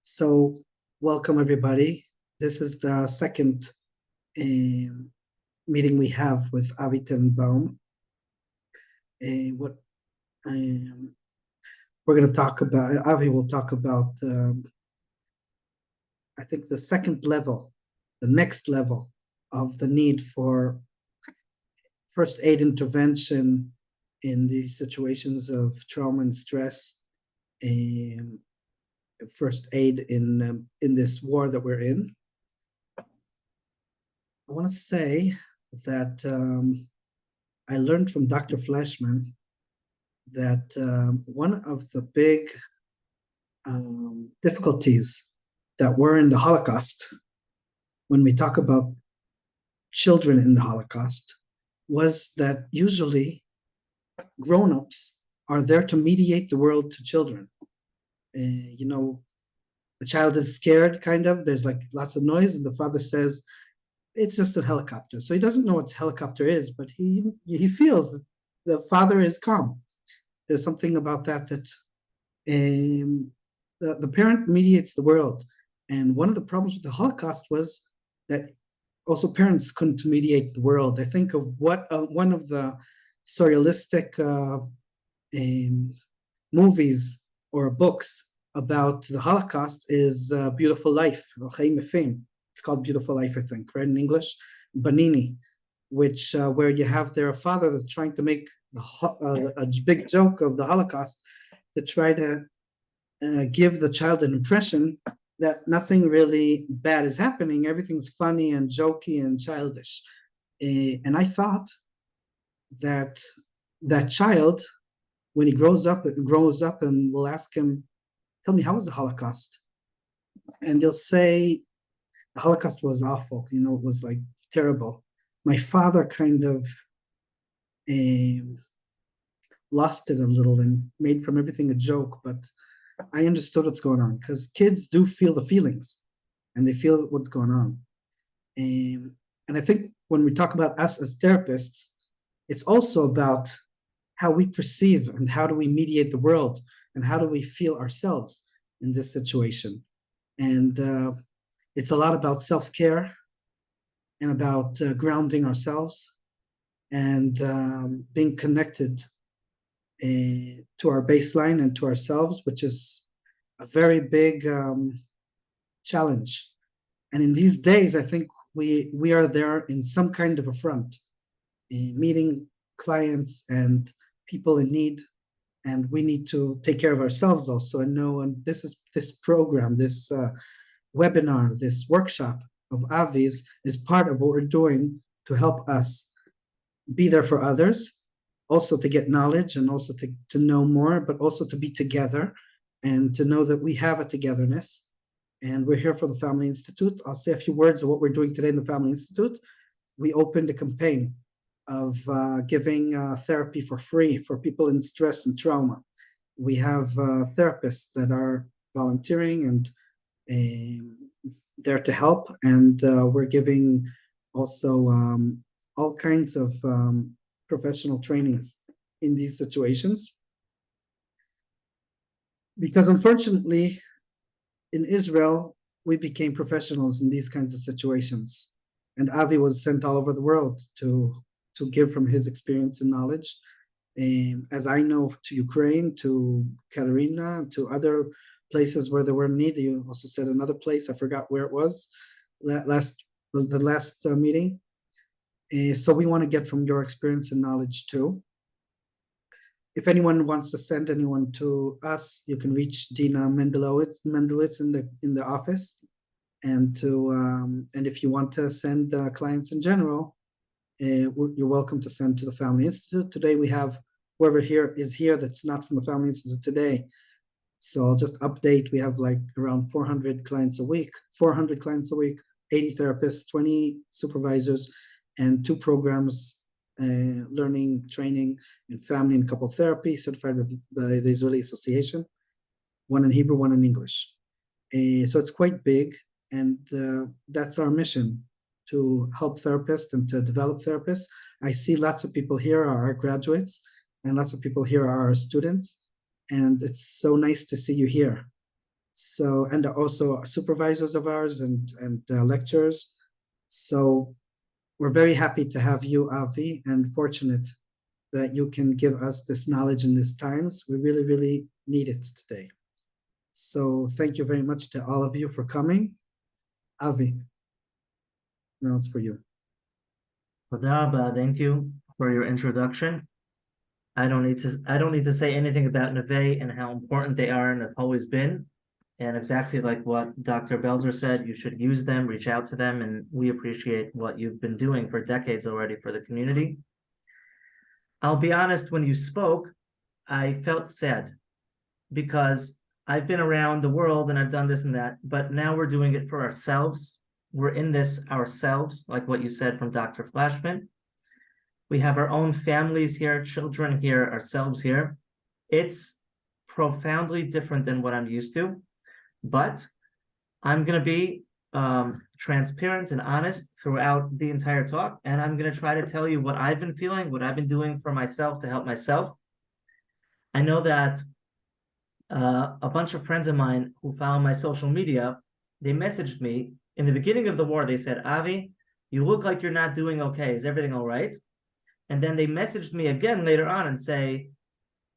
So, welcome everybody. This is the second um, meeting we have with Avi Tenenbaum. What um, we're going to talk about, Avi will talk about, I think, the second level, the next level of the need for first aid intervention in these situations of trauma and stress, and first aid in this war that we're in. I want to say that I learned from Dr. Flashman that one of the big difficulties that were in the Holocaust, when we talk about children in the Holocaust, was that usually grown-ups are there to mediate the world to children. The child is scared, kind of. There's like lots of noise, and the father says, it's just a helicopter. So he doesn't know what a helicopter is, but he feels that the father is calm. There's something about that the parent mediates the world. And one of the problems with the Holocaust was that also parents couldn't mediate the world. I think of what one of the surrealistic movies or books about the Holocaust is Beautiful Life, it's called Beautiful Life, I think, right, in English, Banini, which where you have their father that's trying to make a big joke of the Holocaust to try to give the child an impression that nothing really bad is happening. Everything's funny and jokey and childish. And I thought that that child, when he grows up and we'll ask him, tell me, how was the Holocaust? And he'll say, the Holocaust was awful. It was like terrible. My father kind of lost it a little and made from everything a joke, but I understood what's going on because kids do feel the feelings and they feel what's going on. And I think when we talk about us as therapists, it's also about how we perceive and how do we mediate the world and how do we feel ourselves in this situation. And it's a lot about self-care and about grounding ourselves and being connected to our baseline and to ourselves, which is a very big challenge. And in these days, I think we are there in some kind of a front, meeting clients and people in need, and we need to take care of ourselves also. And know, and this program, this webinar, this workshop of Avi's is part of what we're doing to help us be there for others, also to get knowledge and also to know more, but also to be together and to know that we have a togetherness. And we're here for the Family Institute. I'll say a few words of what we're doing today in the Family Institute. We opened a campaign of giving therapy for free for people in stress and trauma. We have therapists that are volunteering and there to help, and we're giving also all kinds of professional trainings in these situations. Because unfortunately, in Israel, we became professionals in these kinds of situations. And Avi was sent all over the world to give from his experience and knowledge. As I know, to Ukraine, to Katerina, to other places where there were need. You also said another place, I forgot where it was, the last meeting. So we want to get from your experience and knowledge too. If anyone wants to send anyone to us, you can reach Dina Mendelowitz in the office, and if you want to send clients in general, you're welcome to send to the Family Institute. Today we have whoever is here that's not from the Family Institute today. So I'll just update. We have like around 400 clients a week, 80 therapists, 20 supervisors, and 2 programs, learning, training in family and couple therapy, certified by the Israeli Association, one in Hebrew, one in English. So it's quite big, and that's our mission, to help therapists and to develop therapists. I see lots of people here are our graduates, and lots of people here are our students, and it's so nice to see you here. So, and also supervisors of ours and lecturers. So we're very happy to have you, Avi, and fortunate that you can give us this knowledge in these times. We really, really need it today. So thank you very much to all of you for coming. Avi, now it's for you. Thank you for your introduction. I don't need to say anything about Neve and how important they are and have always been. And exactly like what Dr. Belzer said, you should use them, reach out to them, and we appreciate what you've been doing for decades already for the community. I'll be honest, when you spoke, I felt sad because I've been around the world and I've done this and that, but now we're doing it for ourselves. We're in this ourselves, like what you said from Dr. Flashman. We have our own families here, children here, ourselves here. It's profoundly different than what I'm used to, but I'm going to be transparent and honest throughout the entire talk, and I'm going to try to tell you what I've been feeling, what I've been doing for myself to help myself. I know that a bunch of friends of mine who follow my social media, they messaged me in the beginning of the war. They said, Avi, you look like you're not doing okay. Is everything all right? And then they messaged me again later on and say,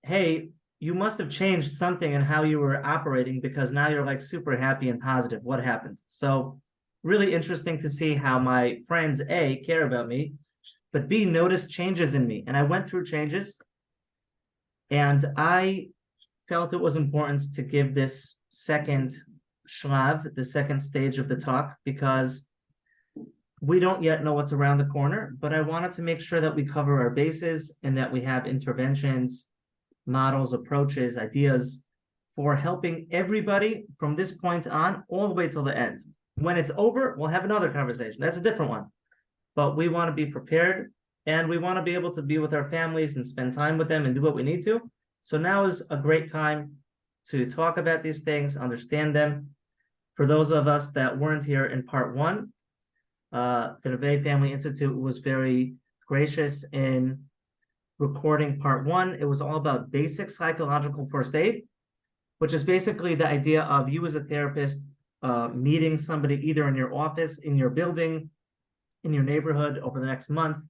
hey, you must have changed something in how you were operating because now you're like super happy and positive. What happened? So really interesting to see how my friends, A, care about me, but B, notice changes in me. And I went through changes and I felt it was important to give this second shlav, the second stage of the talk, because we don't yet know what's around the corner, but I wanted to make sure that we cover our bases and that we have interventions, models, approaches, ideas for helping everybody from this point on all the way till the end. When it's over, we'll have another conversation. That's a different one. But we want to be prepared and we want to be able to be with our families and spend time with them and do what we need to. So now is a great time to talk about these things, understand them. For those of us that weren't here in part one, the Neve Family Institute was very gracious in recording part one. It was all about basic psychological first aid, which is basically the idea of you as a therapist meeting somebody either in your office, in your building, in your neighborhood over the next month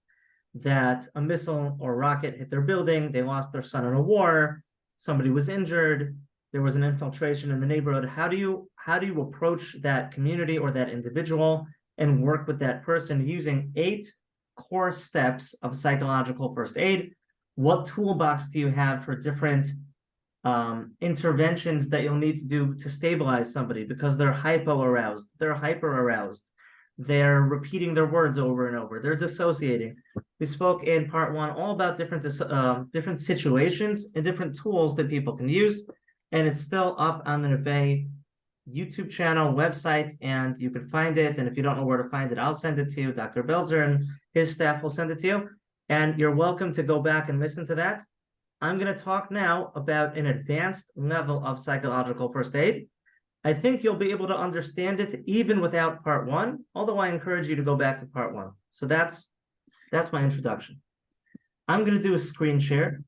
that a missile or rocket hit their building, they lost their son in a war, somebody was injured, there was an infiltration in the neighborhood. How do you approach that community or that individual and work with that person using 8 core steps of psychological first aid? What toolbox do you have for different interventions that you'll need to do to stabilize somebody because they're hypo-aroused, they're hyper-aroused, they're repeating their words over and over, they're dissociating. We spoke in part one all about different situations and different tools that people can use, and it's still up on the Neve YouTube channel, website, and you can find it. And if you don't know where to find it, I'll send it to you. Dr. Belzer and his staff will send it to you. And you're welcome to go back and listen to that. I'm going to talk now about an advanced level of psychological first aid. I think you'll be able to understand it even without part one, although I encourage you to go back to part one. So that's my introduction. I'm going to do a screen share.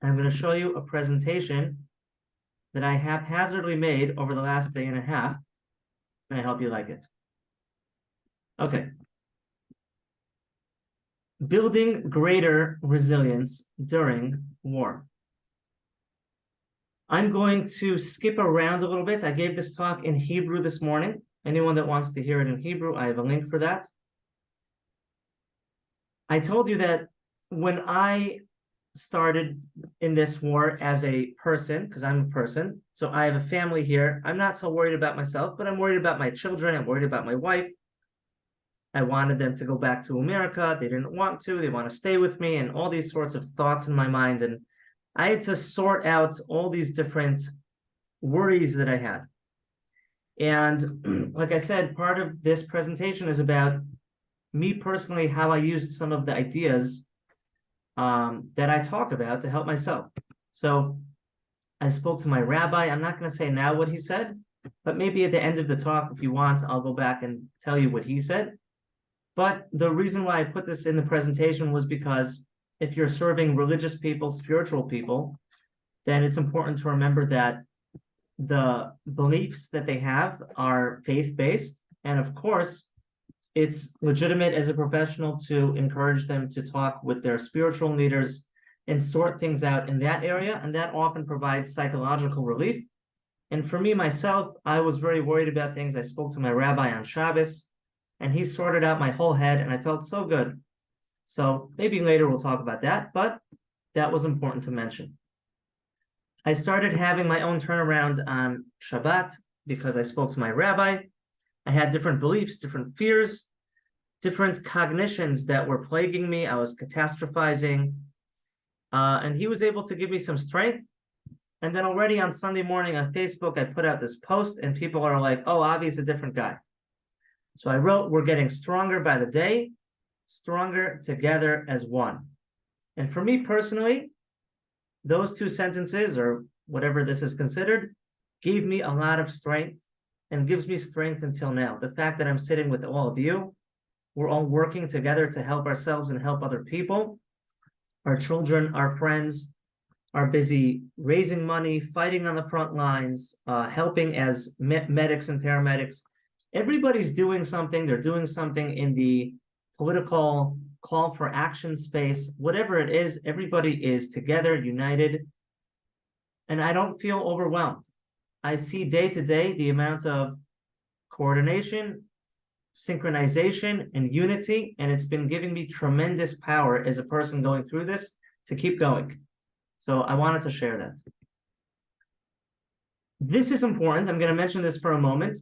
I'm going to show you a presentation that I haphazardly made over the last day and a half, and I hope you like it. Okay. Building greater resilience during war. I'm going to skip around a little bit. I gave this talk in Hebrew this morning. Anyone that wants to hear it in Hebrew, I have a link for that. I told you that when I started in this war as a person, because I'm a person, so I have a family here. I'm not so worried about myself, but I'm worried about my children. I'm worried about my wife. I wanted them to go back to America. They didn't want to. They want to stay with me, and all these sorts of thoughts in my mind. And I had to sort out all these different worries that I had. And like I said, part of this presentation is about me personally, how I used some of the ideas that I talk about to help myself. So I spoke to my rabbi. I'm not going to say now what he said, but maybe at the end of the talk, if you want, I'll go back and tell you what he said. But the reason why I put this in the presentation was because if you're serving religious people, spiritual people, then it's important to remember that the beliefs that they have are faith-based, and of course, it's legitimate as a professional to encourage them to talk with their spiritual leaders and sort things out in that area, and that often provides psychological relief. And for me, myself, I was very worried about things. I spoke to my rabbi on Shabbos, and he sorted out my whole head, and I felt so good. So maybe later we'll talk about that, but that was important to mention. I started having my own turnaround on Shabbat because I spoke to my rabbi. I had different beliefs, different fears, different cognitions that were plaguing me. I was catastrophizing. And he was able to give me some strength. And then already on Sunday morning on Facebook, I put out this post and people are like, oh, Avi's a different guy. So I wrote, we're getting stronger by the day, stronger together as one. And for me personally, those two sentences, or whatever this is considered, gave me a lot of strength and gives me strength until now. The fact that I'm sitting with all of you, we're all working together to help ourselves and help other people. Our children, our friends are busy raising money, fighting on the front lines, helping as medics and paramedics. Everybody's doing something. They're doing something in the political call for action space. Whatever it is, everybody is together, united. And I don't feel overwhelmed. I see day to day the amount of coordination, synchronization, and unity, and it's been giving me tremendous power as a person going through this to keep going. So I wanted to share that. This is important. I'm going to mention this for a moment.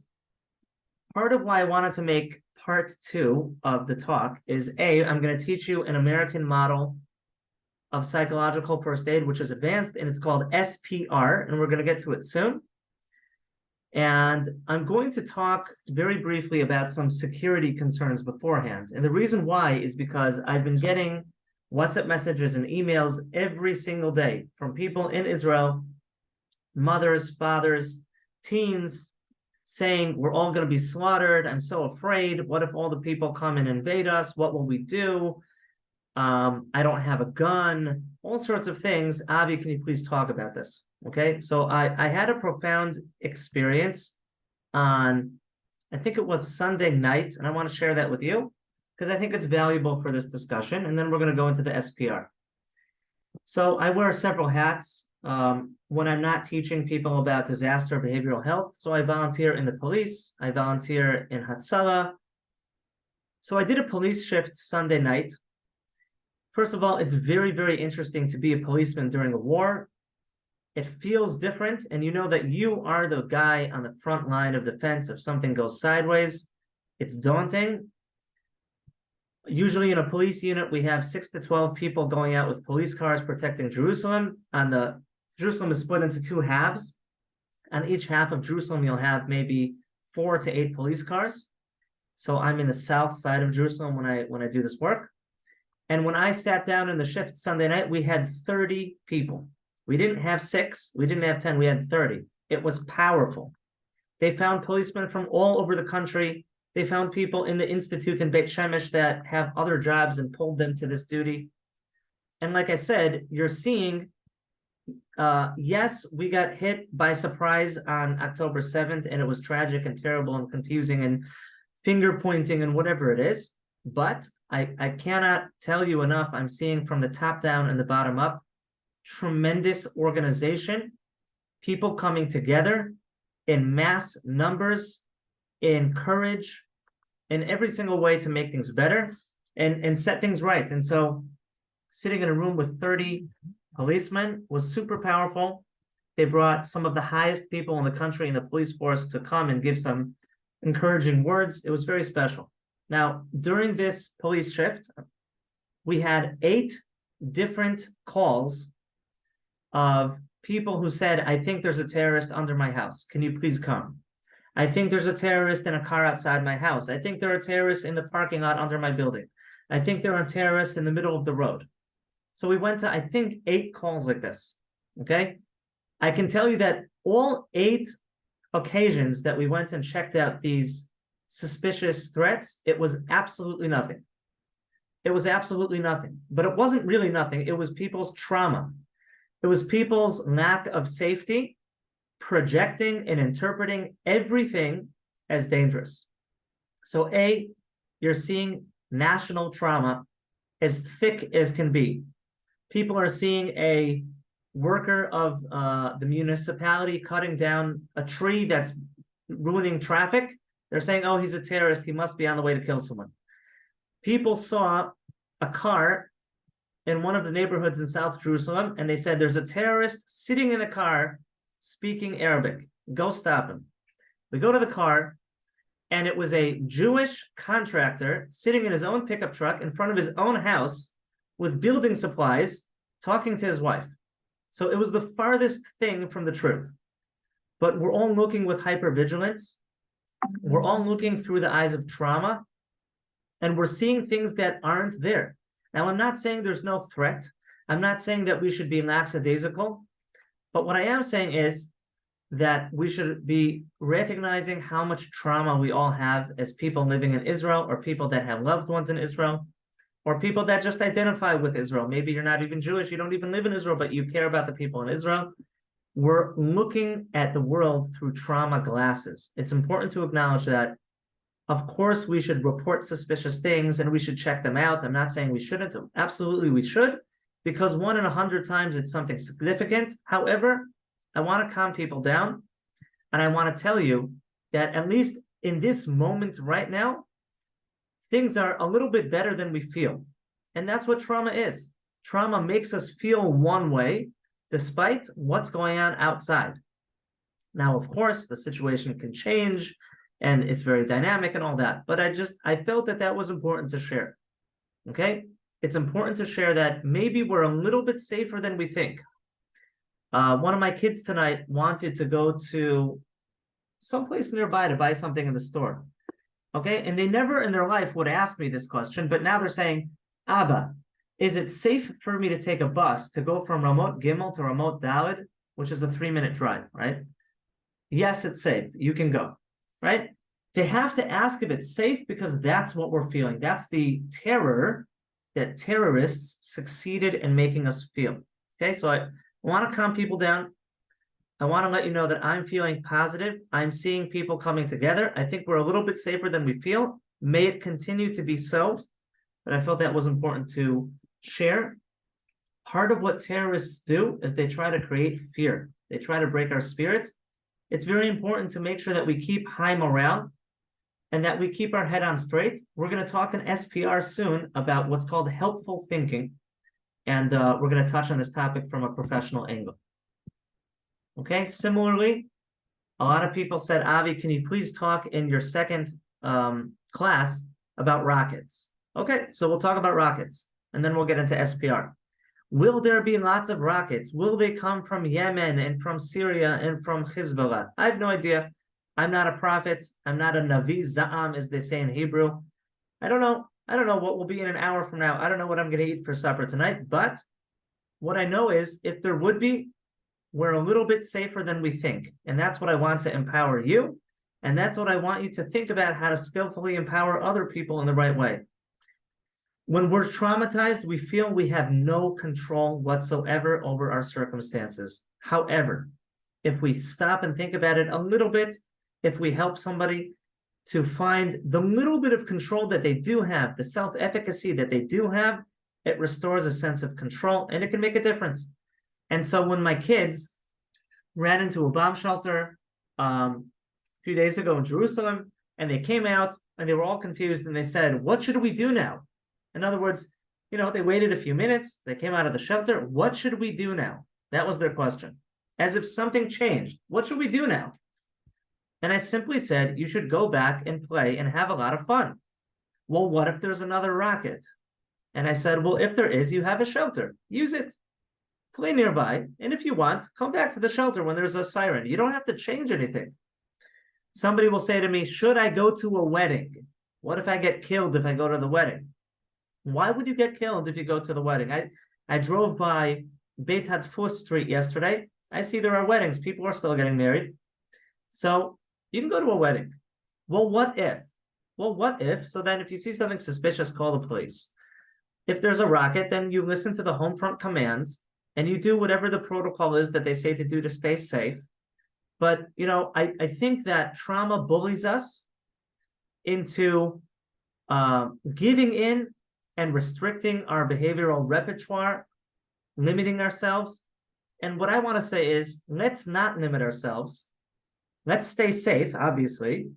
Part of why I wanted to make part 2 of the talk is I'm going to teach you an American model of psychological first aid, which is advanced, and it's called SPR, and we're going to get to it soon. And I'm going to talk very briefly about some security concerns beforehand. And the reason why is because I've been getting WhatsApp messages and emails every single day from people in Israel, mothers, fathers, teens, saying, we're all going to be slaughtered. I'm so afraid. What if all the people come and invade us? What will we do? I don't have a gun, all sorts of things. Avi, can you please talk about this? Okay, so I had a profound experience on, I think it was Sunday night, and I want to share that with you because I think it's valuable for this discussion, and then we're going to go into the SPR. So I wear several hats when I'm not teaching people about disaster behavioral health. So I volunteer in the police, I volunteer in Hatzalah. So I did a police shift Sunday night. First of all, it's very, very interesting to be a policeman during a war. It feels different, and you know that you are the guy on the front line of defense if something goes sideways. It's daunting. Usually in a police unit, we have 6 to 12 people going out with police cars protecting Jerusalem. Jerusalem is split into 2 halves. On each half of Jerusalem, you'll have maybe 4 to 8 police cars. So I'm in the south side of Jerusalem when I do this work. And when I sat down in the shift Sunday night, we had 30 people. We didn't have 6, we didn't have 10, we had 30. It was powerful. They found policemen from all over the country. They found people in the Institute in Beit Shemesh that have other jobs and pulled them to this duty. And like I said, you're seeing, yes, we got hit by surprise on October 7th, and it was tragic and terrible and confusing and finger pointing and whatever it is. But I cannot tell you enough. I'm seeing from the top down and the bottom up, tremendous organization, people coming together in mass numbers, in courage, in every single way to make things better and set things right. And so sitting in a room with 30 policemen was super powerful. They brought some of the highest people in the country in the police force to come and give some encouraging words. It was very special. Now, during this police shift, we had 8 different calls of people who said, I think there's a terrorist under my house. Can you please come? I think there's a terrorist in a car outside my house. I think there are terrorists in the parking lot under my building. I think there are terrorists in the middle of the road. So we went to, I think, 8 calls like this, okay? I can tell you that all 8 occasions that we went and checked out these suspicious threats, it was absolutely nothing. It was absolutely nothing. But it wasn't really nothing. It was people's trauma. It was people's lack of safety projecting and interpreting everything as dangerous. So you're seeing national trauma as thick as can be. People are seeing a worker of the municipality cutting down a tree that's ruining traffic. They're saying, oh, he's a terrorist. He must be on the way to kill someone. People saw a car in one of the neighborhoods in South Jerusalem, and they said, there's a terrorist sitting in a car speaking Arabic. Go stop him. We go to the car, and it was a Jewish contractor sitting in his own pickup truck in front of his own house with building supplies, talking to his wife. So it was the farthest thing from the truth. But we're all looking with hypervigilance. We're all looking through the eyes of trauma, and we're seeing things that aren't there. Now, I'm not saying there's no threat. I'm not saying that we should be lackadaisical. But what I am saying is that we should be recognizing how much trauma we all have as people living in Israel, or people that have loved ones in Israel, or people that just identify with Israel. Maybe you're not even Jewish, you don't even live in Israel, but you care about the people in Israel. We're looking at the world through trauma glasses. It's important to acknowledge that. Of course, we should report suspicious things and we should check them out. I'm not saying we shouldn't. Absolutely, we should, because 1 in 100 times it's something significant. However, I want to calm people down, and I want to tell you that at least in this moment right now, things are a little bit better than we feel. And that's what trauma is. Trauma makes us feel one way despite what's going on outside. Now, of course, the situation can change and it's very dynamic and all that, but I felt that that was important to share. Okay? It's important to share that maybe we're a little bit safer than we think. One of my kids tonight wanted to go to someplace nearby to buy something in the store. Okay, and they never in their life would ask me this question, but now they're saying, Abba, is it safe for me to take a bus to go from Ramot Gimel to Ramot Daled, which is a 3-minute drive, right? Yes, it's safe. You can go, right? They have to ask if it's safe because that's what we're feeling. That's the terror that terrorists succeeded in making us feel. Okay, so I want to calm people down. I want to let you know that I'm feeling positive. I'm seeing people coming together. I think we're a little bit safer than we feel. May it continue to be so. But I felt that was important to share. Part of what terrorists do is they try to create fear. They try to break our spirit. It's very important to make sure that we keep high morale and that we keep our head on straight. We're going to talk in SPR soon about what's called helpful thinking. And we're going to touch on this topic from a professional angle. Okay, similarly, a lot of people said, Avi, can you please talk in your second class about rockets? Okay, so we'll talk about rockets, and then we'll get into SPR. Will there be lots of rockets? Will they come from Yemen and from Syria and from Hezbollah? I have no idea. I'm not a prophet. I'm not a Navi Za'am, as they say in Hebrew. I don't know. I don't know what will be in an hour from now. I don't know what I'm going to eat for supper tonight, but what I know is if there would be, we're a little bit safer than we think. And that's what I want to empower you. And that's what I want you to think about, how to skillfully empower other people in the right way. When we're traumatized, we feel we have no control whatsoever over our circumstances. However, if we stop and think about it a little bit, if we help somebody to find the little bit of control that they do have, the self-efficacy that they do have, it restores a sense of control and it can make a difference. And so when my kids ran into a bomb shelter a few days ago in Jerusalem, and they came out and they were all confused and they said, what should we do now? In other words, you know, they waited a few minutes, they came out of the shelter. What should we do now? That was their question. As if something changed. What should we do now? And I simply said, you should go back and play and have a lot of fun. Well, what if there's another rocket? And I said, well, if there is, you have a shelter. Use it. Play nearby. And if you want, come back to the shelter when there's a siren. You don't have to change anything. Somebody will say to me, should I go to a wedding? What if I get killed if I go to the wedding? Why would you get killed if you go to the wedding? I drove by Beit Hadfus Street yesterday. I see there are weddings. People are still getting married. So you can go to a wedding. Well, what if? Well, what if? So then if you see something suspicious, call the police. If there's a rocket, then you listen to the home front commands and you do whatever the protocol is that they say to do to stay safe. But, I think that trauma bullies us into giving in and restricting our behavioral repertoire, limiting ourselves. And what I want to say is, let's not limit ourselves. Let's stay safe, obviously.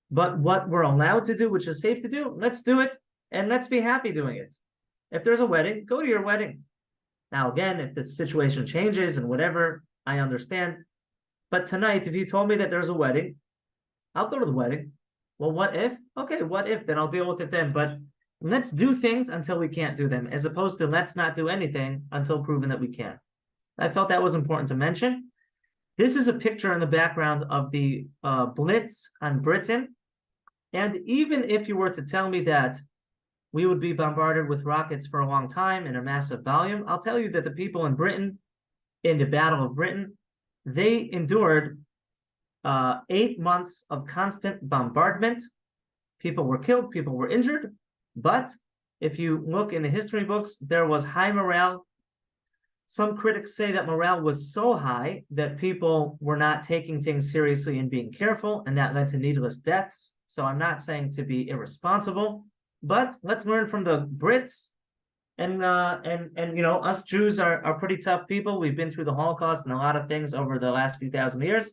But what we're allowed to do, which is safe to do, let's do it. And let's be happy doing it. If there's a wedding, go to your wedding. Now, again, if the situation changes and whatever, I understand. But tonight, if you told me that there's a wedding, I'll go to the wedding. Well, what if? Okay, what if? Then I'll deal with it then. But let's do things until we can't do them, as opposed to let's not do anything until proven that we can. I felt that was important to mention. This is a picture in the background of the Blitz on Britain. And even if you were to tell me that we would be bombarded with rockets for a long time in a massive volume, I'll tell you that the people in Britain, in the Battle of Britain, they endured 8 months of constant bombardment. People were killed, people were injured, but if you look in the history books, there was high morale. Some critics say that morale was so high that people were not taking things seriously and being careful, and that led to needless deaths. So I'm not saying to be irresponsible, but let's learn from the Brits. And us Jews are pretty tough people. We've been through the Holocaust and a lot of things over the last few thousand years.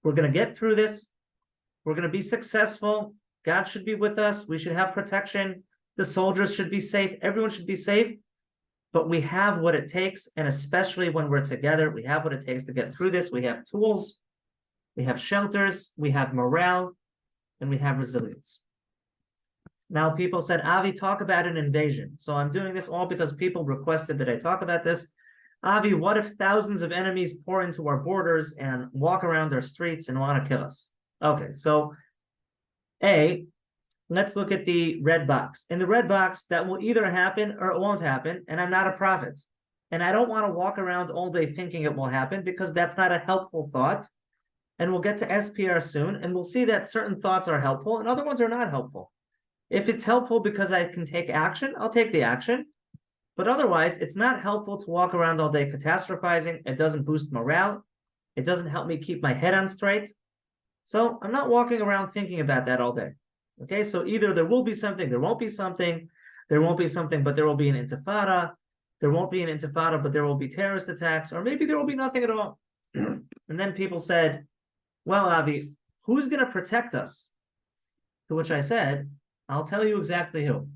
We're going to get through this. We're going to be successful. God should be with us. We should have protection. The soldiers should be safe. Everyone should be safe. But we have what it takes, and especially when we're together, we have what it takes to get through this. We have tools, we have shelters, we have morale, and we have resilience. Now, people said, Avi, talk about an invasion. So I'm doing this all because people requested that I talk about this. Avi, what if thousands of enemies pour into our borders and walk around our streets and want to kill us? Okay, so let's look at the red box. In the red box, that will either happen or it won't happen, and I'm not a prophet. And I don't want to walk around all day thinking it will happen, because that's not a helpful thought. And we'll get to SPR soon, and we'll see that certain thoughts are helpful and other ones are not helpful. If it's helpful because I can take action, I'll take the action. But otherwise, it's not helpful to walk around all day catastrophizing. It doesn't boost morale. It doesn't help me keep my head on straight. So I'm not walking around thinking about that all day. Okay, so either there will be something, there won't be something, there won't be something, but there will be an intifada. There won't be an intifada, but there will be terrorist attacks, or maybe there will be nothing at all. And then people said, well, Avi, who's going to protect us? To which I said, I'll tell you exactly who.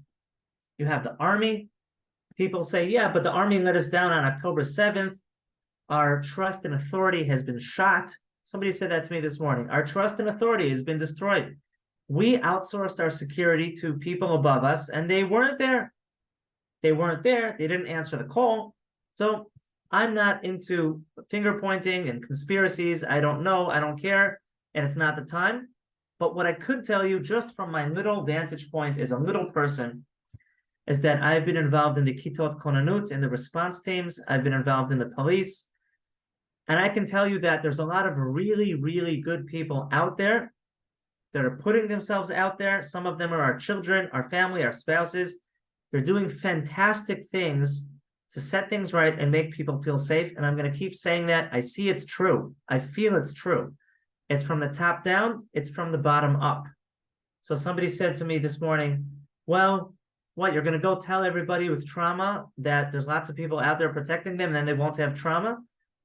You have the army. People say, yeah, but the army let us down on October 7th. Our trust and authority has been shot. Somebody said that to me this morning. Our trust and authority has been destroyed. We outsourced our security to people above us, and they weren't there. They weren't there. They didn't answer the call. So I'm not into finger pointing and conspiracies. I don't know. I don't care. And it's not the time. But what I could tell you, just from my little vantage point as a little person, is that I've been involved in the Kitot Konanut, in the response teams. I've been involved in the police. And I can tell you that there's a lot of really, really good people out there that are putting themselves out there. Some of them are our children, our family, our spouses. They're doing fantastic things to set things right and make people feel safe. And I'm going to keep saying that. I see it's true. I feel it's true. It's from the top down. It's from the bottom up. So somebody said to me this morning, well, what, you're going to go tell everybody with trauma that there's lots of people out there protecting them and then they won't have trauma?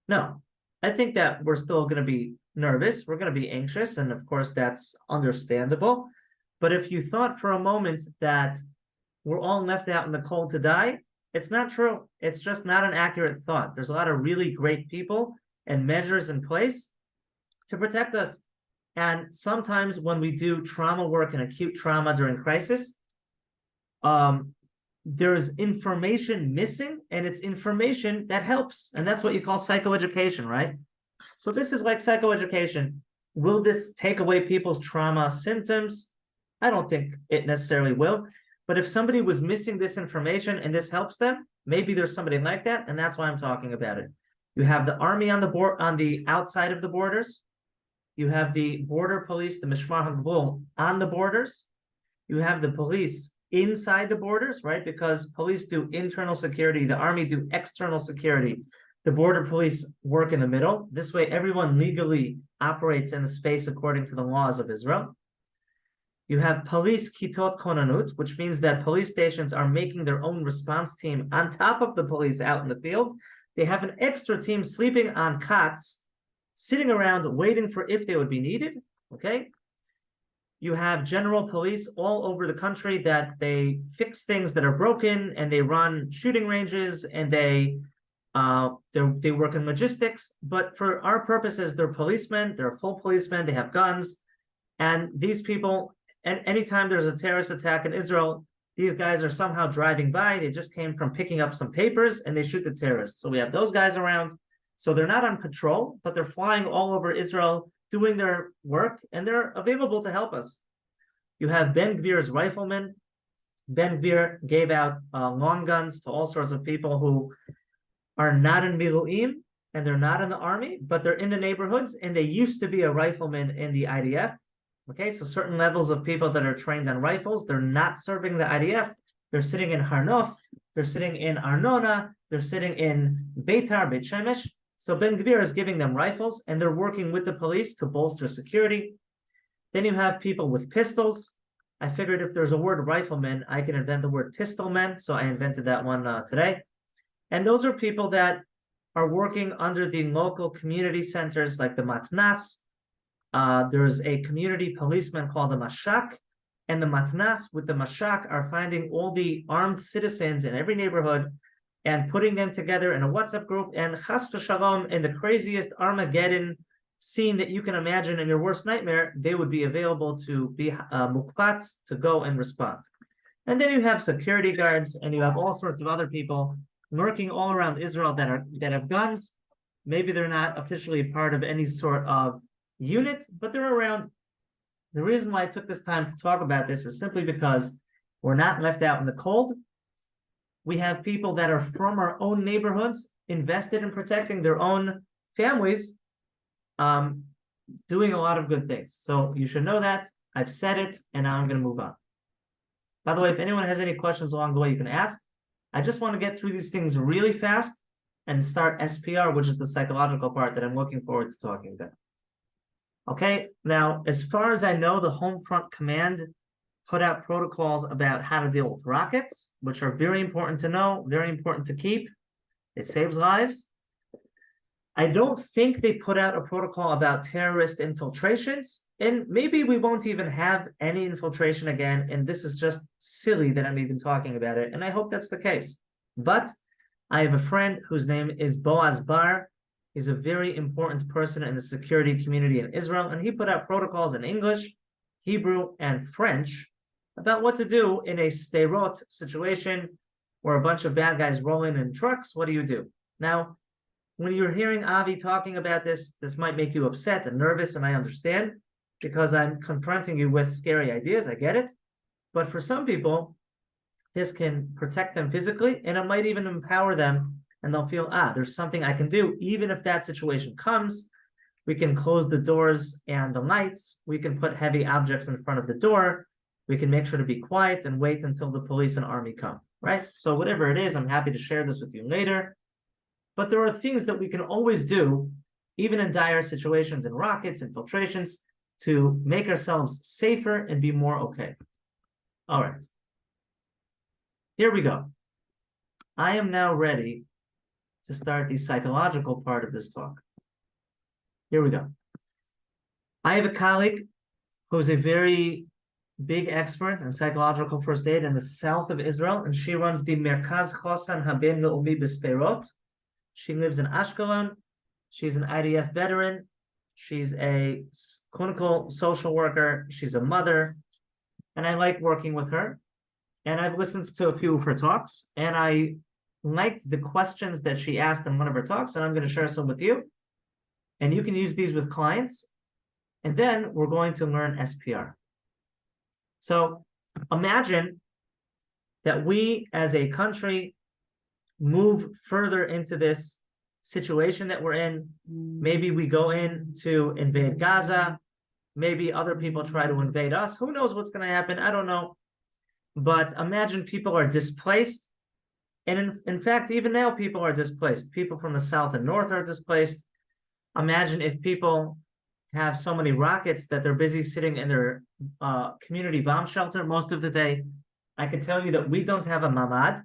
No, I think that we're still going to be nervous. We're going to be anxious. And of course, that's understandable. But if you thought for a moment that we're all left out in the cold to die, it's not true. It's just not an accurate thought. There's a lot of really great people and measures in place to protect us. And sometimes when we do trauma work and acute trauma during crisis, there's information missing, and it's information that helps. And that's what you call psychoeducation, right? So this is like psychoeducation. Will this take away people's trauma symptoms? I don't think it necessarily will. But if somebody was missing this information and this helps them, maybe there's somebody like that, and that's why I'm talking about it. You have the army on the outside of the borders. You have the border police, the Mishmar HaGvul, on the borders. You have the police inside the borders, right? Because police do internal security, the army do external security. The border police work in the middle. This way, everyone legally operates in the space according to the laws of Israel. You have police kitot konanut, which means that police stations are making their own response team on top of the police out in the field. They have an extra team sleeping on cots, sitting around waiting for if they would be needed, okay? You have general police all over the country that they fix things that are broken, and they run shooting ranges, and they work in logistics. But for our purposes, they're policemen, they're full policemen, they have guns, and these people, and anytime there's a terrorist attack in Israel, these guys are somehow driving by. They just came from picking up some papers and they shoot the terrorists. So we have those guys around. So they're not on patrol, but they're flying all over Israel, doing their work, and they're available to help us. You have Ben Gvir's riflemen. Ben Gvir gave out long guns to all sorts of people who are not in Miluim, and they're not in the army, but they're in the neighborhoods, and they used to be a rifleman in the IDF. Okay, so certain levels of people that are trained on rifles, they're not serving the IDF. They're sitting in Harnof, they're sitting in Arnona, they're sitting in Beitar, Beit Shemesh. So Ben Gvir is giving them rifles, and they're working with the police to bolster security. Then you have people with pistols. I figured if there's a word rifleman, I can invent the word pistolman, so I invented that one today. And those are people that are working under the local community centers like the Matnas. There's a community policeman called the Mashak, and the Matnas with the Mashak are finding all the armed citizens in every neighborhood and putting them together in a WhatsApp group, and chas v'shalom, in the craziest Armageddon scene that you can imagine in your worst nightmare, they would be available to be mukpats, to go and respond. And then you have security guards, and you have all sorts of other people lurking all around Israel that have guns. Maybe they're not officially part of any sort of unit, but they're around. The reason why I took this time to talk about this is simply because we're not left out in the cold. We have people that are from our own neighborhoods, invested in protecting their own families, doing a lot of good things. So you should know that. I've said it, and now I'm going to move on. By the way, if anyone has any questions along the way, you can ask. I just want to get through these things really fast and start SPR, which is the psychological part that I'm looking forward to talking about. Okay, now, as far as I know, the Home Front Command put out protocols about how to deal with rockets, which are very important to know, very important to keep. It saves lives. I don't think they put out a protocol about terrorist infiltrations, and maybe we won't even have any infiltration again, and this is just silly that I'm even talking about it, and I hope that's the case. But I have a friend whose name is Boaz Bar. He's a very important person in the security community in Israel, and he put out protocols in English, Hebrew, and French about what to do in a Sderot situation where a bunch of bad guys roll in trucks. What do you do? Now, when you're hearing Avi talking about this, this might make you upset and nervous, and I understand, because I'm confronting you with scary ideas. I get it. But for some people, this can protect them physically, and it might even empower them, and they'll feel, there's something I can do. Even if that situation comes, we can close the doors and the lights. We can put heavy objects in front of the door. We can make sure to be quiet and wait until the police and army come, right? So whatever it is, I'm happy to share this with you later. But there are things that we can always do, even in dire situations and rockets, infiltrations, to make ourselves safer and be more okay. All right. Here we go. I am now ready to start the psychological part of this talk. Here we go. I have a colleague who's a very big expert in psychological first aid in the south of Israel, and she runs the Merkaz Chosan Haben Le'umi B'Sderot. She lives in Ashkelon. She's an IDF veteran. She's a clinical social worker. She's a mother, and I like working with her. And I've listened to a few of her talks, and I liked the questions that she asked in one of her talks, and I'm going to share some with you. And you can use these with clients. And then we're going to learn SPR. So imagine that we as a country move further into this situation that we're in. Maybe we go in to invade Gaza. Maybe other people try to invade us. Who knows what's going to happen? I don't know. But imagine people are displaced And in fact, even now, people are displaced. People from the south and north are displaced. Imagine if people have so many rockets that they're busy sitting in their community bomb shelter most of the day. I can tell you that we don't have a mamad,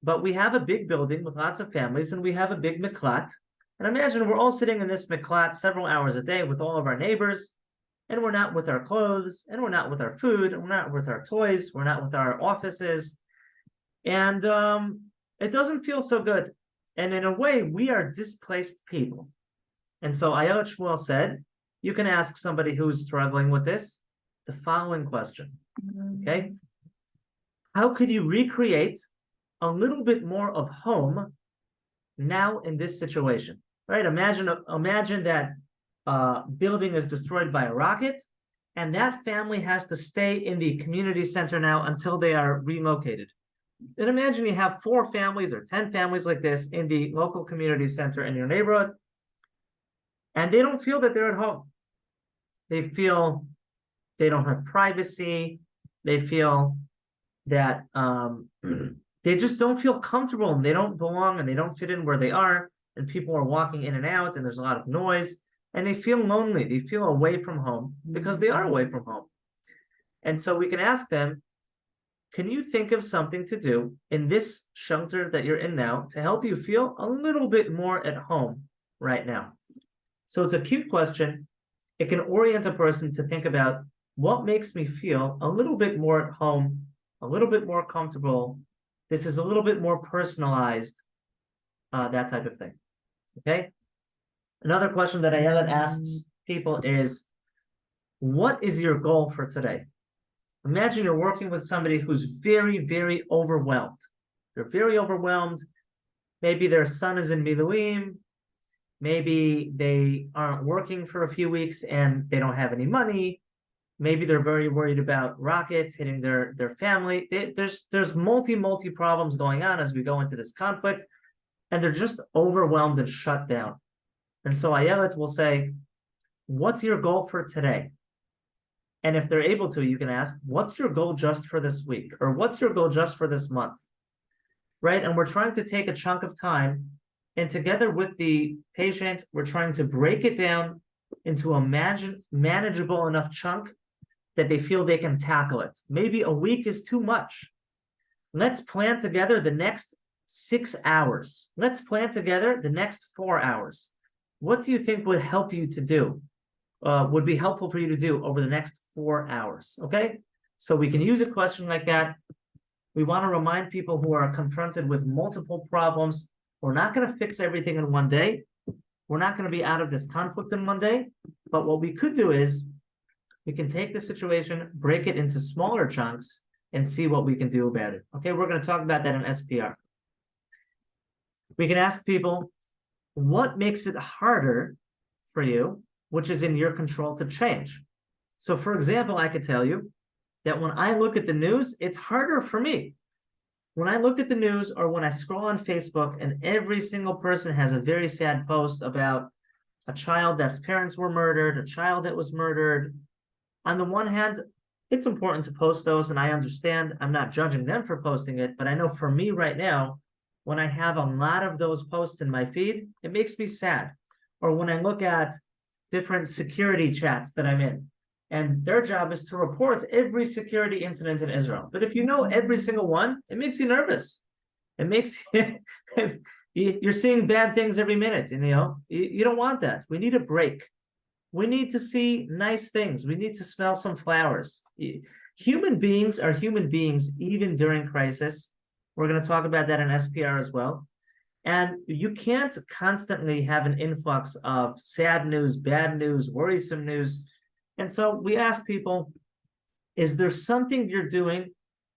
but we have a big building with lots of families, and we have a big miklat. And imagine we're all sitting in this miklat several hours a day with all of our neighbors, and we're not with our clothes, and we're not with our food, and we're not with our toys, we're not with our offices. And it doesn't feel so good. And in a way, we are displaced people. And so Ayelet Shmuel said, you can ask somebody who's struggling with this the following question, okay? How could you recreate a little bit more of home now in this situation, right? Imagine that building is destroyed by a rocket, and that family has to stay in the community center now until they are relocated. Then imagine you have 4 families or 10 families like this in the local community center in your neighborhood, and they don't feel that they're at home. They feel they don't have privacy. They feel that they just don't feel comfortable, and they don't belong, and they don't fit in where they are, and people are walking in and out, and there's a lot of noise, and they feel lonely. They feel away from home because they are away from home. And so we can ask them, can you think of something to do in this shelter that you're in now to help you feel a little bit more at home right now? So it's a cute question. It can orient a person to think about what makes me feel a little bit more at home, a little bit more comfortable. This is a little bit more personalized, that type of thing. Okay. Another question that Ayelet asks people is, what is your goal for today? Imagine you're working with somebody who's very, very overwhelmed. They're very overwhelmed. Maybe their son is in Miluim. Maybe they aren't working for a few weeks and they don't have any money. Maybe they're very worried about rockets hitting their family. There's multi problems going on as we go into this conflict, and they're just overwhelmed and shut down. And so Ayelet will say, what's your goal for today? And if they're able to, you can ask, what's your goal just for this week? Or what's your goal just for this month? Right? And we're trying to take a chunk of time, and together with the patient, we're trying to break it down into a manageable enough chunk that they feel they can tackle it. Maybe a week is too much. Let's plan together the next 6 hours. Let's plan together the next 4 hours. What do you think would help you to do? Would be helpful for you to do over the next 4 hours, okay? So we can use a question like that. We want to remind people who are confronted with multiple problems, we're not going to fix everything in one day. We're not going to be out of this conflict in one day. But what we could do is we can take the situation, break it into smaller chunks, and see what we can do about it. Okay, we're going to talk about that in SPR. We can ask people, what makes it harder for you, which is in your control to change? So for example, I could tell you that when I look at the news, it's harder for me. When I look at the news or when I scroll on Facebook and every single person has a very sad post about a child that's parents were murdered, a child that was murdered. On the one hand, it's important to post those, and I understand. I'm not judging them for posting it, but I know for me right now, when I have a lot of those posts in my feed, it makes me sad. Or when I look at different security chats that I'm in, and their job is to report every security incident in Israel. But if you know every single one, it makes you nervous. It makes you're seeing bad things every minute, and you don't want that. We need a break. We need to see nice things. We need to smell some flowers. Human beings are human beings even during crisis. We're going to talk about that in SPR as well. And you can't constantly have an influx of sad news, bad news, worrisome news. And so we ask people, is there something you're doing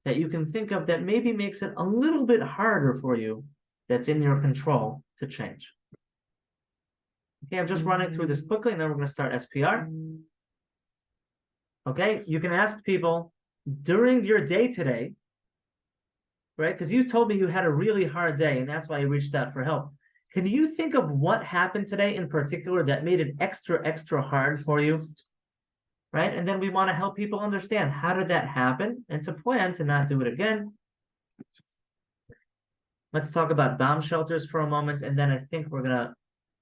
that you can think of that maybe makes it a little bit harder for you that's in your control to change? Okay, I'm just running through this quickly, and then we're going to start SPR. Okay, you can ask people during your day today, right? Because you told me you had a really hard day, and that's why you reached out for help. Can you think of what happened today in particular that made it extra hard for you? Right? And then we want to help people understand how did that happen and to plan to not do it again. let's talk about bomb shelters for a moment, and then I think we're gonna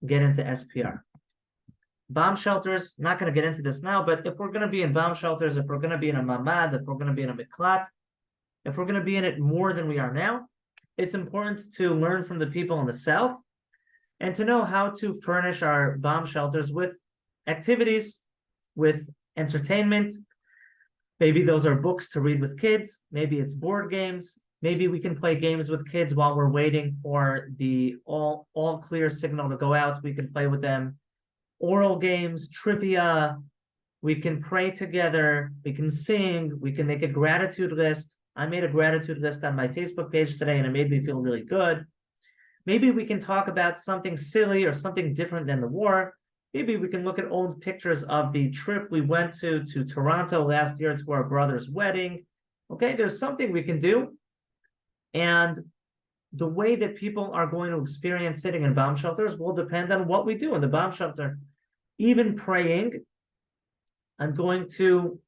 get into SPR. Bomb shelters, not gonna get into this now, but if we're gonna be in bomb shelters, if we're gonna be in a mamad, if we're gonna be in a miklat, if we're gonna be in it more than we are now, it's important to learn from the people in the South and to know how to furnish our bomb shelters with activities, with entertainment. Maybe those are books to read with kids. Maybe it's board games. Maybe we can play games with kids while we're waiting for the all clear signal to go out. We can play with them. Oral games, trivia. We can pray together. We can sing. We can make a gratitude list. I made a gratitude list on my Facebook page today, and it made me feel really good. Maybe we can talk about something silly or something different than the war. Maybe we can look at old pictures of the trip we went to Toronto last year to our brother's wedding. Okay, there's something we can do. And the way that people are going to experience sitting in bomb shelters will depend on what we do in the bomb shelter. Even praying, I'm going to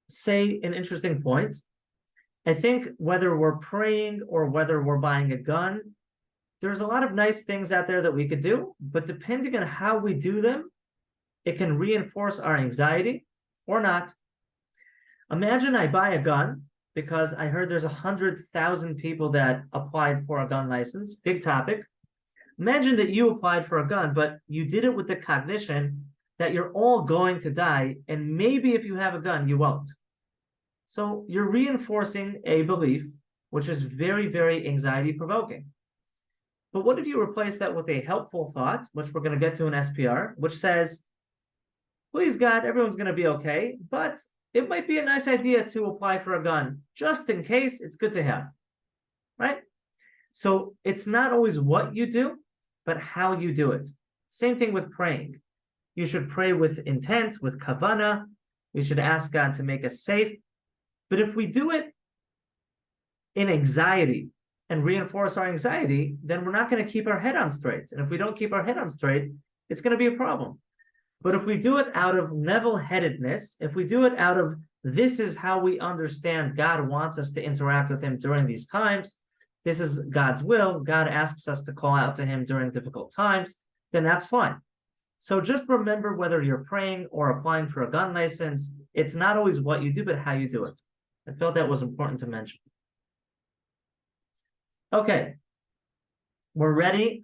say an interesting point. I think whether we're praying or whether we're buying a gun, there's a lot of nice things out there that we could do, but depending on how we do them, it can reinforce our anxiety or not. Imagine I buy a gun because I heard there's 100,000 people that applied for a gun license, big topic. Imagine that you applied for a gun, but you did it with the cognition that you're all going to die, and maybe if you have a gun, you won't. So you're reinforcing a belief, which is very, very anxiety-provoking. But what if you replace that with a helpful thought, which we're going to get to in SPR, which says, please God, everyone's going to be okay, but it might be a nice idea to apply for a gun. Just in case, it's good to have, right? So it's not always what you do, but how you do it. Same thing with praying. You should pray with intent, with kavana. We should ask God to make us safe. But if we do it in anxiety and reinforce our anxiety, then we're not going to keep our head on straight. And if we don't keep our head on straight, it's going to be a problem. But if we do it out of level-headedness, if we do it out of this is how we understand God wants us to interact with him during these times, this is God's will, God asks us to call out to him during difficult times, then that's fine. So just remember, whether you're praying or applying for a gun license, it's not always what you do, but how you do it. I felt that was important to mention. Okay, we're ready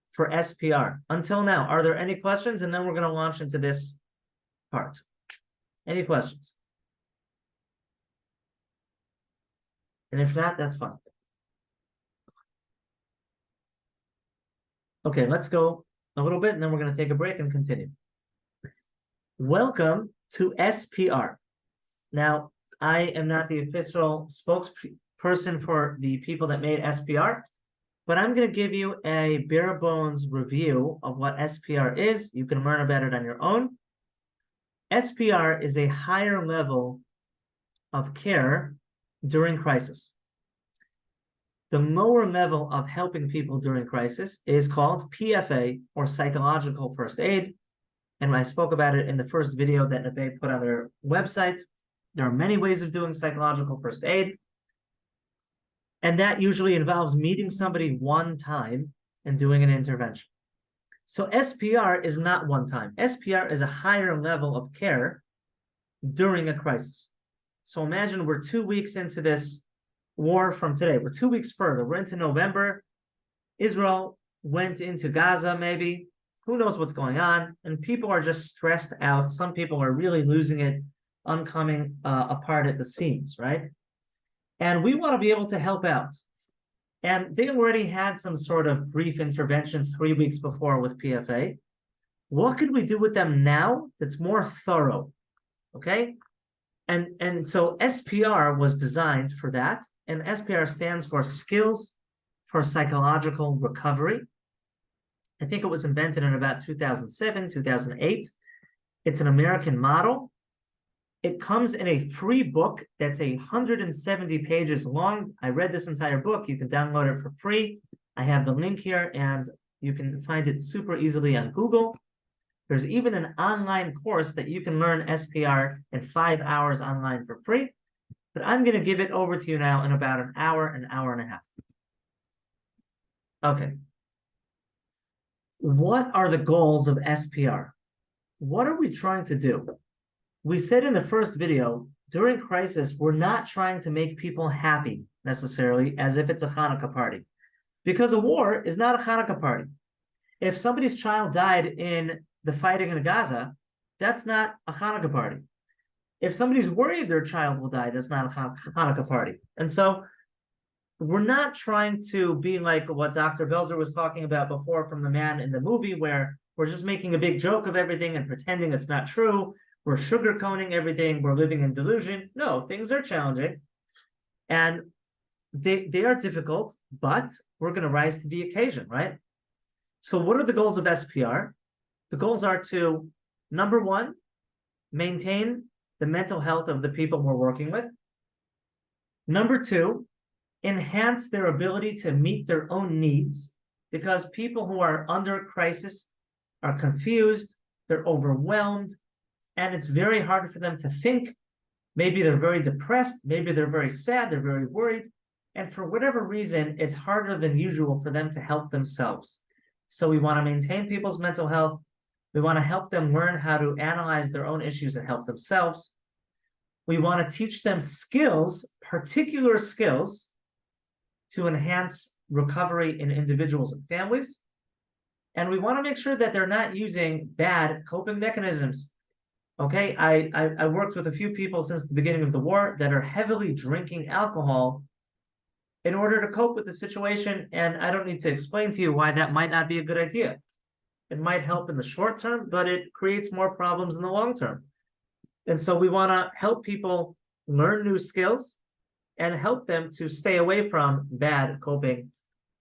for SPR. Until now, are there any questions? And then we're going to launch into this part. Any questions? And if not, that's fine. Okay, let's go a little bit, and then we're going to take a break and continue. Welcome to SPR. Now, I am not the official spokesperson for the people that made SPR, but I'm going to give you a bare bones review of what SPR is. You can learn about it on your own. SPR is a higher level of care during crisis. The lower level of helping people during crisis is called PFA, or psychological first aid. And I spoke about it in the first video that Neve put on their website. There are many ways of doing psychological first aid. And that usually involves meeting somebody one time and doing an intervention. So SPR is not one time. SPR is a higher level of care during a crisis. So imagine we're 2 weeks into this war from today. We're 2 weeks further. We're into November. Israel went into Gaza, maybe. Who knows what's going on? And people are just stressed out. Some people are really losing it, coming apart at the seams, right? And we want to be able to help out. And they already had some sort of brief intervention 3 weeks before with PFA. What could we do with them now that's more thorough? Okay? And so SPR was designed for that. And SPR stands for Skills for Psychological Recovery. I think it was invented in about 2007, 2008. It's an American model. It comes in a free book that's 170 pages long. I read this entire book. You can download it for free. I have the link here, and you can find it super easily on Google. There's even an online course that you can learn SPR in 5 hours online for free. But I'm going to give it over to you now in about an hour and a half. Okay. What are the goals of SPR? What are we trying to do? We said in the first video, during crisis, we're not trying to make people happy necessarily as if it's a Hanukkah party, because a war is not a Hanukkah party. If somebody's child died in the fighting in Gaza, that's not a Hanukkah party. If somebody's worried their child will die, that's not a Hanukkah party. And so we're not trying to be like what Dr. Belzer was talking about before from the man in the movie, where we're just making a big joke of everything and pretending it's not true. We're sugarcoating everything. We're living in delusion. No, things are challenging and they are difficult, but we're going to rise to the occasion, right? So what are the goals of SPR? The goals are to, number one, maintain the mental health of the people we're working with. Number two, enhance their ability to meet their own needs, because people who are under crisis are confused, they're overwhelmed, and it's very hard for them to think. Maybe they're very depressed, maybe they're very sad, they're very worried, and for whatever reason, it's harder than usual for them to help themselves. So we want to maintain people's mental health. We want to help them learn how to analyze their own issues and help themselves. We want to teach them skills, particular skills, to enhance recovery in individuals and families. And we want to make sure that they're not using bad coping mechanisms. Okay, I worked with a few people since the beginning of the war that are heavily drinking alcohol in order to cope with the situation. And I don't need to explain to you why that might not be a good idea. It might help in the short term, but it creates more problems in the long term. And so we want to help people learn new skills and help them to stay away from bad coping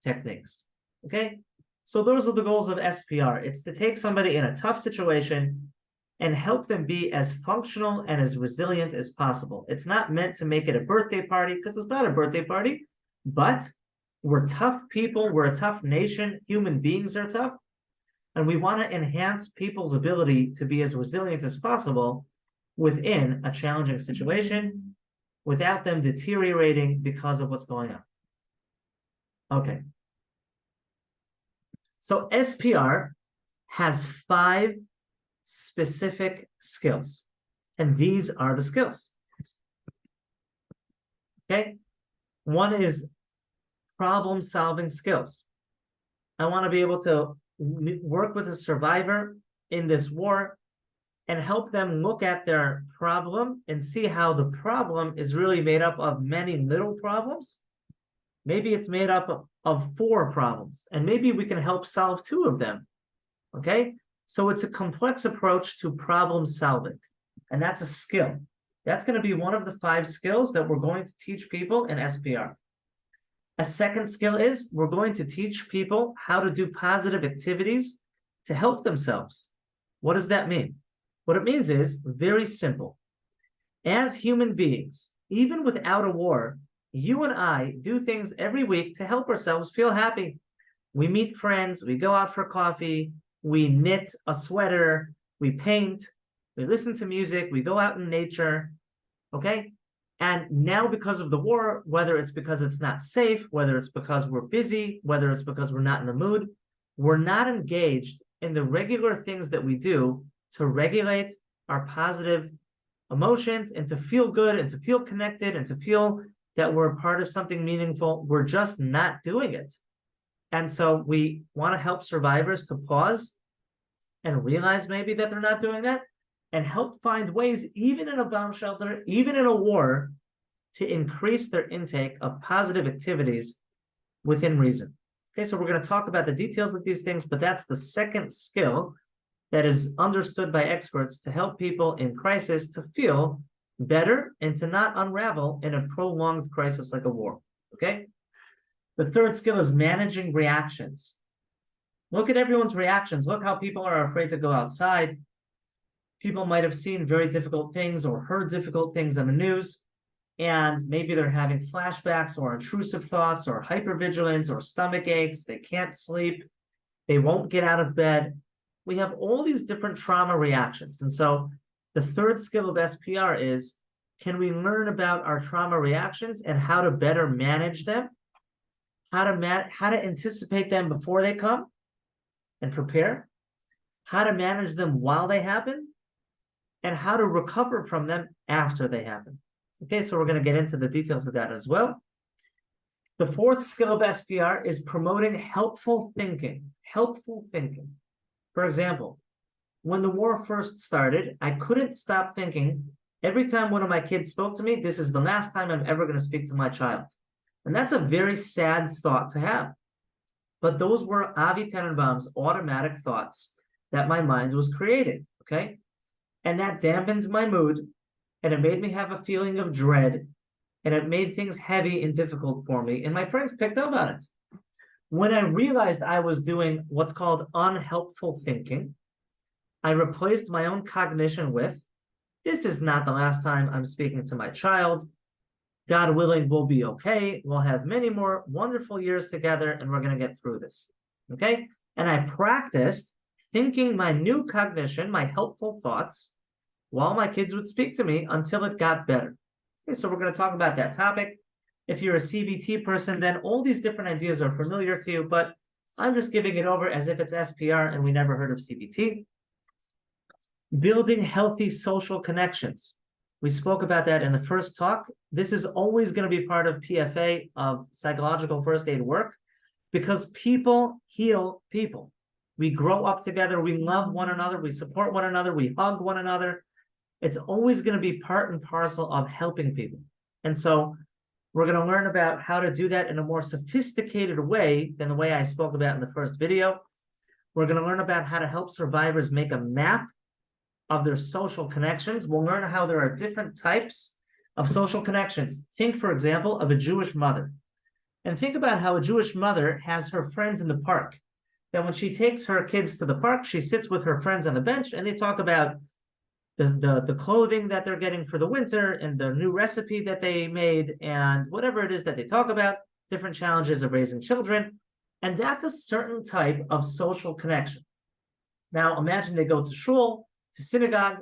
techniques. Okay, so those are the goals of SPR. It's to take somebody in a tough situation and help them be as functional and as resilient as possible. It's not meant to make it a birthday party, because it's not a birthday party, but we're tough people, we're a tough nation, human beings are tough, and we want to enhance people's ability to be as resilient as possible within a challenging situation, without them deteriorating because of what's going on. Okay. So SPR has 5 specific skills, and these are the skills. Okay. One is problem-solving skills. I want to be able to work with a survivor in this war and help them look at their problem and see how the problem is really made up of many little problems. Maybe it's made up of 4 problems, and maybe we can help solve 2 of them. Okay, so it's a complex approach to problem solving, and that's a skill. That's going to be one of the 5 skills that we're going to teach people in SPR. A second skill is we're going to teach people how to do positive activities to help themselves. What does that mean? What it means is very simple. As human beings, even without a war, you and I do things every week to help ourselves feel happy. We meet friends, we go out for coffee, we knit a sweater, we paint, we listen to music, we go out in nature, okay? And now because of the war, whether it's because it's not safe, whether it's because we're busy, whether it's because we're not in the mood, we're not engaged in the regular things that we do to regulate our positive emotions and to feel good and to feel connected and to feel that we're a part of something meaningful. We're just not doing it. And so we want to help survivors to pause and realize maybe that they're not doing that, and help find ways, even in a bomb shelter, even in a war, to increase their intake of positive activities within reason. Okay, so we're going to talk about the details of these things, but that's the second skill that is understood by experts to help people in crisis to feel better and to not unravel in a prolonged crisis like a war. Okay, the third skill is managing reactions. Look at everyone's reactions. Look how people are afraid to go outside. People might have seen very difficult things or heard difficult things on the news, and maybe they're having flashbacks or intrusive thoughts or hypervigilance or stomach aches. They can't sleep. They won't get out of bed. We have all these different trauma reactions. And so the third skill of SPR is, can we learn about our trauma reactions and how to better manage them? how to anticipate them before they come and prepare, how to manage them while they happen, and how to recover from them after they happen. Okay, so we're going to get into the details of that as well. The fourth skill of SPR is promoting helpful thinking. Helpful thinking. For example, when the war first started, I couldn't stop thinking every time one of my kids spoke to me, this is the last time I'm ever going to speak to my child. And that's a very sad thought to have. But those were Avi Tenenbaum's automatic thoughts that my mind was creating, okay? And that dampened my mood, and it made me have a feeling of dread, and it made things heavy and difficult for me, and my friends picked up on it. When I realized I was doing what's called unhelpful thinking, I replaced my own cognition with, this is not the last time I'm speaking to my child. God willing, we'll be okay. We'll have many more wonderful years together, and we're going to get through this, okay? And I practiced thinking my new cognition, my helpful thoughts, while my kids would speak to me until it got better. Okay, so we're going to talk about that topic. If you're a CBT person, then all these different ideas are familiar to you, but I'm just giving it over as if it's SPR and we never heard of CBT. Building healthy social connections. We spoke about that in the first talk. This is always going to be part of PFA, of psychological first aid work, because people heal people. We grow up together, we love one another, we support one another, we hug one another. It's always going to be part and parcel of helping people. And so we're going to learn about how to do that in a more sophisticated way than the way I spoke about in the first video. We're going to learn about how to help survivors make a map of their social connections. We'll learn how there are different types of social connections. Think, for example, of a Jewish mother. And think about how a Jewish mother has her friends in the park. That when she takes her kids to the park, she sits with her friends on the bench and they talk about the clothing that they're getting for the winter and the new recipe that they made and whatever it is that they talk about, different challenges of raising children. And that's a certain type of social connection. Now, imagine they go to shul, to synagogue,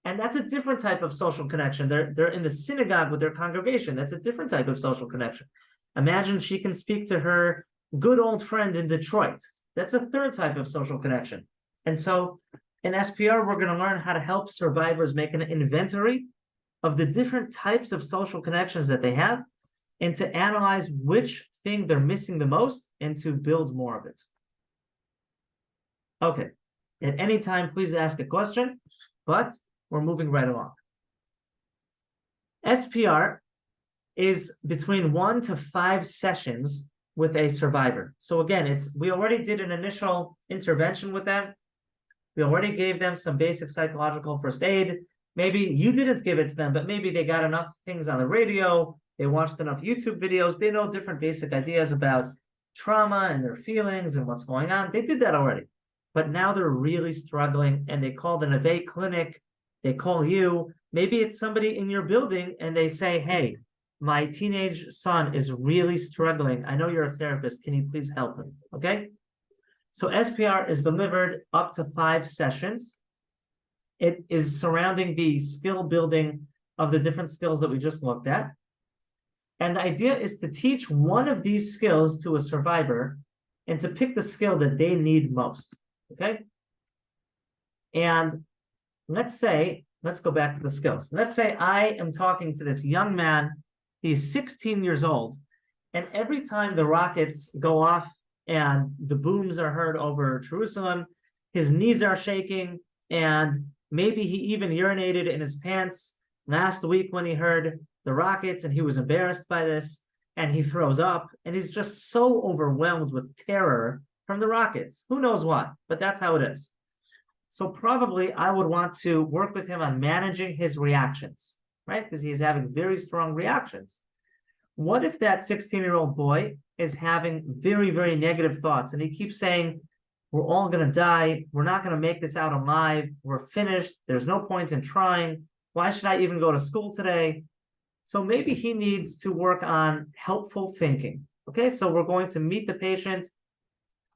and that's a different type of social connection. They're in the synagogue with their congregation. That's a different type of social connection. Imagine she can speak to her good old friend in Detroit. That's a third type of social connection. And so in SPR, we're going to learn how to help survivors make an inventory of the different types of social connections that they have and to analyze which thing they're missing the most and to build more of it. Okay. At any time, please ask a question, but we're moving right along. SPR is between 1 to 5 sessions with a survivor. So again, we already did an initial intervention with them. We already gave them some basic psychological first aid. Maybe you didn't give it to them, but maybe they got enough things on the radio. They watched enough YouTube videos. They know different basic ideas about trauma and their feelings and what's going on. They did that already. But now they're really struggling and they call the Neve clinic. They call you. Maybe it's somebody in your building and they say, hey, my teenage son is really struggling. I know you're a therapist. Can you please help him? Okay. So SPR is delivered up to 5 sessions. It is surrounding the skill building of the different skills that we just looked at. And the idea is to teach one of these skills to a survivor and to pick the skill that they need most, okay? And let's go back to the skills. Let's say I am talking to this young man, he's 16 years old, and every time the rockets go off and the booms are heard over Jerusalem, his knees are shaking, and maybe he even urinated in his pants last week when he heard the rockets, and he was embarrassed by this, and he throws up, and he's just so overwhelmed with terror from the rockets. Who knows why, but that's how it is. So probably I would want to work with him on managing his reactions, right? Because he's having very strong reactions. What if that 16-year-old boy is having very, very negative thoughts, and he keeps saying, we're all going to die. We're not going to make this out alive. We're finished. There's no point in trying. Why should I even go to school today? So maybe he needs to work on helpful thinking. Okay, so we're going to meet the patient.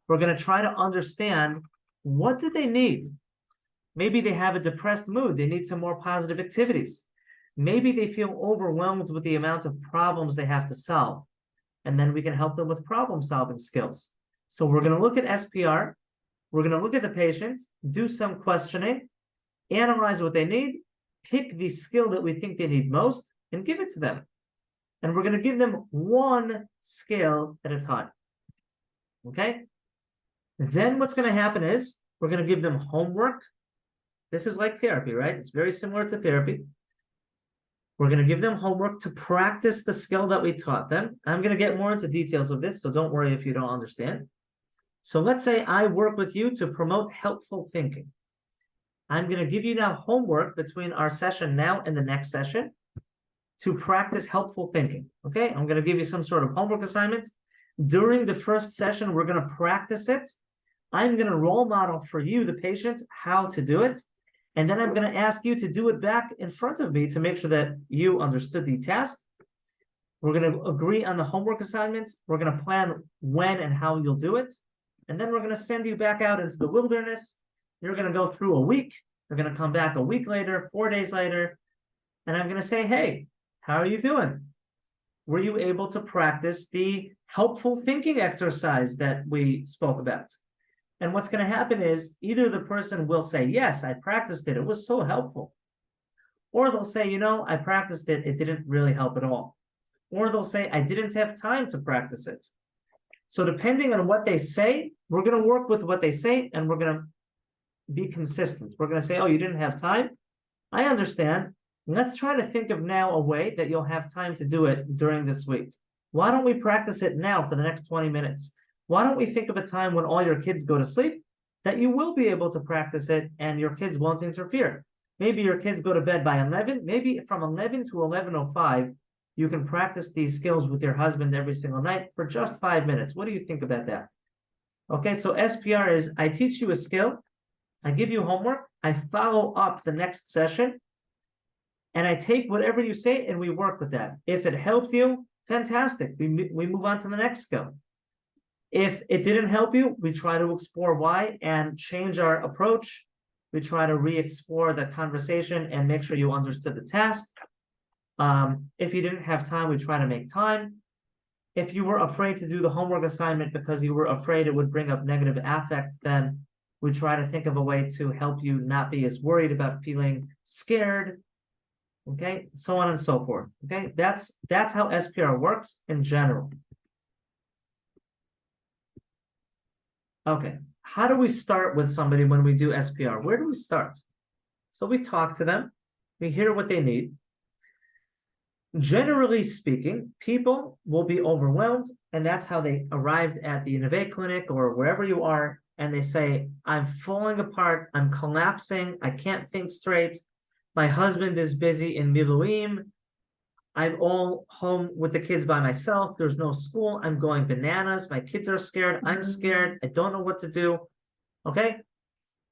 We're going to try to understand, what do they need? Maybe they have a depressed mood. They need some more positive activities. Maybe they feel overwhelmed with the amount of problems they have to solve. and then we can help them with problem-solving skills. So we're going to look at SPR, we're going to look at the patient, do some questioning, analyze what they need, pick the skill that we think they need most, and give it to them. And we're going to give them one skill at a time. Okay? Then what's going to happen is we're going to give them homework. This is like therapy, right? It's very similar to therapy. We're going to give them homework to practice the skill that we taught them. I'm going to get more into details of this, so don't worry if you don't understand. So let's say I work with you to promote helpful thinking. I'm going to give you now homework between our session now and the next session to practice helpful thinking. Okay, I'm going to give you some sort of homework assignment. During the first session, we're going to practice it. I'm going to role model for you, the patient, how to do it. And then I'm going to ask you to do it back in front of me to make sure that you understood the task. We're going to agree on the homework assignment. We're going to plan when and how you'll do it. And then we're going to send you back out into the wilderness. You're going to go through a week. You're going to come back a week later, 4 days later. And I'm going to say, hey, how are you doing? Were you able to practice the helpful thinking exercise that we spoke about? And what's going to happen is either the person will say, yes, I practiced it. It was so helpful. Or they'll say, you know, I practiced it. It didn't really help at all. Or they'll say, I didn't have time to practice it. So depending on what they say, we're going to work with what they say, and we're going to be consistent. We're going to say, oh, you didn't have time? I understand. Let's try to think of now a way that you'll have time to do it during this week. Why don't we practice it now for the next 20 minutes? Why don't we think of a time when all your kids go to sleep that you will be able to practice it and your kids won't interfere? Maybe your kids go to bed by 11. Maybe from 11 to 11:05, you can practice these skills with your husband every single night for just 5 minutes. What do you think about that? Okay, so SPR is I teach you a skill, I give you homework, I follow up the next session, and I take whatever you say and we work with that. If it helped you, fantastic. We move on to the next skill. If it didn't help you, we try to explore why and change our approach. We try to re-explore the conversation and make sure you understood the task. If you didn't have time, we try to make time. If you were afraid to do the homework assignment because you were afraid it would bring up negative affect, then we try to think of a way to help you not be as worried about feeling scared. Okay, so on and so forth. Okay, that's how SPR works in general. Okay, how do we start with somebody when we do SPR? Where do we start? So we talk to them, we hear what they need. Generally speaking, people will be overwhelmed, and that's how they arrived at the Neve clinic or wherever you are, and they say, I'm falling apart, I'm collapsing, I can't think straight, my husband is busy in Miluim, I'm all home with the kids by myself, there's no school, I'm going bananas, my kids are scared, I'm scared, I don't know what to do. Okay?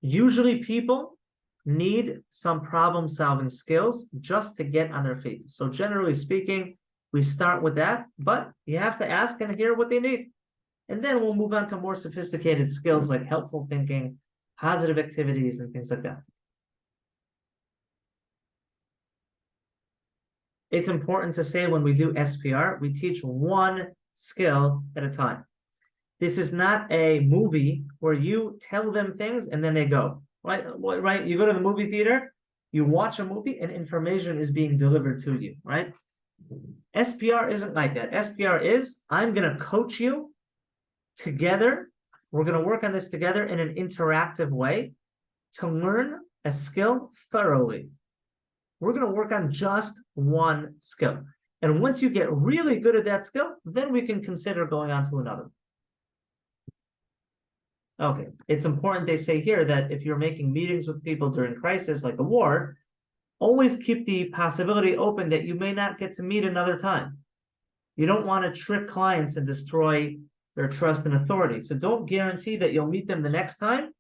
Usually people need some problem-solving skills just to get on their feet. So generally speaking, we start with that, but you have to ask and hear what they need. And then we'll move on to more sophisticated skills like helpful thinking, positive activities, and things like that. It's important to say when we do SPR, we teach one skill at a time. This is not a movie where you tell them things and then they go. Right? You go to the movie theater, you watch a movie, and information is being delivered to you, right? SPR isn't like that. SPR is, I'm going to coach you together. We're going to work on this together in an interactive way to learn a skill thoroughly. We're going to work on just one skill. And once you get really good at that skill, then we can consider going on to another. Okay, it's important they say here that if you're making meetings with people during crisis like a war, always keep the possibility open that you may not get to meet another time. You don't want to trick clients and destroy their trust and authority. So don't guarantee that you'll meet them the next time,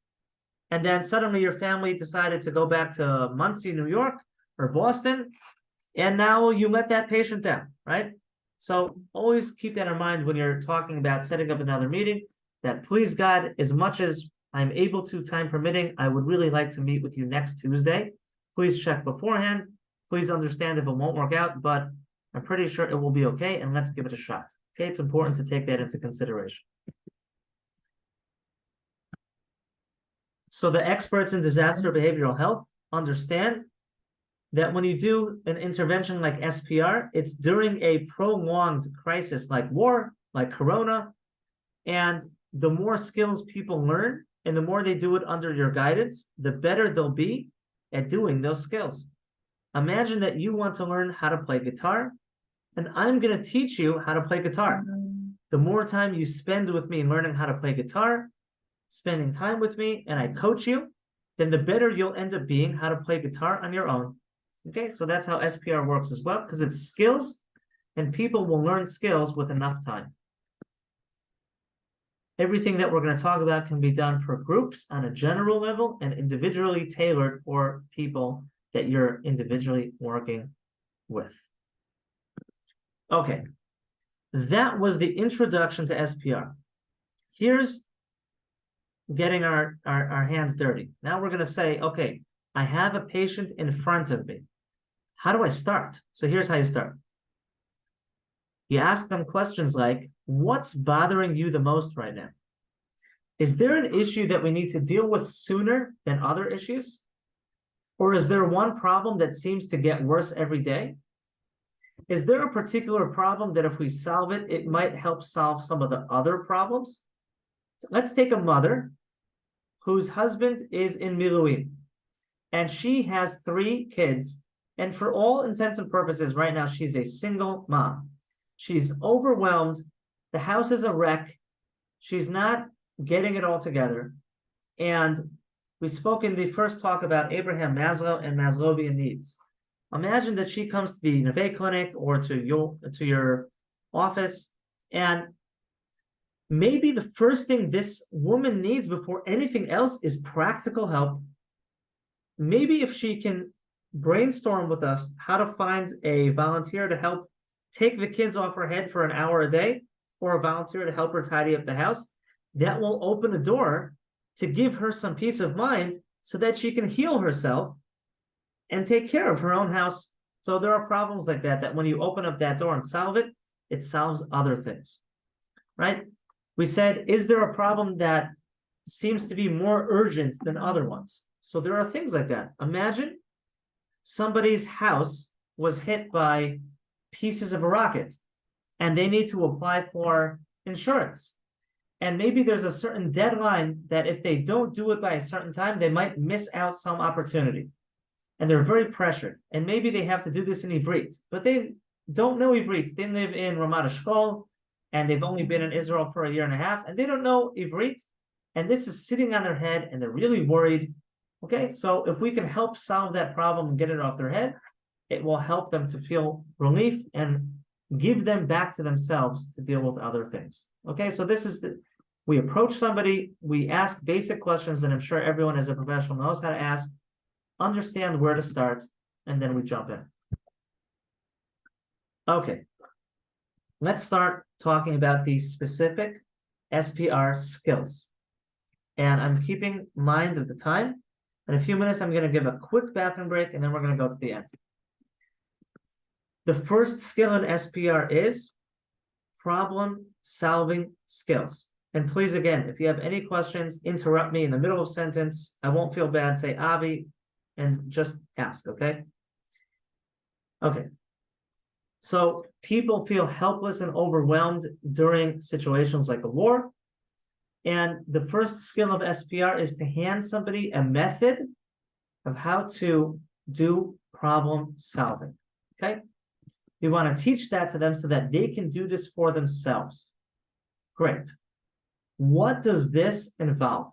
and then suddenly your family decided to go back to Muncie, New York, or Boston, and now you let that patient down, right? So always keep that in mind when you're talking about setting up another meeting, that please God, as much as I'm able to, time permitting, I would really like to meet with you next Tuesday. Please check beforehand. Please understand if it won't work out, but I'm pretty sure it will be okay, and let's give it a shot. Okay, it's important to take that into consideration. So the experts in disaster behavioral health understand that when you do an intervention like SPR, it's during a prolonged crisis like war, like Corona, and the more skills people learn and the more they do it under your guidance, the better they'll be at doing those skills. Imagine that you want to learn how to play guitar, and I'm going to teach you how to play guitar. The more time you spend with me learning how to play guitar, spending time with me, and I coach you, then the better you'll end up being how to play guitar on your own. Okay, so that's how SPR works as well, because it's skills, and people will learn skills with enough time. Everything that we're going to talk about can be done for groups on a general level and individually tailored for people that you're individually working with. Okay, that was the introduction to SPR. Here's getting our hands dirty. Now we're going to say, okay, I have a patient in front of me. How do I start? So here's how you start. You ask them questions like, what's bothering you the most right now? Is there an issue that we need to deal with sooner than other issues? Or is there one problem that seems to get worse every day? Is there a particular problem that if we solve it, it might help solve some of the other problems? Let's take a mother whose husband is in Miluim, and she has 3 kids. And for all intents and purposes, right now, she's a single mom. She's overwhelmed. The house is a wreck. She's not getting it all together. And we spoke in the first talk about Abraham Maslow and Maslowian needs. Imagine that she comes to the Neve clinic or to your office, and maybe the first thing this woman needs before anything else is practical help. Maybe if she can brainstorm with us how to find a volunteer to help take the kids off her head for an hour a day, or a volunteer to help her tidy up the house, that will open a door to give her some peace of mind so that she can heal herself and take care of her own house. So there are problems like that, that when you open up that door and solve it, it solves other things, right? We said, is there a problem that seems to be more urgent than other ones? So there are things like that. Imagine somebody's house was hit by pieces of a rocket and they need to apply for insurance. And maybe there's a certain deadline that if they don't do it by a certain time, they might miss out some opportunity. And they're very pressured. And maybe they have to do this in Ivrit, but they don't know Ivrit. They live in Ramat Eshkol, and they've only been in Israel for 1.5 years, and they don't know Ivrit. And this is sitting on their head, and they're really worried. Okay, so if we can help solve that problem and get it off their head, it will help them to feel relief and give them back to themselves to deal with other things. Okay, so this is we approach somebody, we ask basic questions that I'm sure everyone as a professional knows how to ask, understand where to start, and then we jump in. Okay, let's start talking about the specific SPR skills. And I'm keeping mind of the time. In a few minutes, I'm going to give a quick bathroom break, and then we're going to go to the end. The first skill in SPR is problem-solving skills. And please, again, if you have any questions, interrupt me in the middle of a sentence. I won't feel bad. Say, Avi, and just ask, okay? Okay. So people feel helpless and overwhelmed during situations like a war. And the first skill of SPR is to hand somebody a method of how to do problem solving, okay? We want to teach that to them so that they can do this for themselves. Great. What does this involve?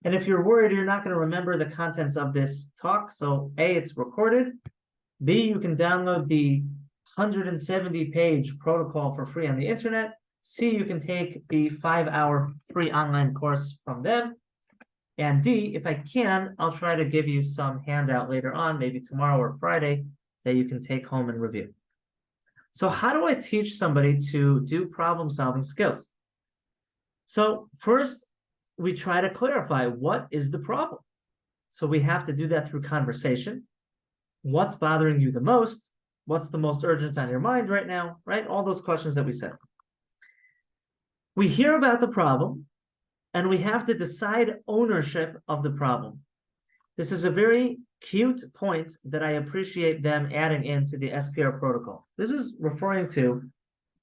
And if you're worried you're not going to remember the contents of this talk, so A, it's recorded. B, you can download the 170-page protocol for free on the internet. C, you can take the 5-hour free online course from them. And D, if I can, I'll try to give you some handout later on, maybe tomorrow or Friday, that you can take home and review. So how do I teach somebody to do problem-solving skills? So first, we try to clarify what is the problem. So we have to do that through conversation. What's bothering you the most? What's the most urgent on your mind right now, right? All those questions that we said. We hear about the problem, and we have to decide ownership of the problem. This is a very cute point that I appreciate them adding into the SPR protocol. This is referring to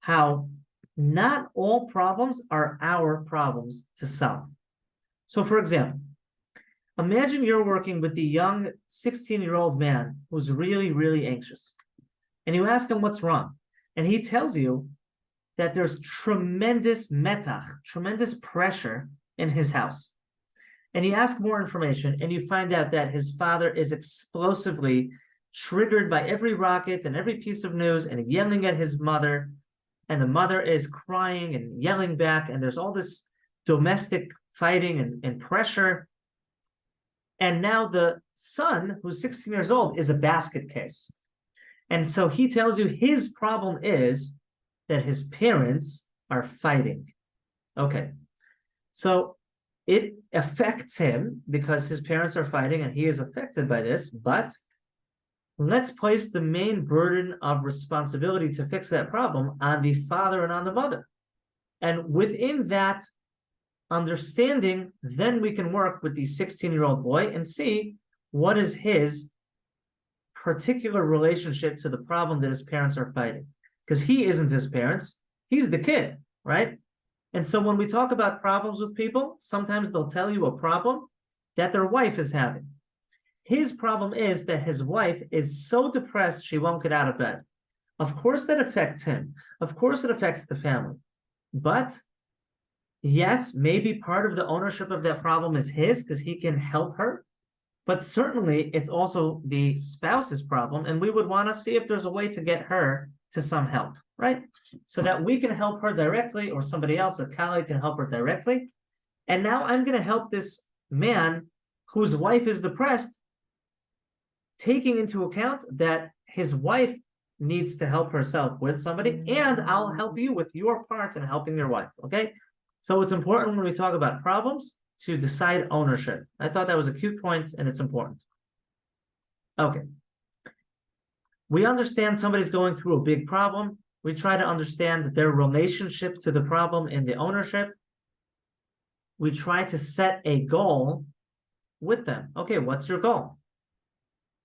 how not all problems are our problems to solve. So, for example, imagine you're working with the young 16-year-old man who's really, really anxious. And you ask him what's wrong. And he tells you that there's tremendous metach, tremendous pressure in his house. And you ask more information, and you find out that his father is explosively triggered by every rocket and every piece of news and yelling at his mother. And the mother is crying and yelling back. And there's all this domestic fighting and pressure. And now the son, who's 16 years old, is a basket case. And so he tells you his problem is that his parents are fighting. Okay. So it affects him because his parents are fighting and he is affected by this. But let's place the main burden of responsibility to fix that problem on the father and on the mother. And within that understanding, then we can work with the 16-year-old boy and see what is his particular relationship to the problem that his parents are fighting. Because he isn't his parents, he's the kid, right? And so when we talk about problems with people, sometimes they'll tell you a problem that their wife is having. His problem is that his wife is so depressed she won't get out of bed. Of course that affects him. Of course it affects the family. But yes, maybe part of the ownership of that problem is his because he can help her. But certainly it's also the spouse's problem. And we would want to see if there's a way to get her to some help, right? So that we can help her directly, or somebody else, a colleague, can help her directly. And now I'm going to help this man whose wife is depressed, taking into account that his wife needs to help herself with somebody, and I'll help you with your part in helping your wife, okay? So it's important when we talk about problems to decide ownership. I thought that was a cute point, and it's important. Okay. We understand somebody's going through a big problem. We try to understand their relationship to the problem and the ownership. We try to set a goal with them. Okay, what's your goal?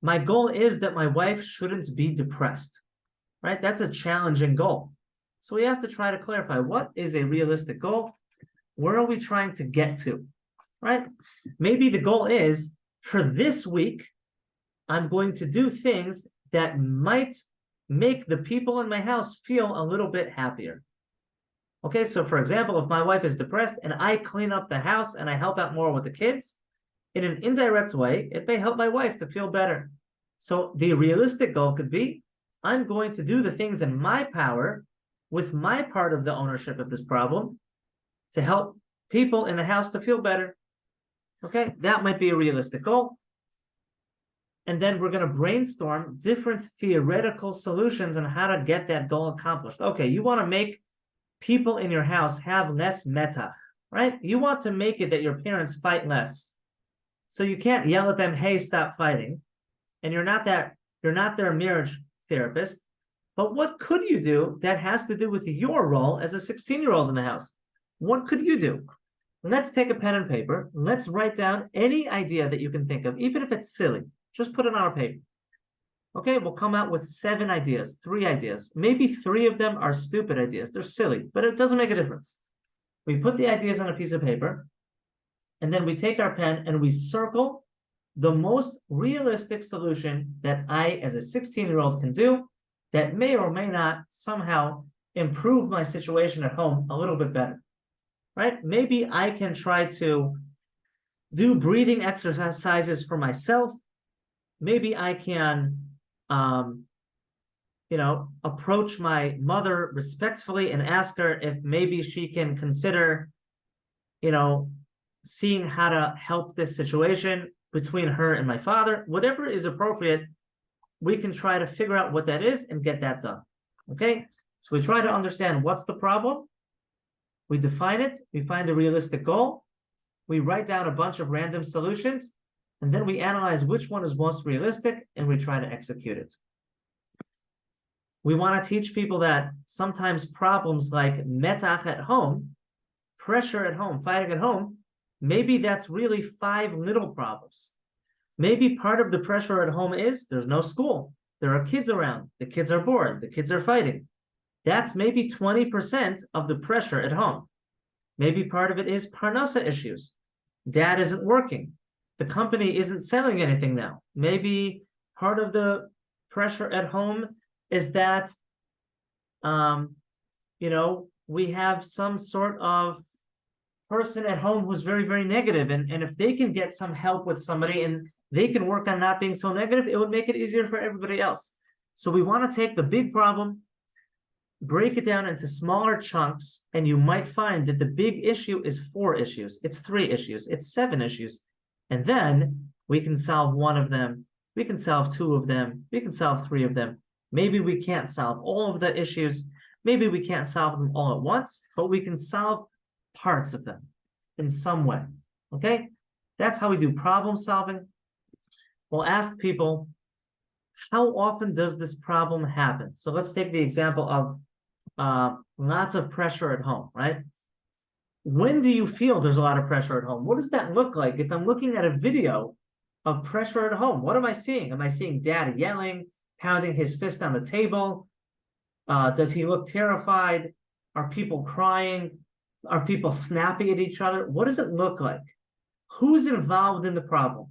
My goal is that my wife shouldn't be depressed, right? That's a challenging goal. So we have to try to clarify, what is a realistic goal? Where are we trying to get to, right? Maybe the goal is, for this week, I'm going to do things that might make the people in my house feel a little bit happier. Okay, so for example, if my wife is depressed and I clean up the house and I help out more with the kids, in an indirect way, it may help my wife to feel better. So the realistic goal could be, I'm going to do the things in my power with my part of the ownership of this problem to help people in the house to feel better. Okay, that might be a realistic goal. And then we're going to brainstorm different theoretical solutions on how to get that goal accomplished. Okay, you want to make people in your house have less metach, right? You want to make it that your parents fight less. So you can't yell at them, hey, stop fighting. And you're not their marriage therapist. But what could you do that has to do with your role as a 16-year-old in the house? What could you do? Let's take a pen and paper. Let's write down any idea that you can think of, even if it's silly. Just put it on a paper. Okay, we'll come out with 7 ideas, 3 ideas. Maybe 3 of them are stupid ideas. They're silly, but it doesn't make a difference. We put the ideas on a piece of paper, and then we take our pen and we circle the most realistic solution that I, as a 16-year-old, can do that may or may not somehow improve my situation at home a little bit better, right? Maybe I can try to do breathing exercises for myself. Maybe I can, approach my mother respectfully and ask her if maybe she can consider, seeing how to help this situation between her and my father. Whatever is appropriate, we can try to figure out what that is and get that done. Okay? So we try to understand what's the problem. We define it. We find a realistic goal. We write down a bunch of random solutions. And then we analyze which one is most realistic, and we try to execute it. We want to teach people that sometimes problems like metach at home pressure at home, fighting at home, maybe that's really 5 little problems. Maybe part of the pressure at home is there's no school. There are kids around. The kids are bored. The kids are fighting. That's maybe 20% of the pressure at home. Maybe part of it is parnasa issues. Dad isn't working. The company isn't selling anything now. Maybe part of the pressure at home is that, we have some sort of person at home who's very, very negative. And if they can get some help with somebody and they can work on not being so negative, it would make it easier for everybody else. So we want to take the big problem, break it down into smaller chunks, and you might find that the big issue is 4 issues. It's 3 issues. It's 7 issues. And then we can solve 1 of them. We can solve 2 of them. We can solve 3 of them. Maybe we can't solve all of the issues. Maybe we can't solve them all at once, but we can solve parts of them in some way. Okay? That's how we do problem solving. We'll ask people, how often does this problem happen? So let's take the example of lots of pressure at home, right? When do you feel there's a lot of pressure at home? What does that look like? If I'm looking at a video of pressure at home, what am I seeing? Am I seeing dad yelling, pounding his fist on the table? Does he look terrified? Are people crying? Are people snapping at each other? What does it look like? Who's involved in the problem?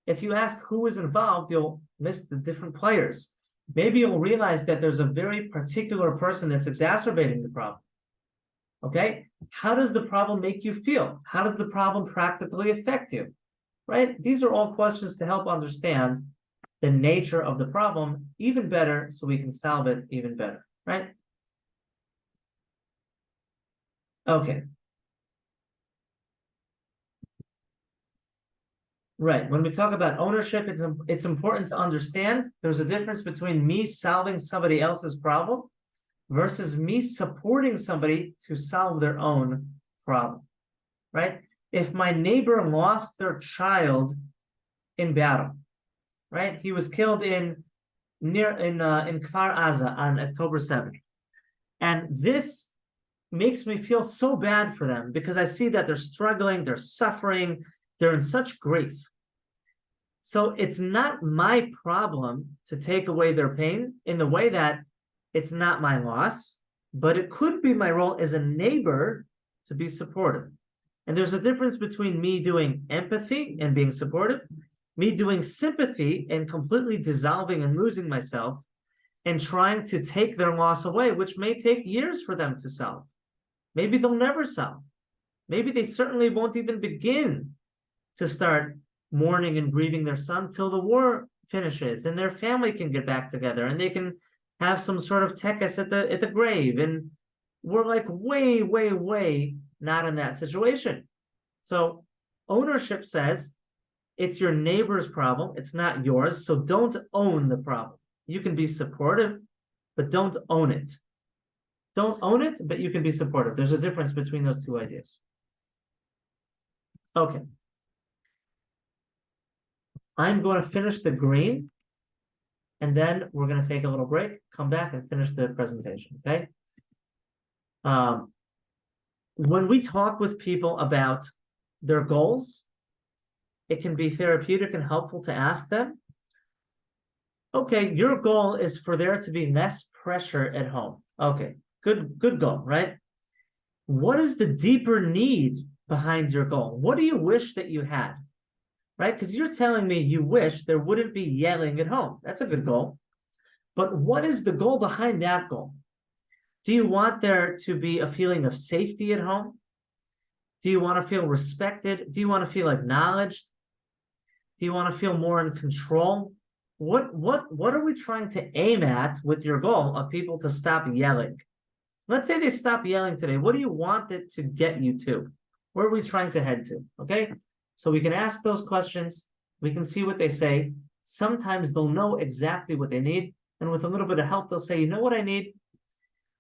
If you ask who is involved, you'll miss the different players. Maybe you'll realize that there's a very particular person that's exacerbating the problem. Okay? How does the problem make you feel? How does the problem practically affect you? Right? These are all questions to help understand the nature of the problem even better so we can solve it even better, right? Okay. Right, when we talk about ownership, it's important to understand there's a difference between me solving somebody else's problem versus me supporting somebody to solve their own problem, right? If my neighbor lost their child in battle, right? He was killed in Kfar Aza on October 7th. And this makes me feel so bad for them because I see that they're struggling, they're suffering, they're in such grief. So it's not my problem to take away their pain in the way that it's not my loss, but it could be my role as a neighbor to be supportive. And there's a difference between me doing empathy and being supportive, me doing sympathy and completely dissolving and losing myself and trying to take their loss away, which may take years for them to solve. Maybe they'll never solve. Maybe they certainly won't even begin to start mourning and grieving their son till the war finishes and their family can get back together and they can have some sort of tekes at the grave. And we're like way, way, way not in that situation. So ownership says it's your neighbor's problem. It's not yours. So don't own the problem. You can be supportive, but don't own it. Don't own it, but you can be supportive. There's a difference between those 2 ideas. Okay. I'm going to finish the green, and then we're going to take a little break, come back and finish the presentation, okay? When we talk with people about their goals, it can be therapeutic and helpful to ask them, okay, your goal is for there to be less pressure at home. Okay, good goal, right? What is the deeper need behind your goal? What do you wish that you had? Right? Because you're telling me you wish there wouldn't be yelling at home. That's a good goal. But what is the goal behind that goal? Do you want there to be a feeling of safety at home? Do you want to feel respected? Do you want to feel acknowledged? Do you want to feel more in control? What are we trying to aim at with your goal of people to stop yelling? Let's say they stop yelling today. What do you want it to get you to? Where are we trying to head to? Okay? So we can ask those questions. We can see what they say. Sometimes they'll know exactly what they need. And with a little bit of help, they'll say, you know what I need?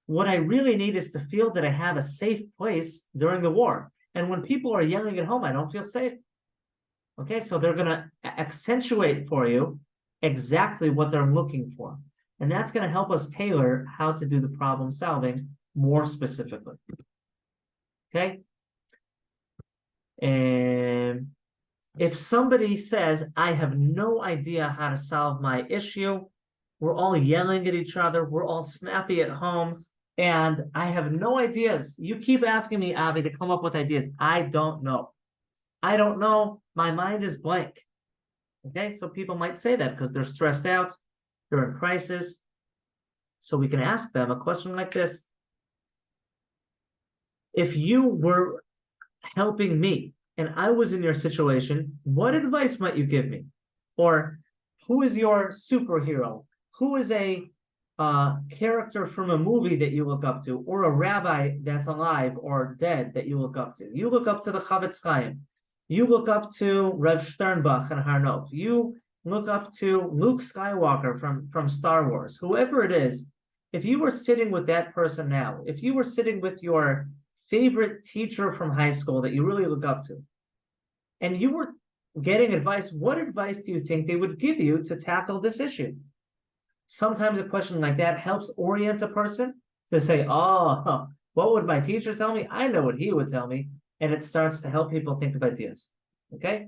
What I really need is to feel that I have a safe place during the war. And when people are yelling at home, I don't feel safe. Okay, so they're going to accentuate for you exactly what they're looking for. And that's going to help us tailor how to do the problem solving more specifically. Okay, And if somebody says, I have no idea how to solve my issue, we're all yelling at each other, we're all snappy at home, and I have no ideas. You keep asking me, Avi, to come up with ideas. I don't know. I don't know. My mind is blank. Okay, so people might say that because they're stressed out, they're in crisis. So we can ask them a question like this. If you were helping me and I was in your situation, what advice might you give me? Or who is your superhero? Who is a character from a movie that you look up to, or a rabbi that's alive or dead that you look up to? You look up to the Chavetz Chaim. You look up to Rev Sternbach and Har Nof. You look up to Luke Skywalker from Star Wars. Whoever it is, if you were sitting with that person now, if you were sitting with your favorite teacher from high school that you really look up to, and you were getting advice, what advice do you think they would give you to tackle this issue? Sometimes a question like that helps orient a person to say, oh, what would my teacher tell me? I know what he would tell me. And it starts to help people think of ideas. Okay?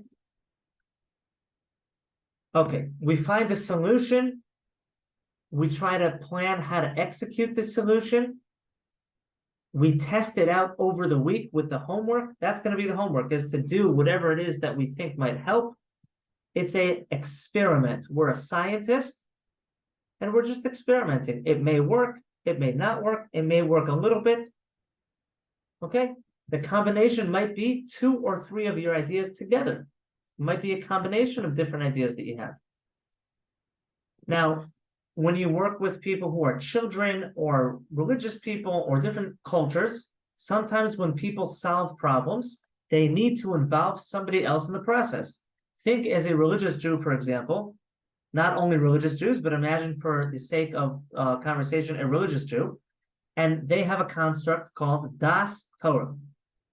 Okay, we find the solution. We try to plan how to execute the solution. We test it out over the week with the homework. That's going to be the homework, is to do whatever it is that we think might help. It's an experiment. We're a scientist, and we're just experimenting. It may work, it may not work, it may work a little bit. Okay? The combination might be 2 or 3 of your ideas together. It might be a combination of different ideas that you have. Now, when you work with people who are children or religious people or different cultures, sometimes when people solve problems, they need to involve somebody else in the process. Think as a religious Jew, for example, not only religious Jews, but imagine for the sake of conversation, a religious Jew, and they have a construct called Das Torah.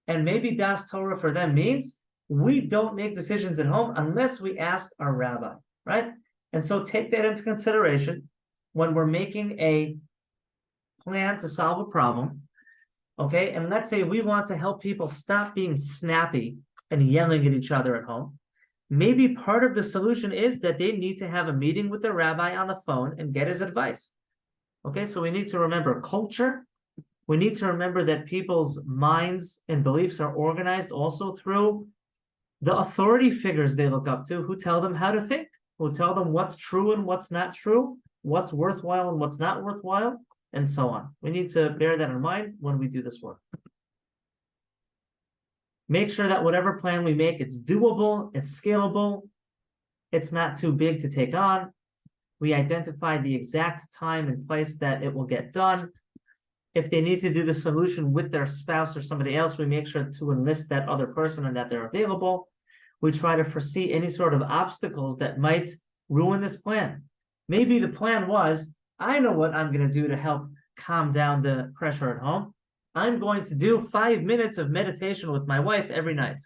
And maybe Das Torah for them means we don't make decisions at home unless we ask our rabbi, right? And so take that into consideration when we're making a plan to solve a problem, okay? And let's say we want to help people stop being snappy and yelling at each other at home. Maybe part of the solution is that they need to have a meeting with their rabbi on the phone and get his advice. Okay, so we need to remember culture. We need to remember that people's minds and beliefs are organized also through the authority figures they look up to who tell them how to think, who tell them what's true and what's not true, what's worthwhile and what's not worthwhile, and so on. We need to bear that in mind when we do this work. Make sure that whatever plan we make, it's doable, it's scalable, it's not too big to take on. We identify the exact time and place that it will get done. If they need to do the solution with their spouse or somebody else, we make sure to enlist that other person and that they're available. We try to foresee any sort of obstacles that might ruin this plan. Maybe the plan was, I know what I'm going to do to help calm down the pressure at home. I'm going to do 5 minutes of meditation with my wife every night.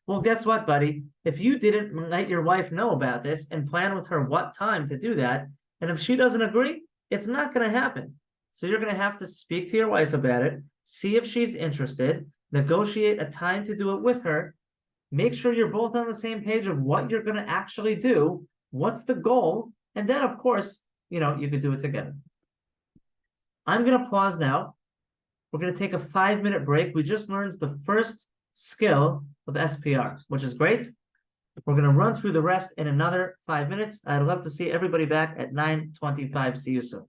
Well, guess what, buddy? If you didn't let your wife know about this and plan with her what time to do that, and if she doesn't agree, it's not going to happen. So you're going to have to speak to your wife about it, see if she's interested, negotiate a time to do it with her, make sure you're both on the same page of what you're going to actually do, what's the goal, and then, of course, you could do it together. I'm going to pause now. We're going to take a 5-minute break. We just learned the first skill of SPR, which is great. We're going to run through the rest in another 5 minutes. I'd love to see everybody back at 9:25. See you soon.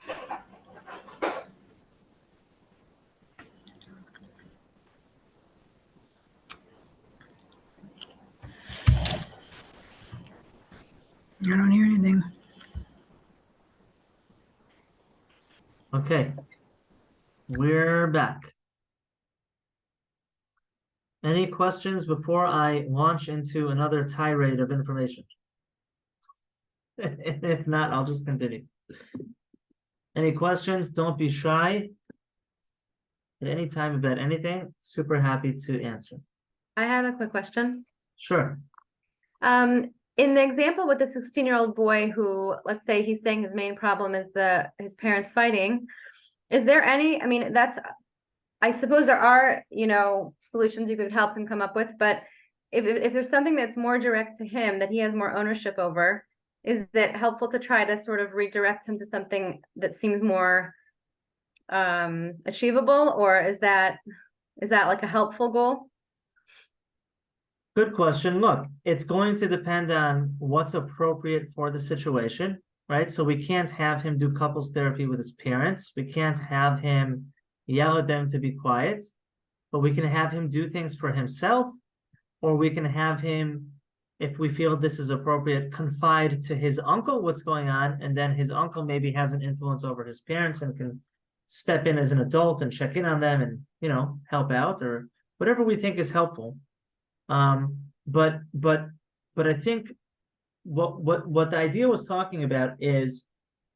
I don't hear anything. Okay. We're back. Any questions before I launch into another tirade of information? If not, I'll just continue. Any questions? Don't be shy. At any time about anything, super happy to answer. I have a quick question. Sure. In the example with the 16-year-old boy who, let's say he's saying his main problem is his parents fighting, is there any, I mean, I suppose there are, solutions you could help him come up with, but if there's something that's more direct to him that he has more ownership over, is it helpful to try to sort of redirect him to something that seems more achievable, or is that like a helpful goal? Good question. Look, it's going to depend on what's appropriate for the situation, right? So we can't have him do couples therapy with his parents. We can't have him yell at them to be quiet, but we can have him do things for himself, or we can have him, if we feel this is appropriate, confide to his uncle what's going on, and then his uncle maybe has an influence over his parents and can step in as an adult and check in on them and, help out or whatever we think is helpful. But I think what the idea was talking about is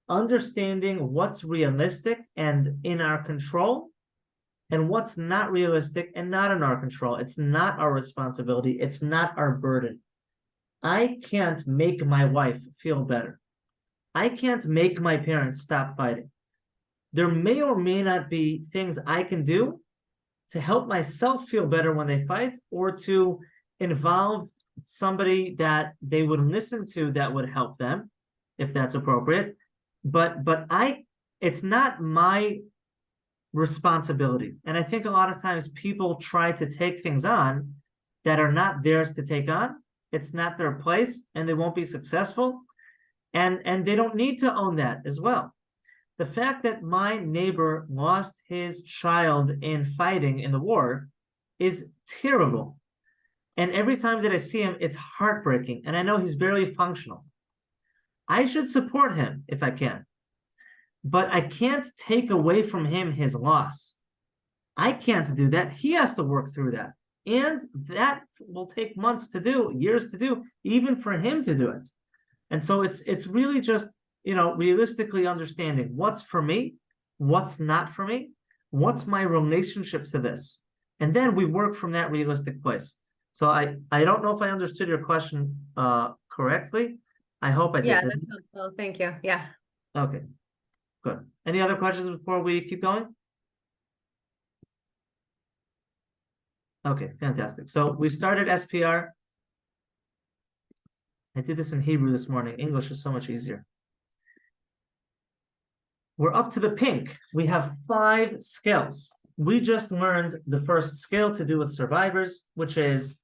understanding what's realistic and in our control and what's not realistic and not in our control. It's not our responsibility. It's not our burden. I can't make my wife feel better. I can't make my parents stop fighting. There may or may not be things I can do to help myself feel better when they fight, or to involve somebody that they would listen to that would help them, if that's appropriate. But it's not my responsibility. And I think a lot of times people try to take things on that are not theirs to take on. It's not their place, and they won't be successful. And they don't need to own that as well. The fact that my neighbor lost his child in fighting in the war is terrible. And every time that I see him, it's heartbreaking. And I know he's barely functional. I should support him if I can. But I can't take away from him his loss. I can't do that. He has to work through that. And that will take months to do, years to do, even for him to do it. And so it's really just, realistically understanding what's for me, what's not for me, what's my relationship to this. And then we work from that realistic place. So I don't know if I understood your question correctly. I hope I did. Yeah, that's helpful. Thank you. Yeah. Okay, good. Any other questions before we keep going? Okay, fantastic. So we started SPR. I did this in Hebrew this morning. English is so much easier. We're up to the pink. We have 5 skills. We just learned the first skill to do with survivors, which is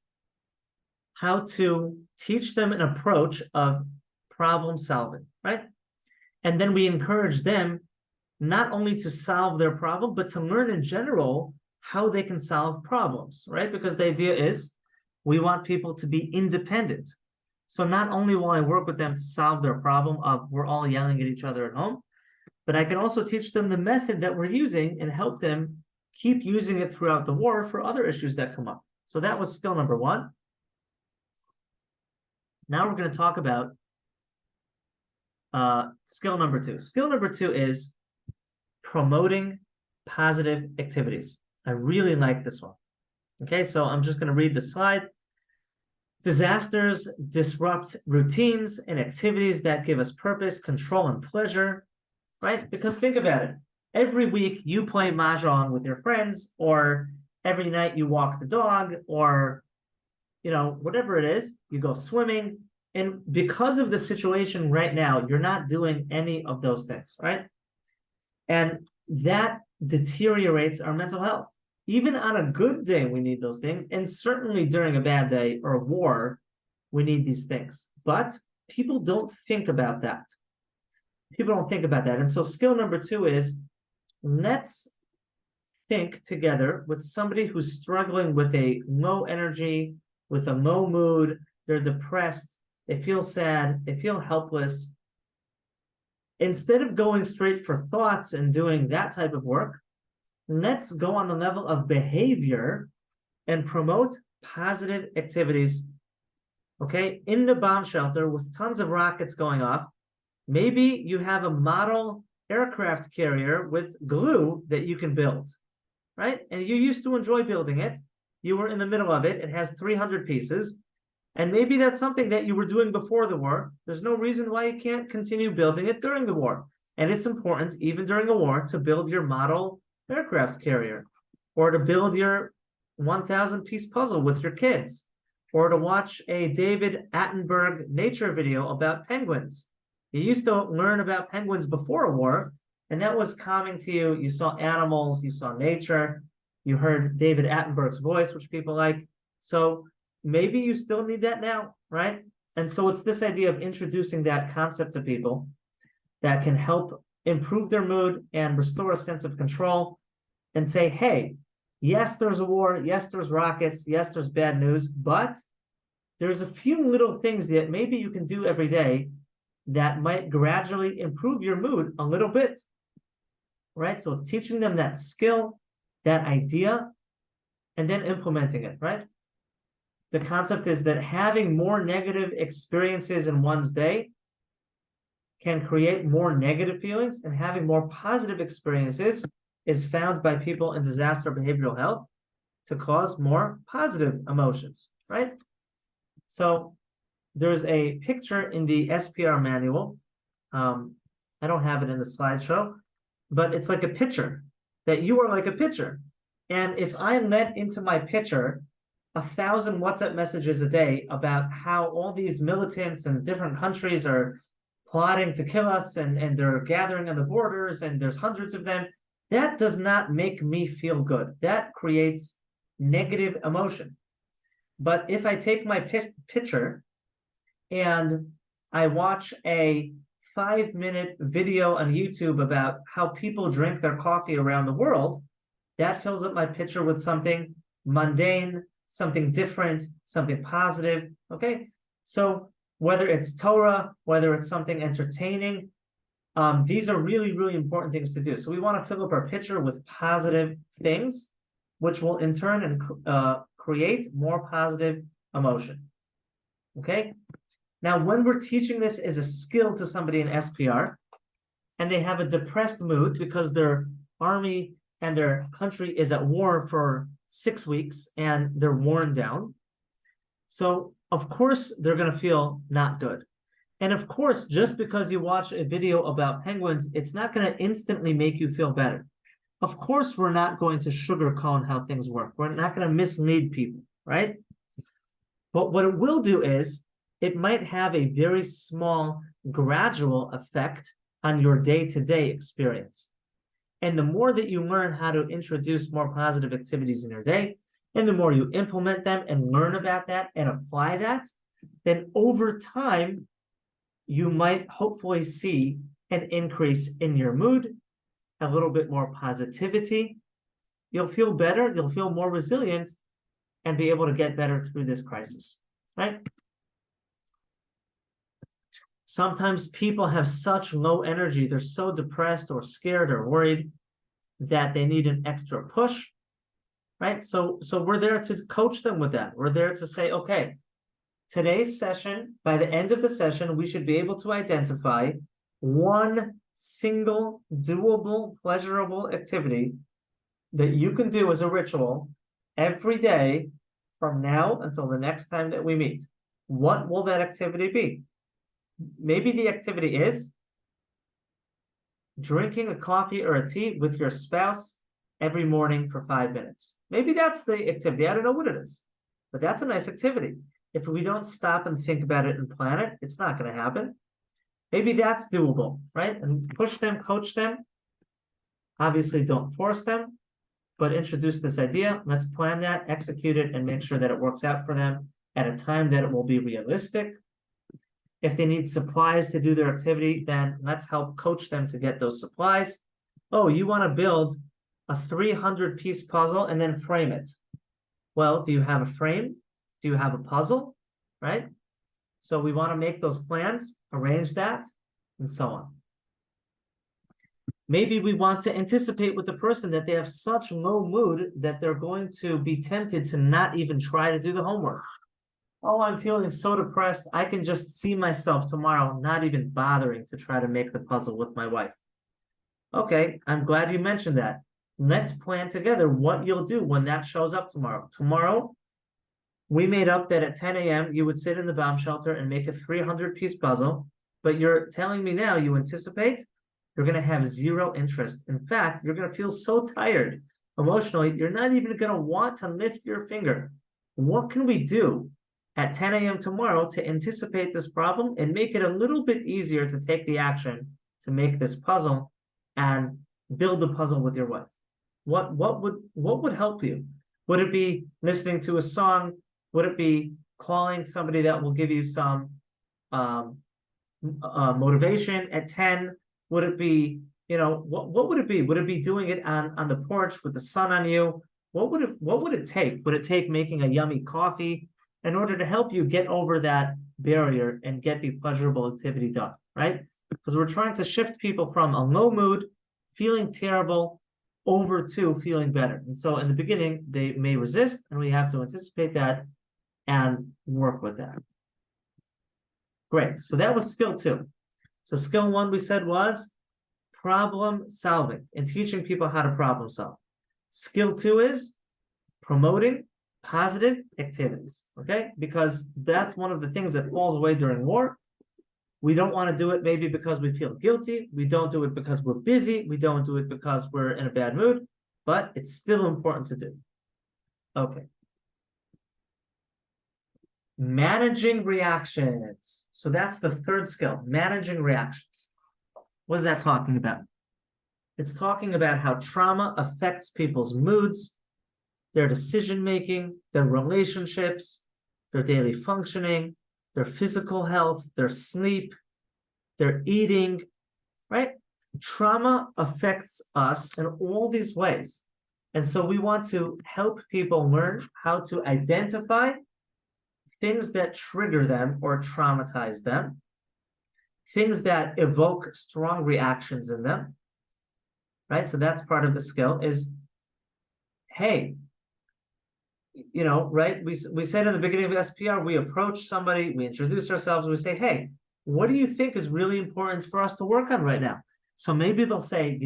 how to teach them an approach of problem solving, right? And then we encourage them not only to solve their problem, but to learn in general how they can solve problems, right? Because the idea is we want people to be independent. So not only will I work with them to solve their problem of we're all yelling at each other at home, but I can also teach them the method that we're using and help them keep using it throughout the war for other issues that come up. So that was skill number 1. Now we're going to talk about skill number 2. Skill number 2 is promoting positive activities. I really like this one. Okay, so I'm just going to read the slide. Disasters disrupt routines and activities that give us purpose, control, and pleasure, right? Because think about it. Every week you play mahjong with your friends, or every night you walk the dog, or, whatever it is, you go swimming. And because of the situation right now, you're not doing any of those things, right? And that deteriorates our mental health. Even on a good day, we need those things. And certainly during a bad day or a war, we need these things. But people don't think about that. people don't think about that. And so skill number 2 is, let's think together with somebody who's struggling with a low energy, with a low mood, they're depressed, they feel sad, they feel helpless. Instead of going straight for thoughts and doing that type of work, let's go on the level of behavior and promote positive activities. Okay, in the bomb shelter with tons of rockets going off, maybe you have a model aircraft carrier with glue that you can build, right? And you used to enjoy building it. You were in the middle of it. It has 300 pieces. And maybe that's something that you were doing before the war. There's no reason why you can't continue building it during the war. And it's important, even during a war, to build your model aircraft carrier, or to build your 1,000-piece puzzle with your kids, or to watch a David Attenborough nature video about penguins. You used to learn about penguins before a war, and that was calming to you. You saw animals, you saw nature, you heard David Attenborough's voice, which people like. So maybe you still need that now, right? And so it's this idea of introducing that concept to people that can help improve their mood and restore a sense of control, and say, hey, yes, there's a war, yes, there's rockets, yes, there's bad news, but there's a few little things that maybe you can do every day that might gradually improve your mood a little bit, right? So it's teaching them that skill, that idea, and then implementing it, right? The concept is that having more negative experiences in one's day can create more negative feelings, and having more positive experiences is found by people in disaster behavioral health to cause more positive emotions, right? So there's a picture in the SPR manual. I don't have it in the slideshow, but it's like a pitcher, that you are like a pitcher. And if I let into my pitcher 1,000 WhatsApp messages a day about how all these militants in different countries are plotting to kill us, and they're gathering on the borders, and there's hundreds of them, that does not make me feel good. That creates negative emotion. But if I take my pitcher and I watch a 5-minute video on YouTube about how people drink their coffee around the world, that fills up my pitcher with something mundane, something different, something positive, okay? So whether it's Torah, whether it's something entertaining, these are really, really important things to do. So we want to fill up our pitcher with positive things, which will in turn create more positive emotion, okay? Now, when we're teaching this as a skill to somebody in SPR, and they have a depressed mood because their army and their country is at war for 6 weeks and they're worn down, so of course they're going to feel not good. And of course, just because you watch a video about penguins, it's not going to instantly make you feel better. Of course, we're not going to sugarcoat how things work. We're not going to mislead people, right? But what it will do is, it might have a very small, gradual effect on your day-to-day experience. And the more that you learn how to introduce more positive activities in your day, and the more you implement them and learn about that and apply that, then over time, you might hopefully see an increase in your mood, a little bit more positivity. You'll feel better, you'll feel more resilient, and be able to get better through this crisis, right? Sometimes people have such low energy, they're so depressed or scared or worried that they need an extra push, right? So we're there to coach them with that. We're there to say, okay, today's session, by the end of the session, we should be able to identify one single doable, pleasurable activity that you can do as a ritual every day from now until the next time that we meet. What will that activity be? Maybe the activity is drinking a coffee or a tea with your spouse every morning for 5 minutes. Maybe that's the activity. I don't know what it is, but that's a nice activity. If we don't stop and think about it and plan it, it's not going to happen. Maybe that's doable, right? And push them, coach them. Obviously, don't force them, but introduce this idea. Let's plan that, execute it, and make sure that it works out for them at a time that it will be realistic. If they need supplies to do their activity, then let's help coach them to get those supplies. Oh, you want to build a 300-piece puzzle and then frame it. Well, do you have a frame? Do you have a puzzle? Right? So we want to make those plans, arrange that, and so on. Maybe we want to anticipate with the person that they have such low mood that they're going to be tempted to not even try to do the homework. Oh, I'm feeling so depressed. I can just see myself tomorrow not even bothering to try to make the puzzle with my wife. Okay, I'm glad you mentioned that. Let's plan together what you'll do when that shows up tomorrow. Tomorrow, we made up that at 10 a.m. you would sit in the bomb shelter and make a 300-piece puzzle, but you're telling me now you anticipate you're going to have zero interest. In fact, you're going to feel so tired emotionally, you're not even going to want to lift your finger. What can we do at 10 a.m. tomorrow to anticipate this problem and make it a little bit easier to take the action to make this puzzle and build the puzzle with your wife? What would help you? Would it be listening to a song? Would it be calling somebody that will give you some motivation at 10? Would it be, what would it be? Would it be doing it on the porch with the sun on you? What would it take? Would it take making a yummy coffee in order to help you get over that barrier and get the pleasurable activity done, right? Because we're trying to shift people from a low mood, feeling terrible, over to feeling better. And so in the beginning, they may resist, and we have to anticipate that and work with that. Great, so that was skill 2. So skill 1 we said was problem solving and teaching people how to problem solve. Skill 2 is promoting positive activities, okay? Because that's one of the things that falls away during war. We don't want to do it maybe because we feel guilty. We don't do it because we're busy. We don't do it because we're in a bad mood, but it's still important to do. Okay. Managing reactions. So that's the third skill, managing reactions. What is that talking about? It's talking about how trauma affects people's moods, their decision-making, their relationships, their daily functioning, their physical health, their sleep, their eating, right? Trauma affects us in all these ways. And so we want to help people learn how to identify things that trigger them or traumatize them, things that evoke strong reactions in them, right? So that's part of the skill is, hey, right? We said in the beginning of SPR, we approach somebody, we introduce ourselves, we say, hey, what do you think is really important for us to work on right now? So maybe they'll say,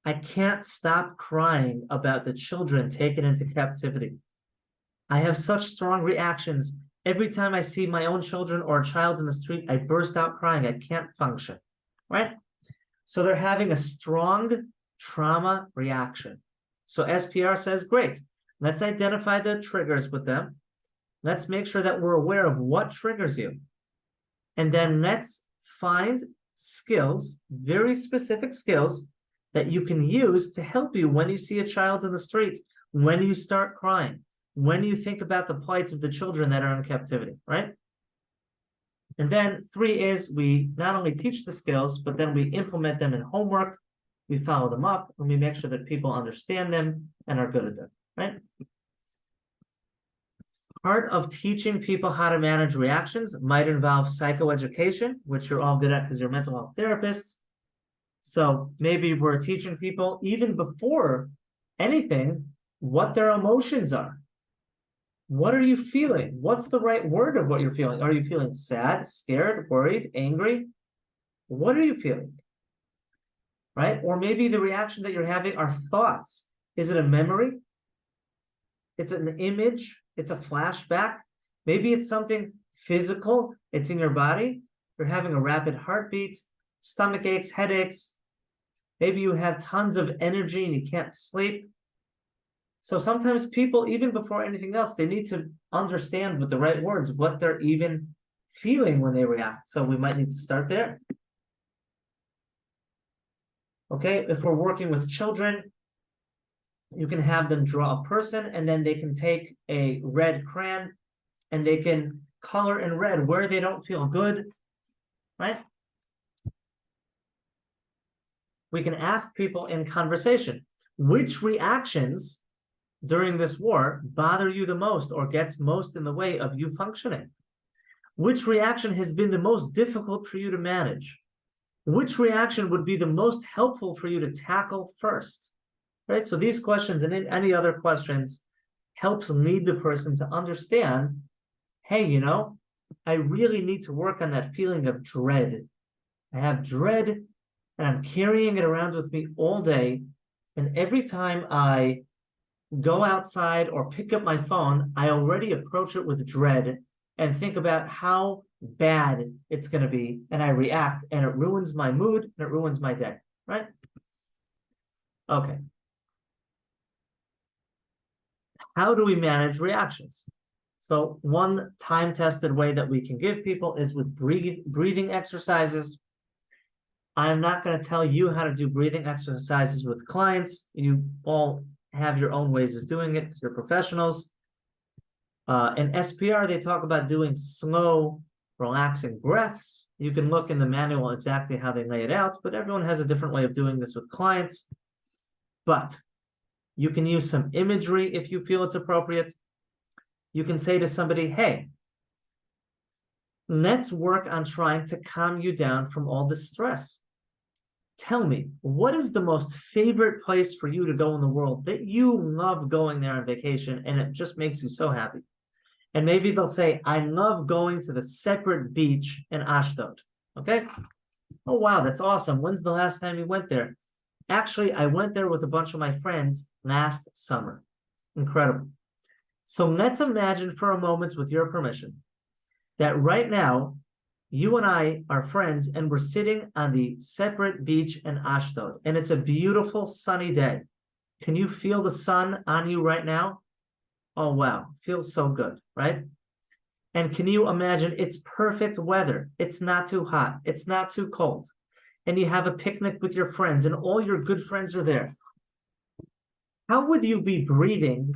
I can't stop crying about the children taken into captivity. I have such strong reactions. Every time I see my own children or a child in the street, I burst out crying. I can't function, right? So they're having a strong trauma reaction. So SPR says, great. Let's identify the triggers with them. Let's make sure that we're aware of what triggers you. And then let's find skills, very specific skills that you can use to help you when you see a child in the street, when you start crying, when you think about the plight of the children that are in captivity, right? And then 3 is we not only teach the skills, but then we implement them in homework, we follow them up, and we make sure that people understand them and are good at them, right? Part of teaching people how to manage reactions might involve psychoeducation, which you're all good at because you're mental health therapists. So maybe we're teaching people even before anything what their emotions are. What are you feeling? What's the right word of what you're feeling? Are you feeling sad, scared, worried, angry? What are you feeling? Right? Or maybe the reaction that you're having are thoughts. Is it a memory? It's an image. It's a flashback. Maybe it's something physical. It's in your body. You're having a rapid heartbeat, stomach aches, headaches. Maybe you have tons of energy and you can't sleep. So sometimes people, even before anything else, they need to understand with the right words what they're even feeling when they react. So we might need to start there. Okay, if we're working with children, you can have them draw a person and then they can take a red crayon and they can color in red where they don't feel good, right? We can ask people in conversation, which reactions during this war bother you the most or gets most in the way of you functioning? Which reaction has been the most difficult for you to manage? Which reaction would be the most helpful for you to tackle first? Right? So these questions and any other questions helps lead the person to understand, hey, you know, I really need to work on that feeling of dread. I have dread and I'm carrying it around with me all day. And every time I go outside or pick up my phone, I already approach it with dread and think about how bad it's going to be. And I react and it ruins my mood and it ruins my day, right? Okay. How do we manage reactions? So one time-tested way that we can give people is with breathing exercises. I'm not going to tell you how to do breathing exercises with clients. You all have your own ways of doing it because you're professionals. In SPR, they talk about doing slow, relaxing breaths. You can look in the manual exactly how they lay it out, but everyone has a different way of doing this with clients. But you can use some imagery if you feel it's appropriate. You can say to somebody, hey, let's work on trying to calm you down from all this stress. Tell me, what is the most favorite place for you to go in the world that you love going there on vacation and it just makes you so happy? And maybe they'll say, I love going to the separate beach in Ashdod. Okay? Oh, wow, that's awesome. When's the last time you went there? Actually, I went there with a bunch of my friends last summer. Incredible. So let's imagine for a moment, with your permission, that right now, you and I are friends and we're sitting on the separate beach in Ashdod, and it's a beautiful sunny day. Can you feel the sun on you right now? Oh, wow. Feels so good, right? And can you imagine it's perfect weather? It's not too hot. It's not too cold. And you have a picnic with your friends and all your good friends are there. How would you be breathing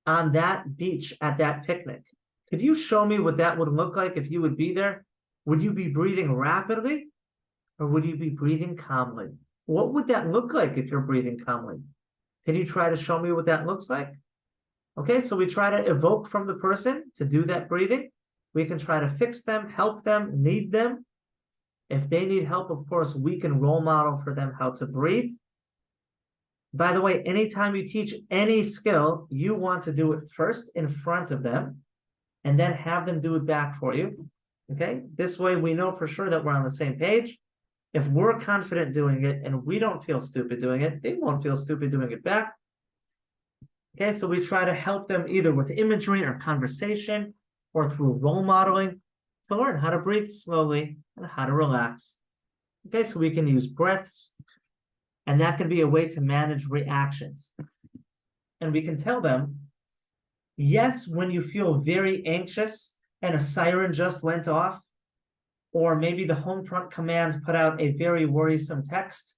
on that beach at that picnic? Could you show me what that would look like if you would be there? Would you be breathing rapidly or would you be breathing calmly? What would that look like if you're breathing calmly? Can you try to show me what that looks like? Okay, so we try to evoke from the person to do that breathing. We can try to fix them, help them, lead them. If they need help, of course, we can role model for them how to breathe. By the way, anytime you teach any skill, you want to do it first in front of them and then have them do it back for you. Okay, this way we know for sure that we're on the same page. If we're confident doing it and we don't feel stupid doing it, they won't feel stupid doing it back. Okay, so we try to help them either with imagery or conversation or through role modeling to learn how to breathe slowly and how to relax. Okay, so we can use breaths, and that can be a way to manage reactions. And we can tell them, yes, when you feel very anxious and a siren just went off, or maybe the home front command put out a very worrisome text,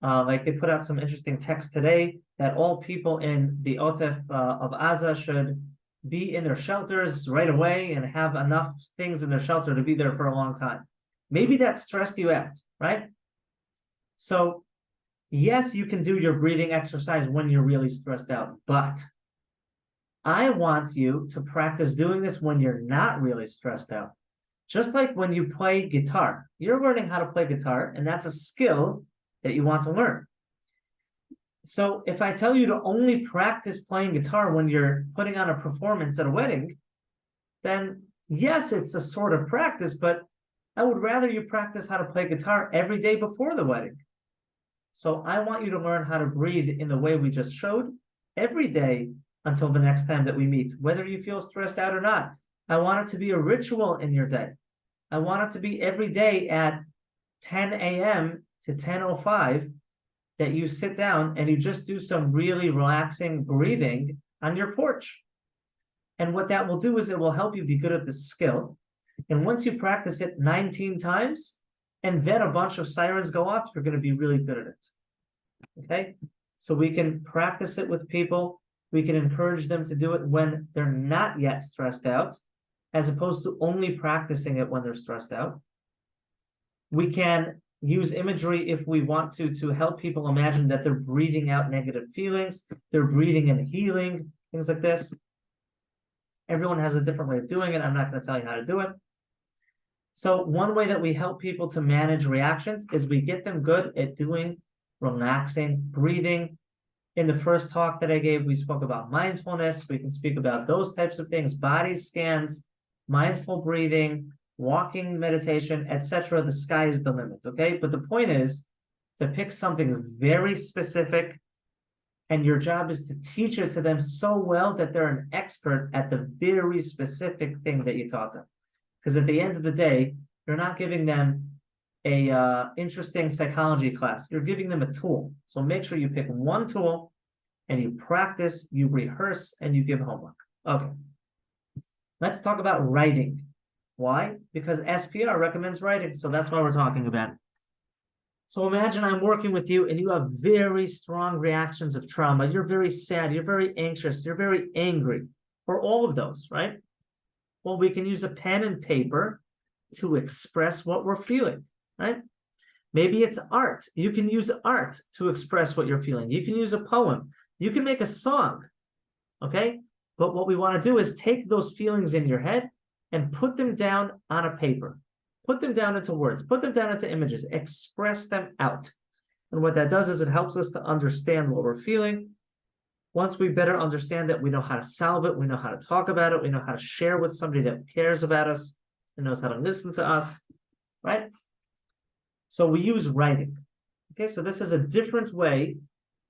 like they put out some interesting text today that all people in the Otef of Gaza should be in their shelters right away and have enough things in their shelter to be there for a long time. Maybe that stressed you out, right? So yes, you can do your breathing exercise when you're really stressed out, but I want you to practice doing this when you're not really stressed out. Just like when you play guitar, you're learning how to play guitar, and that's a skill that you want to learn. So if I tell you to only practice playing guitar when you're putting on a performance at a wedding, then yes, it's a sort of practice, but I would rather you practice how to play guitar every day before the wedding. So I want you to learn how to breathe in the way we just showed every day until the next time that we meet, whether you feel stressed out or not. I want it to be a ritual in your day. I want it to be every day at 10 a.m. to 10:05 that you sit down and you just do some really relaxing breathing on your porch. And what that will do is it will help you be good at this skill. And once you practice it 19 times, and then a bunch of sirens go off, you're going to be really good at it. Okay? So we can practice it with people. We can encourage them to do it when they're not yet stressed out. as opposed to only practicing it when they're stressed out. We can use imagery if we want to help people imagine that they're breathing out negative feelings, they're breathing in healing, things like this. Everyone has a different way of doing it. I'm not going to tell you how to do it. So one way that we help people to manage reactions is we get them good at doing relaxing breathing. In the first talk that I gave, we spoke about mindfulness. We can speak about those types of things, body scans, mindful breathing, walking meditation, etc. The sky is the limit, okay? But the point is to pick something very specific, and your job is to teach it to them so well that they're an expert at the very specific thing that you taught them. Because at the end of the day, you're not giving them a interesting psychology class. You're giving them a tool. So make sure you pick one tool and you practice, you rehearse, and you give homework. Okay. Let's talk about writing. Why? Because SPR recommends writing. So that's why we're talking about it. So imagine I'm working with you and you have very strong reactions of trauma. You're very sad, you're very anxious, you're very angry, or all of those, right? Well, we can use a pen and paper to express what we're feeling, right? Maybe it's art. You can use art to express what you're feeling. You can use a poem. You can make a song, okay? But what we want to do is take those feelings in your head and put them down on a paper. Put them down into words. Put them down into images. Express them out. And what that does is it helps us to understand what we're feeling. Once we better understand that, we know how to solve it. We know how to talk about it. We know how to share with somebody that cares about us and knows how to listen to us, right? So we use writing. Okay, so this is a different way,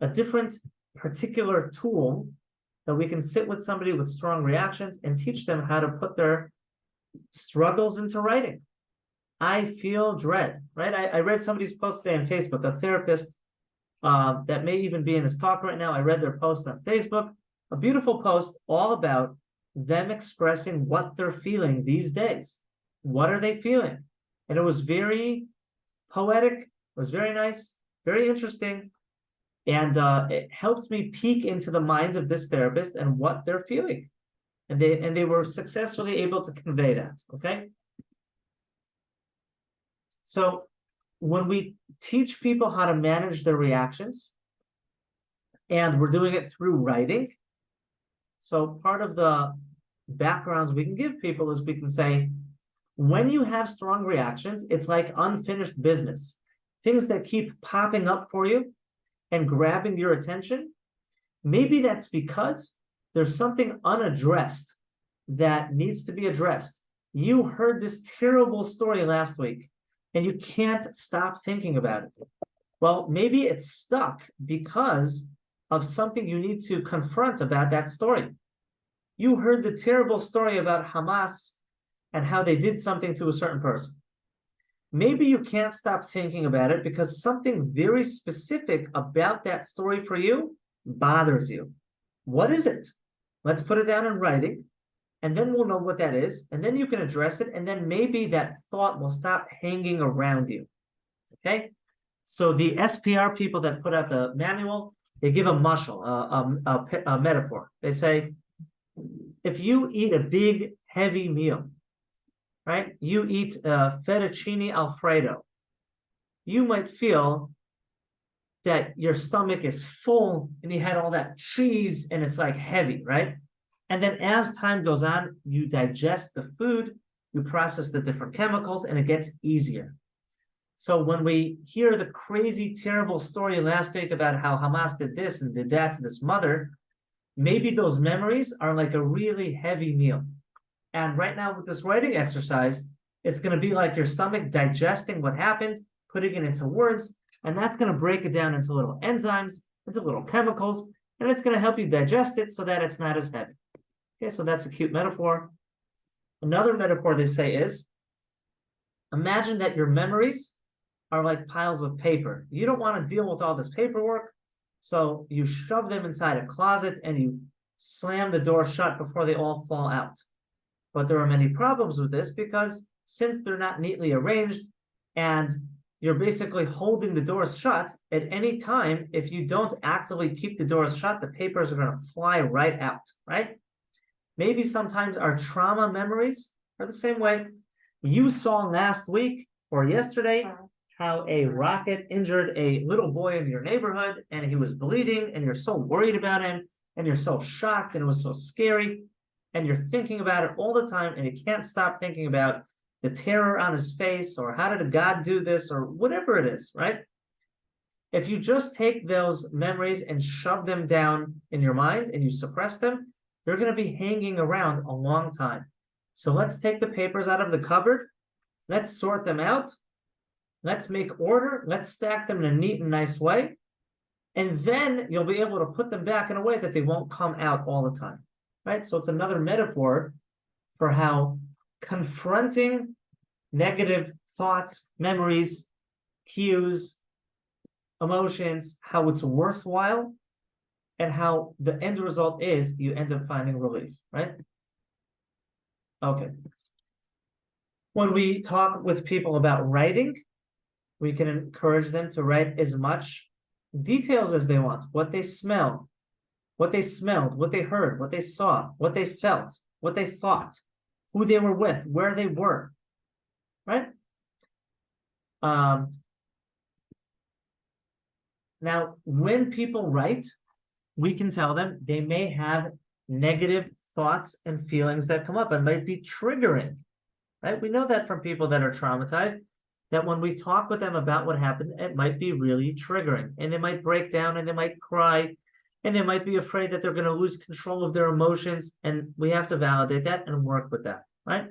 a different particular tool that we can sit with somebody with strong reactions and teach them how to put their struggles into writing. I feel dread, right? I read somebody's post today on Facebook, a therapist that may even be in this talk right now. I read their post on Facebook, a beautiful post all about them expressing what they're feeling these days. What are they feeling? And it was very poetic, it was very nice, very interesting. And it helps me peek into the mind of this therapist and what they're feeling. And they were successfully able to convey that, okay? So when we teach people how to manage their reactions, and we're doing it through writing, so part of the backgrounds we can give people is we can say, when you have strong reactions, it's like unfinished business. Things that keep popping up for you and grabbing your attention. Maybe that's because there's something unaddressed that needs to be addressed. You heard this terrible story last week, and you can't stop thinking about it. Well, maybe it's stuck because of something you need to confront about that story. You heard the terrible story about Hamas and how they did something to a certain person. Maybe you can't stop thinking about it because something very specific about that story for you bothers you. What is it? Let's put it down in writing, and then we'll know what that is, and then you can address it, and then maybe that thought will stop hanging around you, okay? So the SPR people that put out the manual, they give a mashal, a metaphor. They say, if you eat a big, heavy meal, right? You eat fettuccine Alfredo, you might feel that your stomach is full and you had all that cheese and it's like heavy, right? And then as time goes on, you digest the food, you process the different chemicals, and it gets easier. So when we hear the crazy, terrible story last week about how Hamas did this and did that to this mother, maybe those memories are like a really heavy meal. And right now with this writing exercise, it's going to be like your stomach digesting what happened, putting it into words, and that's going to break it down into little enzymes, into little chemicals, and it's going to help you digest it so that it's not as heavy. Okay, so that's a cute metaphor. Another metaphor they say is, imagine that your memories are like piles of paper. You don't want to deal with all this paperwork, so you shove them inside a closet and you slam the door shut before they all fall out. But there are many problems with this because since they're not neatly arranged and you're basically holding the doors shut, at any time, if you don't actively keep the doors shut, the papers are going to fly right out, right? Maybe sometimes our trauma memories are the same way. You saw last week or yesterday how a rocket injured a little boy in your neighborhood and he was bleeding, and you're so worried about him, and you're so shocked, and it was so scary, and you're thinking about it all the time, and you can't stop thinking about the terror on his face, or how did God do this, or whatever it is, right? If you just take those memories and shove them down in your mind and you suppress them, they're going to be hanging around a long time. So let's take the papers out of the cupboard. Let's sort them out. Let's make order. Let's stack them in a neat and nice way. And then you'll be able to put them back in a way that they won't come out all the time, right? So it's another metaphor for how confronting negative thoughts, memories, cues, emotions, how it's worthwhile, and how the end result is you end up finding relief, right? Okay. When we talk with people about writing, we can encourage them to write as much details as they want, what they smell, what they smelled, what they heard, what they saw, what they felt, what they thought, who they were with, where they were, right? Now, when people write, we can tell them they may have negative thoughts and feelings that come up and might be triggering, right? We know that from people that are traumatized, that when we talk with them about what happened, it might be really triggering, and they might break down, and they might cry, and they might be afraid that they're going to lose control of their emotions, and we have to validate that and work with that, right?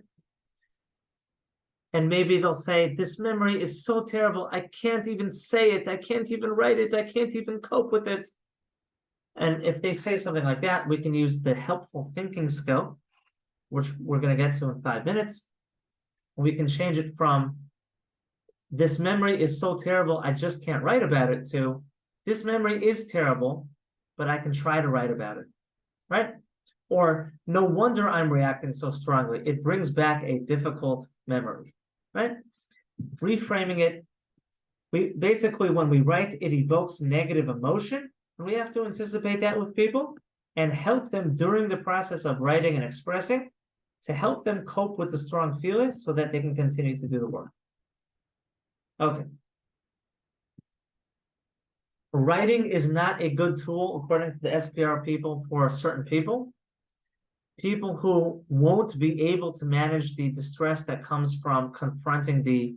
And maybe they'll say, this memory is so terrible, I can't even say it, I can't even write it, I can't even cope with it. And if they say something like that, we can use the helpful thinking skill, which we're going to get to in 5 minutes. We can change it from, this memory is so terrible, I just can't write about it, to, this memory is terrible, but I can try to write about it, right? Or, no wonder I'm reacting so strongly, it brings back a difficult memory, right? Reframing it, we basically, when we write, it evokes negative emotion, and we have to anticipate that with people and help them during the process of writing and expressing to help them cope with the strong feelings so that they can continue to do the work. Okay. Writing is not a good tool, according to the SPR people, for certain people. People who won't be able to manage the distress that comes from confronting the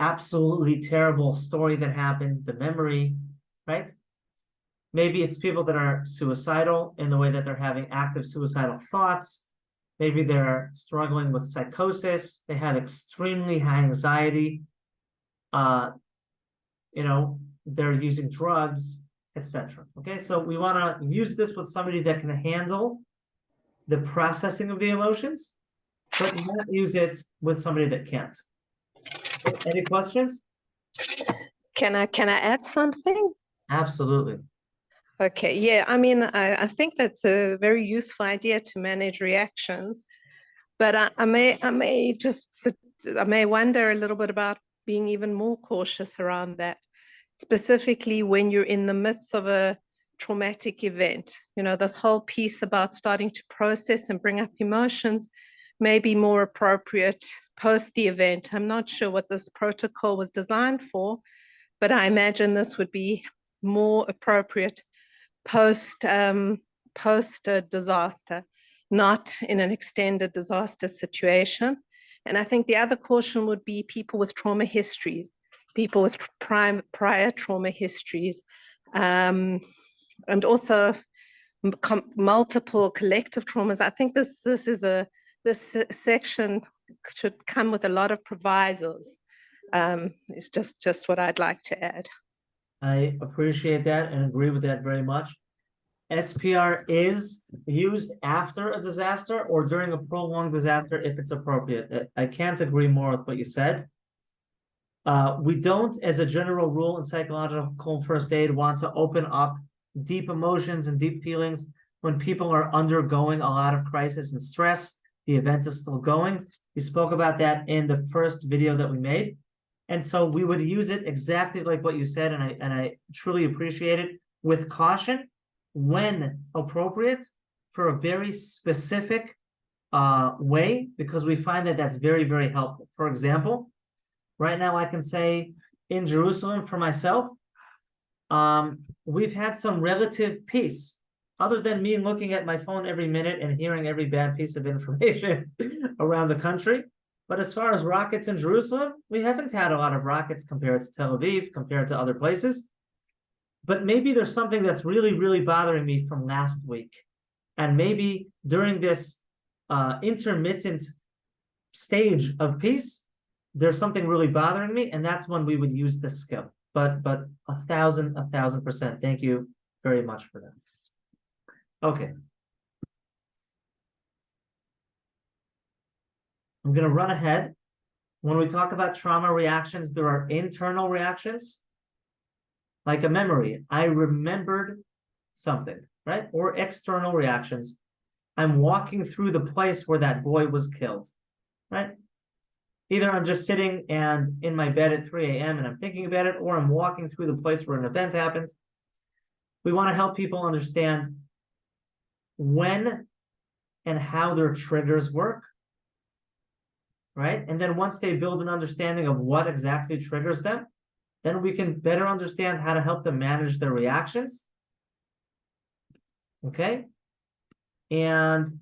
absolutely terrible story that happens, the memory, right? Maybe it's people that are suicidal in the way that they're having active suicidal thoughts. Maybe they're struggling with psychosis. They have extremely high anxiety. They're using drugs, etc. Okay, so we want to use this with somebody that can handle the processing of the emotions, but not use it with somebody that can't. Any questions? Can I add something? Absolutely. Okay, yeah, I mean, I think that's a very useful idea to manage reactions, but I may wonder a little bit about being even more cautious around that, specifically when you're in the midst of a traumatic event. This whole piece about starting to process and bring up emotions may be more appropriate post the event. I'm not sure what this protocol was designed for, but I imagine this would be more appropriate post disaster, not in an extended disaster situation. And I think the other caution would be people with trauma histories, people with prior trauma histories, and also multiple collective traumas. I think this section should come with a lot of provisos. It's just what I'd like to add. I appreciate that and agree with that very much. SPR is used after a disaster or during a prolonged disaster if it's appropriate. I can't agree more with what you said. We don't, as a general rule in psychological first aid, want to open up deep emotions and deep feelings when people are undergoing a lot of crisis and stress. The event is still going. We spoke about that in the first video that we made. And so we would use it exactly like what you said, and I truly appreciate it, with caution when appropriate for a very specific way, because we find that that's very, very helpful. For example, right now I can say in Jerusalem for myself, we've had some relative peace, other than me looking at my phone every minute and hearing every bad piece of information around the country. But as far as rockets in Jerusalem, we haven't had a lot of rockets compared to Tel Aviv, compared to other places. But maybe there's something that's really, really bothering me from last week. And maybe during this intermittent stage of peace, there's something really bothering me, and that's when we would use this skill. But 1,000%. Thank you very much for that. Okay. I'm going to run ahead. When we talk about trauma reactions, there are internal reactions, like a memory. I remembered something, right? Or external reactions. I'm walking through the place where that boy was killed, right? Either I'm just sitting and in my bed at 3 a.m. and I'm thinking about it, or I'm walking through the place where an event happened. We want to help people understand when and how their triggers work, right? And then once they build an understanding of what exactly triggers them, then we can better understand how to help them manage their reactions. Okay? And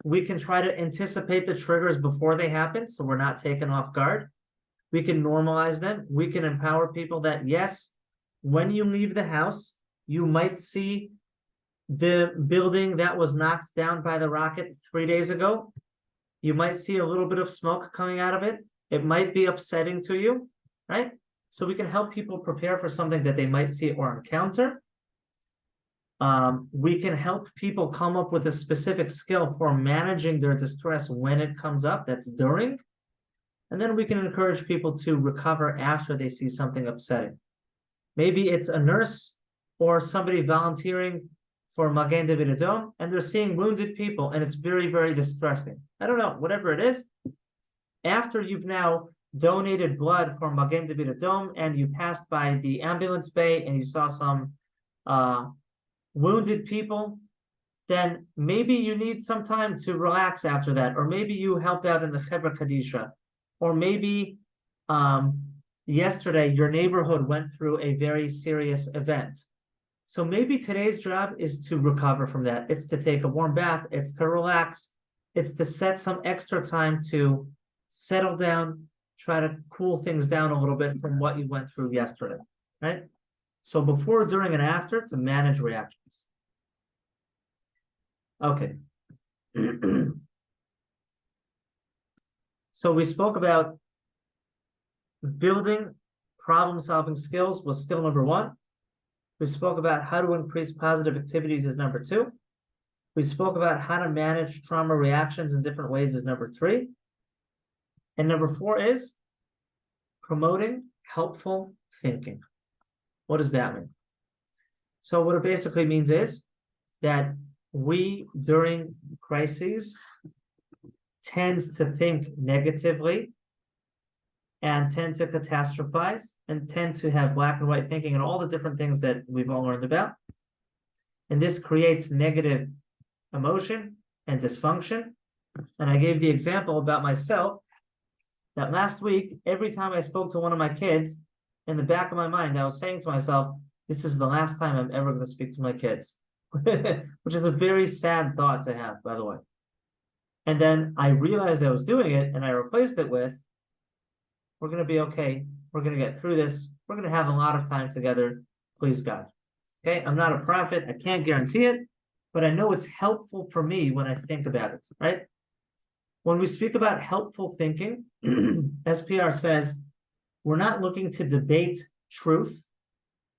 we can try to anticipate the triggers before they happen, so we're not taken off guard. We can normalize them. We can empower people that, yes, when you leave the house, you might see the building that was knocked down by the rocket 3 days ago. You might see a little bit of smoke coming out of it. It might be upsetting to you, right? So we can help people prepare for something that they might see or encounter. We can help people come up with a specific skill for managing their distress when it comes up, that's during. And then we can encourage people to recover after they see something upsetting. Maybe it's a nurse or somebody volunteering for Magen David Adom, and they're seeing wounded people, and it's very, very distressing. I don't know, whatever it is. After you've now donated blood for Magen David Adom, and you passed by the ambulance bay, and you saw some wounded people, then maybe you need some time to relax after that, or maybe you helped out in the Chevra Kadisha, or maybe yesterday your neighborhood went through a very serious event. So maybe today's job is to recover from that. It's to take a warm bath, it's to relax, it's to set some extra time to settle down, try to cool things down a little bit from what you went through yesterday, right? So before, during, and after, to manage reactions. Okay. So we spoke about building problem-solving skills was skill number 1. We spoke about how to increase positive activities as number 2. We spoke about how to manage trauma reactions in different ways as number 3. And number 4 is promoting helpful thinking. What does that mean? So what it basically means is that we, during crises, tend to think negatively and tend to catastrophize and tend to have black and white thinking and all the different things that we've all learned about. And this creates negative emotion and dysfunction. And I gave the example about myself that last week, every time I spoke to one of my kids, in the back of my mind, I was saying to myself, this is the last time I'm ever going to speak to my kids, which is a very sad thought to have, by the way. And then I realized I was doing it, and I replaced it with, we're going to be okay. We're going to get through this. We're going to have a lot of time together. Please, God. Okay, I'm not a prophet. I can't guarantee it, but I know it's helpful for me when I think about it, right? When we speak about helpful thinking, SPR says, we're not looking to debate truth.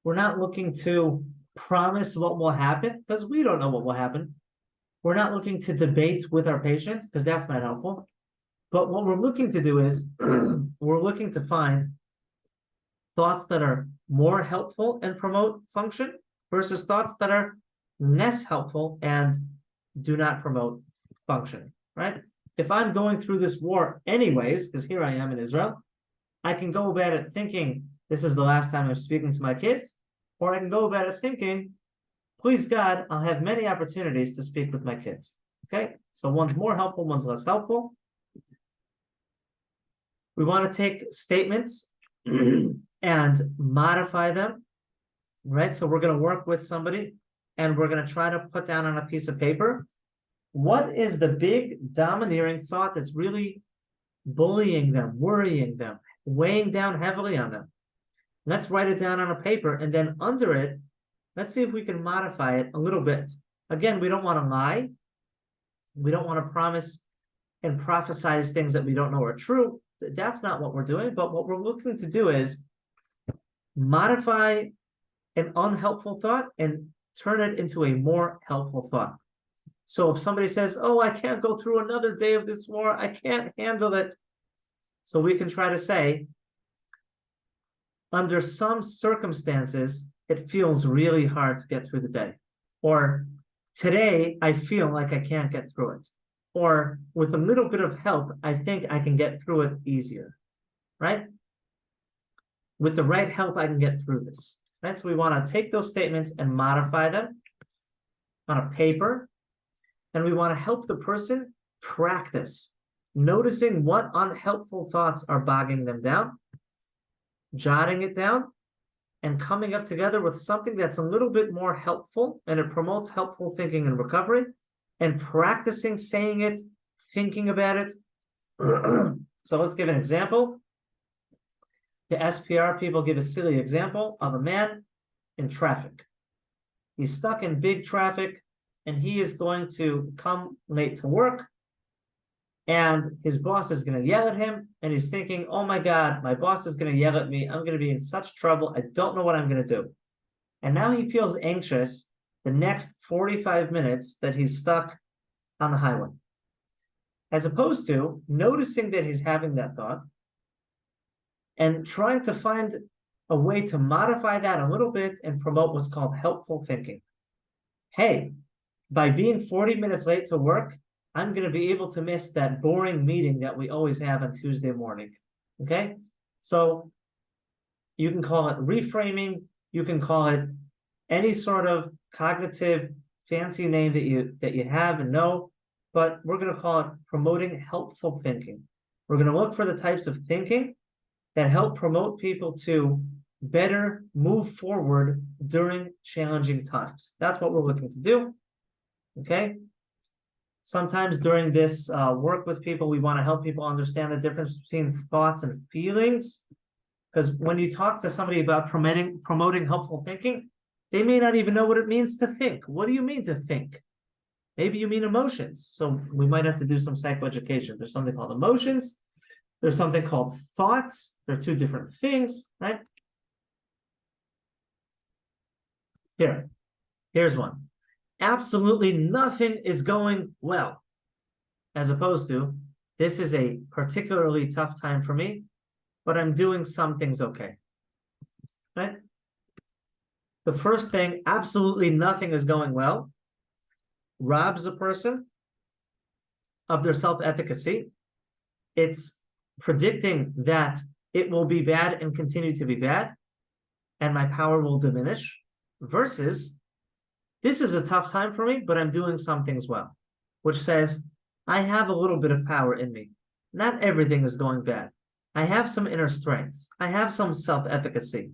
We're not looking to promise what will happen, because we don't know what will happen. We're not looking to debate with our patients, because that's not helpful. But what we're looking to do is, we're looking to find thoughts that are more helpful and promote function versus thoughts that are less helpful and do not promote function, right? If I'm going through this war anyways, because here I am in Israel, I can go about it thinking, this is the last time I'm speaking to my kids, or I can go about it thinking, please God, I'll have many opportunities to speak with my kids. Okay, so one's more helpful, one's less helpful. We want to take statements and modify them, right? So we're going to work with somebody and we're going to try to put down on a piece of paper, what is the big domineering thought that's really bullying them, worrying them, weighing down heavily on them? Let's write it down on a paper, and then under it, let's see if we can modify it a little bit. Again, we don't want to lie. We don't want to promise and prophesize things that we don't know are true. That's not what we're doing, but what we're looking to do is modify an unhelpful thought and turn it into a more helpful thought. So if somebody says, oh, I can't go through another day of this war, I can't handle it. So we can try to say, under some circumstances, it feels really hard to get through the day. Or today, I feel like I can't get through it. Or with a little bit of help, I think I can get through it easier, right? With the right help, I can get through this. Right? So we want to take those statements and modify them on a paper. And we want to help the person practice noticing what unhelpful thoughts are bogging them down, jotting it down, and coming up together with something that's a little bit more helpful, and it promotes helpful thinking and recovery, and practicing saying it, thinking about it. So let's give an example. The SPR people give a silly example of a man in traffic. He's stuck in big traffic, and he is going to come late to work, and his boss is going to yell at him, and he's thinking, oh my God, my boss is going to yell at me. I'm going to be in such trouble. I don't know what I'm going to do. And now he feels anxious the next 45 minutes that he's stuck on the highway. As opposed to noticing that he's having that thought and trying to find a way to modify that a little bit and promote what's called helpful thinking. Hey, by being 40 minutes late to work, I'm going to be able to miss that boring meeting that we always have on Tuesday morning. Okay? So you can call it reframing. You can call it any sort of cognitive fancy name that you have and know, but we're going to call it promoting helpful thinking. We're going to look for the types of thinking that help promote people to better move forward during challenging times. That's what we're looking to do. Okay? Sometimes during this work with people, we want to help people understand the difference between thoughts and feelings. Because when you talk to somebody about promoting helpful thinking, they may not even know what it means to think. What do you mean to think? Maybe you mean emotions. So we might have to do some psychoeducation. There's something called emotions. There's something called thoughts. They're two different things, right? Here's one. Absolutely nothing is going well. As opposed to, this is a particularly tough time for me, but I'm doing some things okay. Right? The first thing, absolutely nothing is going well, robs a person of their self-efficacy. It's predicting that it will be bad and continue to be bad, and my power will diminish, versus this is a tough time for me, but I'm doing some things well, which says I have a little bit of power in me. Not everything is going bad. I have some inner strengths. I have some self-efficacy.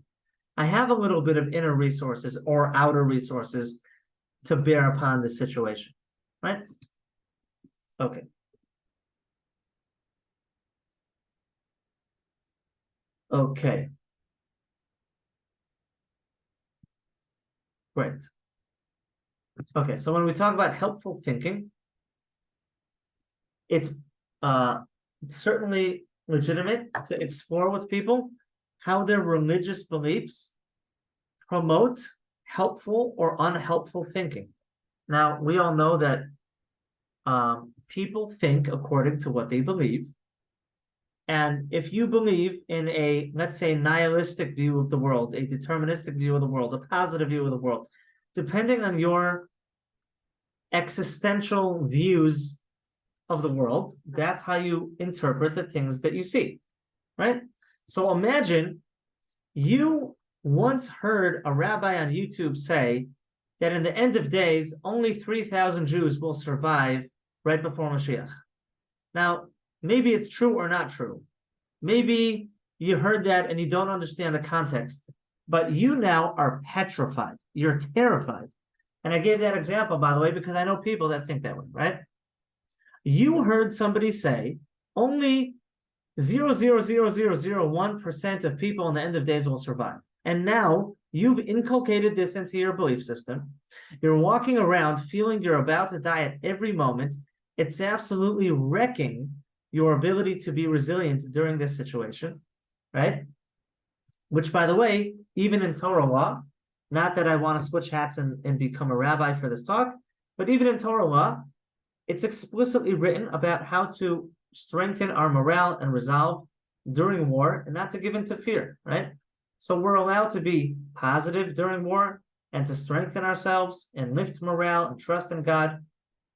I have a little bit of inner resources or outer resources to bear upon the situation, right? Okay. Okay. Great. Okay, so when we talk about helpful thinking, it's certainly legitimate to explore with people how their religious beliefs promote helpful or unhelpful thinking. Now, we all know that people think according to what they believe. And if you believe in a, let's say, nihilistic view of the world, a deterministic view of the world, a positive view of the world, depending on your existential views of the world, that's how you interpret the things that you see, right? So imagine you once heard a rabbi on YouTube say that in the end of days, only 3,000 Jews will survive right before Mashiach. Now, maybe it's true or not true. Maybe you heard that and you don't understand the context, but you now are petrified. You're terrified. And I gave that example, by the way, because I know people that think that way, right? You heard somebody say only 0.00001% of people in the end of days will survive. And now you've inculcated this into your belief system. You're walking around feeling you're about to die at every moment. It's absolutely wrecking your ability to be resilient during this situation, right? Which, by the way, even in Torah law, not that I want to switch hats and become a rabbi for this talk, but even in Torah law, it's explicitly written about how to strengthen our morale and resolve during war and not to give in to fear, right? So we're allowed to be positive during war and to strengthen ourselves and lift morale and trust in God.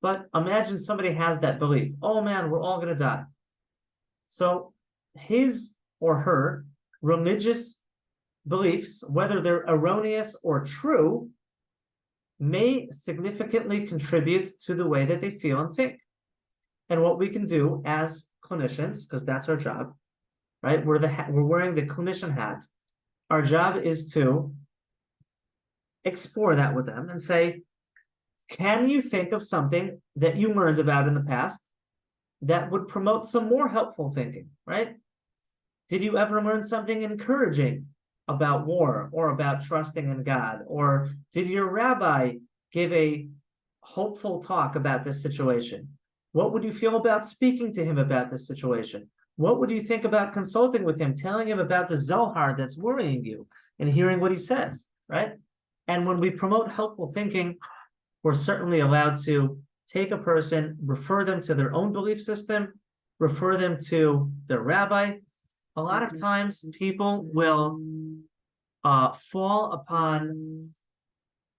But imagine somebody has that belief, oh man, we're all going to die. So his or her religious beliefs, whether they're erroneous or true, may significantly contribute to the way that they feel and think. And what we can do as clinicians, because that's our job, right? We're wearing the clinician hat. Our job is to explore that with them and say, can you think of something that you learned about in the past that would promote some more helpful thinking, right? Did you ever learn something encouraging about war or about trusting in God? Or did your rabbi give a hopeful talk about this situation? What would you feel about speaking to him about this situation? What would you think about consulting with him, telling him about the Zohar that's worrying you and hearing what he says, right? And when we promote helpful thinking, we're certainly allowed to take a person, refer them to their own belief system, refer them to their rabbi. A lot of times people will fall upon,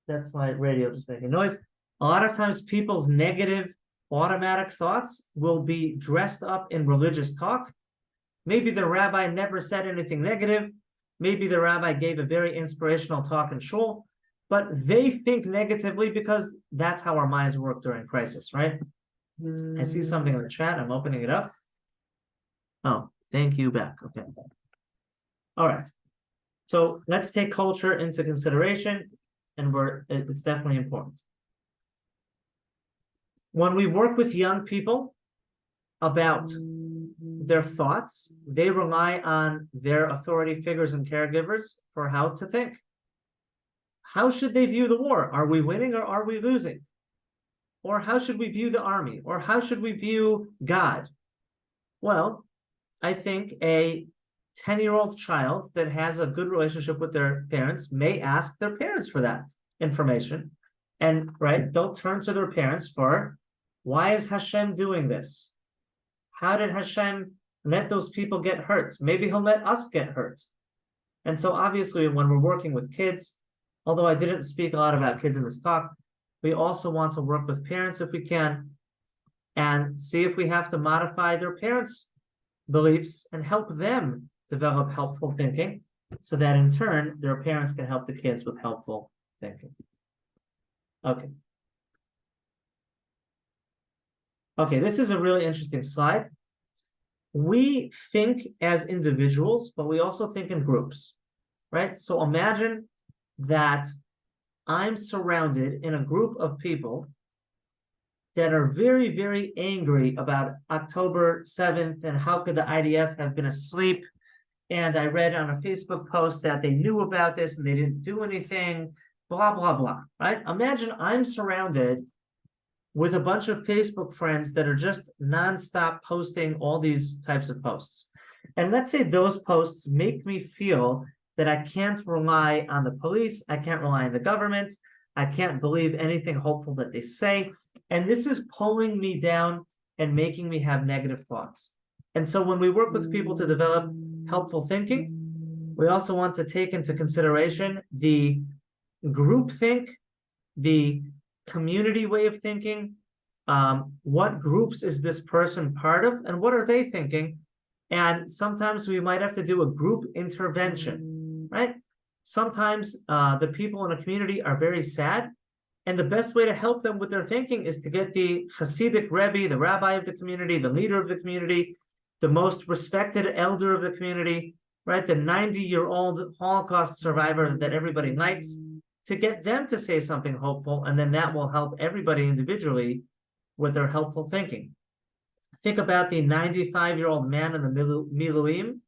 that's my radio just making noise. A lot of times people's negative automatic thoughts will be dressed up in religious talk. Maybe the rabbi never said anything negative. Maybe the rabbi gave a very inspirational talk in shul, but they think negatively because that's how our minds work during crisis, right? I see something in the chat. I'm opening it up. Oh, thank you back. Okay. All right. So let's take culture into consideration, and it's definitely important. When we work with young people about their thoughts, they rely on their authority figures and caregivers for how to think. How should they view the war? Are we winning or are we losing? Or how should we view the army? Or how should we view God? Well, I think a 10-year-old child that has a good relationship with their parents may ask their parents for that information. And right, they'll turn to their parents for, why is Hashem doing this? How did Hashem let those people get hurt? Maybe he'll let us get hurt. And so obviously when we're working with kids, although I didn't speak a lot about kids in this talk, we also want to work with parents if we can and see if we have to modify their parents' beliefs and help them develop helpful thinking so that in turn, their parents can help the kids with helpful thinking. Okay. Okay, this is a really interesting slide. We think as individuals, but we also think in groups, right? So imagine that I'm surrounded in a group of people that are very, very angry about October 7th and how could the IDF have been asleep. And I read on a Facebook post that they knew about this and they didn't do anything, blah, blah, blah, right? Imagine I'm surrounded with a bunch of Facebook friends that are just nonstop posting all these types of posts. And let's say those posts make me feel that I can't rely on the police, I can't rely on the government, I can't believe anything hopeful that they say. And this is pulling me down and making me have negative thoughts. And so when we work with people to develop helpful thinking, we also want to take into consideration the group think, the community way of thinking, what groups is this person part of, and what are they thinking? And sometimes we might have to do a group intervention, right? Sometimes the people in a community are very sad, And the best way to help them with their thinking is to get the Hasidic Rebbe, the rabbi of the community, the leader of the community, the most respected elder of the community, right? The 90-year-old Holocaust survivor that everybody likes, to get them to say something hopeful, and then that will help everybody individually with their helpful thinking. Think about the 95-year-old man in the Miluim,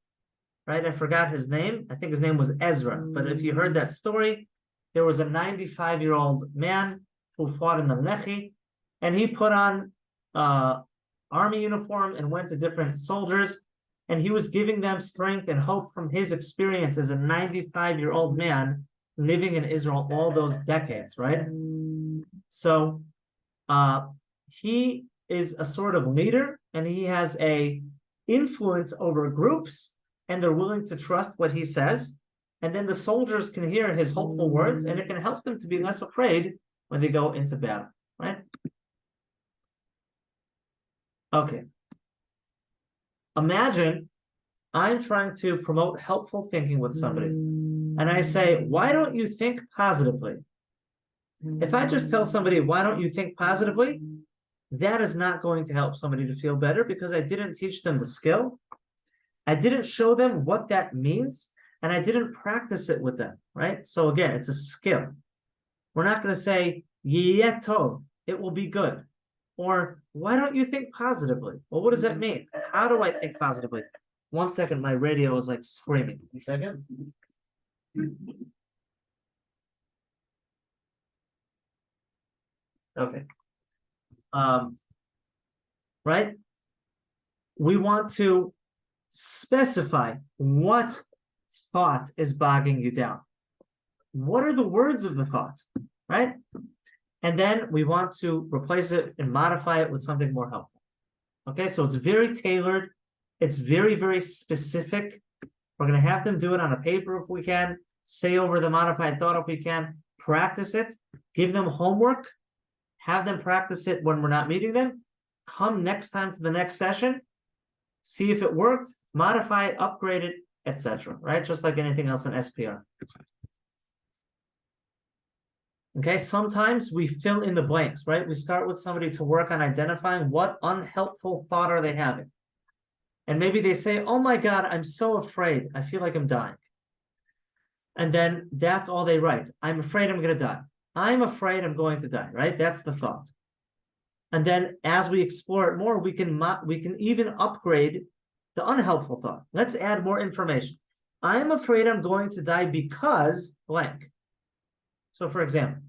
right? I forgot his name. I think his name was Ezra. But if you heard that story, there was a 95-year-old man who fought in the Lehi, and he put on army uniform and went to different soldiers, and he was giving them strength and hope from his experience as a 95-year-old man living in Israel all those decades, right? So he is a sort of leader, and he has a influence over groups, and they're willing to trust what he says. And then the soldiers can hear his hopeful words, and it can help them to be less afraid when they go into battle, right? Okay. Imagine I'm trying to promote helpful thinking with somebody, and I say, why don't you think positively? If I just tell somebody, why don't you think positively? That is not going to help somebody to feel better, because I didn't teach them the skill. I didn't show them what that means, and I didn't practice it with them, right? So again, it's a skill. We're not going to say, Yeh tov, it will be good. Or, why don't you think positively? Well, what does that mean? How do I think positively? 1 second, my radio is like screaming. 1 second. Okay. Right? We want to specify what thought is bogging you down. What are the words of the thought, right? And then we want to replace it and modify it with something more helpful. Okay, so it's very tailored. It's very, very specific. We're going to have them do it on a paper if we can, say over the modified thought if we can, practice it, give them homework, have them practice it when we're not meeting them, come next time to the next session, see if it worked, modify it, upgrade it, etc. Right? Just like anything else in SPR. Okay, sometimes we fill in the blanks, right? We start with somebody to work on identifying what unhelpful thought are they having. And maybe they say, oh my God, I'm so afraid. I feel like I'm dying. And then that's all they write. I'm afraid I'm going to die. I'm afraid I'm going to die, right? That's the thought. And then as we explore it more, we can even upgrade the unhelpful thought. Let's add more information. I'm afraid I'm going to die because blank. So for example,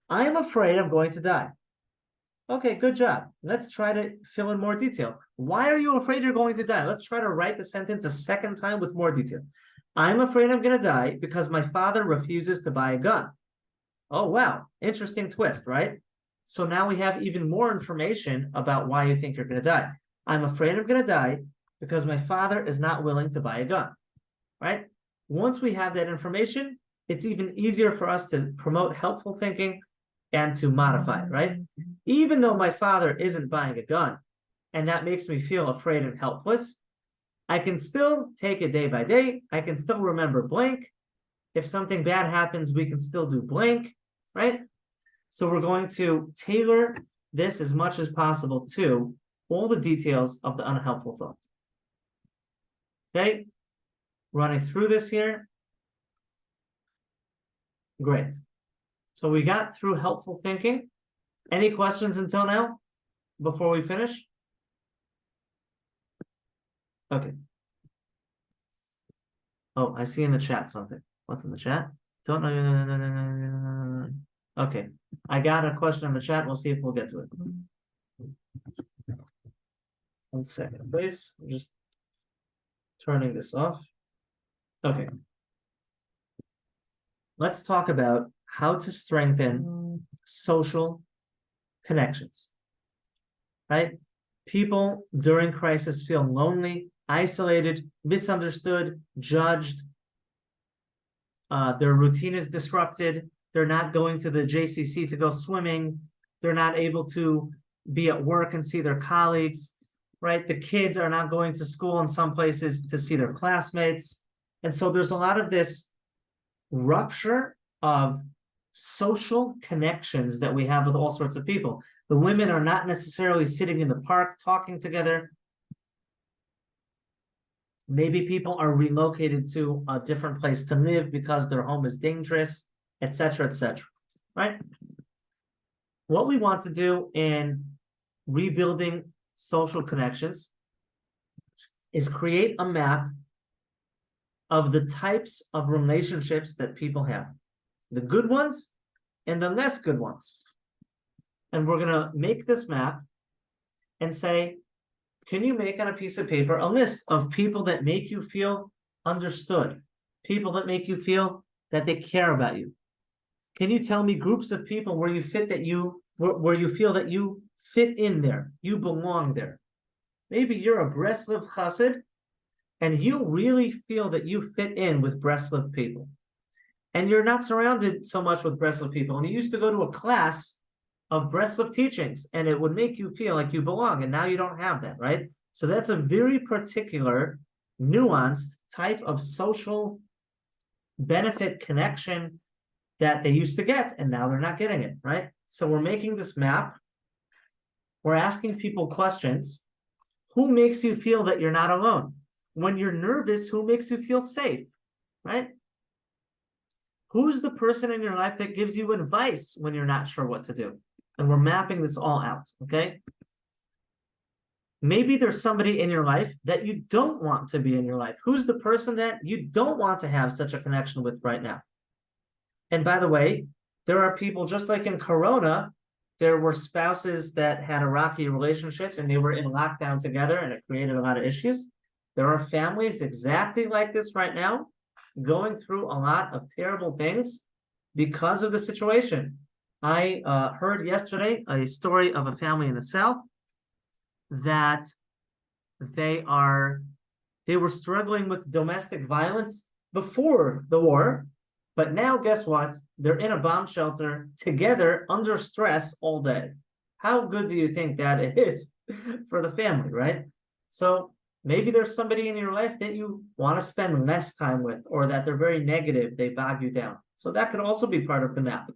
I am afraid I'm going to die. Okay, good job. Let's try to fill in more detail. Why are you afraid you're going to die? Let's try to write the sentence a second time with more detail. I'm afraid I'm going to die because my father refuses to buy a gun. Oh, wow. Interesting twist, right? So now we have even more information about why you think you're going to die. I'm afraid I'm going to die because my father is not willing to buy a gun, right? Once we have that information, it's even easier for us to promote helpful thinking and to modify it, right? Even though my father isn't buying a gun, and that makes me feel afraid and helpless, I can still take it day by day. I can still remember blank. If something bad happens, we can still do blank, right? So we're going to tailor this as much as possible to all the details of the unhelpful thought. Okay, running through this here. Great. So we got through helpful thinking. Any questions until now before we finish? Okay. Oh, I see in the chat something. What's in the chat? Don't know. Okay. I got a question in the chat. We'll see if we'll get to it. 1 second, please. I'm just turning this off. Okay. Let's talk about how to strengthen social connections, right? People during crisis feel lonely, isolated, misunderstood, judged. Their routine is disrupted. They're not going to the JCC to go swimming. They're not able to be at work and see their colleagues, right? The kids are not going to school in some places to see their classmates. And so there's a lot of this rupture of social connections that we have with all sorts of people. The women are not necessarily sitting in the park talking together. Maybe people are relocated to a different place to live because their home is dangerous, etc., right? What we want to do in rebuilding social connections is create a map of the types of relationships that people have, the good ones and the less good ones. And we're gonna make this map and say, can you make on a piece of paper a list of people that make you feel understood, people that make you feel that they care about you? Can you tell me groups of people where you fit that you, where you feel that you fit in there, you belong there? Maybe you're a Breslov Chassid and you really feel that you fit in with Breslov people. And you're not surrounded so much with Breslov people. And you used to go to a class of Breslov teachings and it would make you feel like you belong. And now you don't have that, right? So that's a very particular, nuanced type of social benefit connection that they used to get, and now they're not getting it, right? So we're making this map. We're asking people questions. Who makes you feel that you're not alone? When you're nervous, who makes you feel safe, right? Who's the person in your life that gives you advice when you're not sure what to do? And we're mapping this all out, okay? Maybe there's somebody in your life that you don't want to be in your life. Who's the person that you don't want to have such a connection with right now? And by the way, there are people, just like in Corona, there were spouses that had a rocky relationships and they were in lockdown together and it created a lot of issues. There are families exactly like this right now, going through a lot of terrible things because of the situation. I heard yesterday a story of a family in the South that they were struggling with domestic violence before the war, but now guess what? They're in a bomb shelter together under stress all day. How good do you think that is for the family, right? So maybe there's somebody in your life that you want to spend less time with, or that they're very negative, they bog you down. So that could also be part of the map,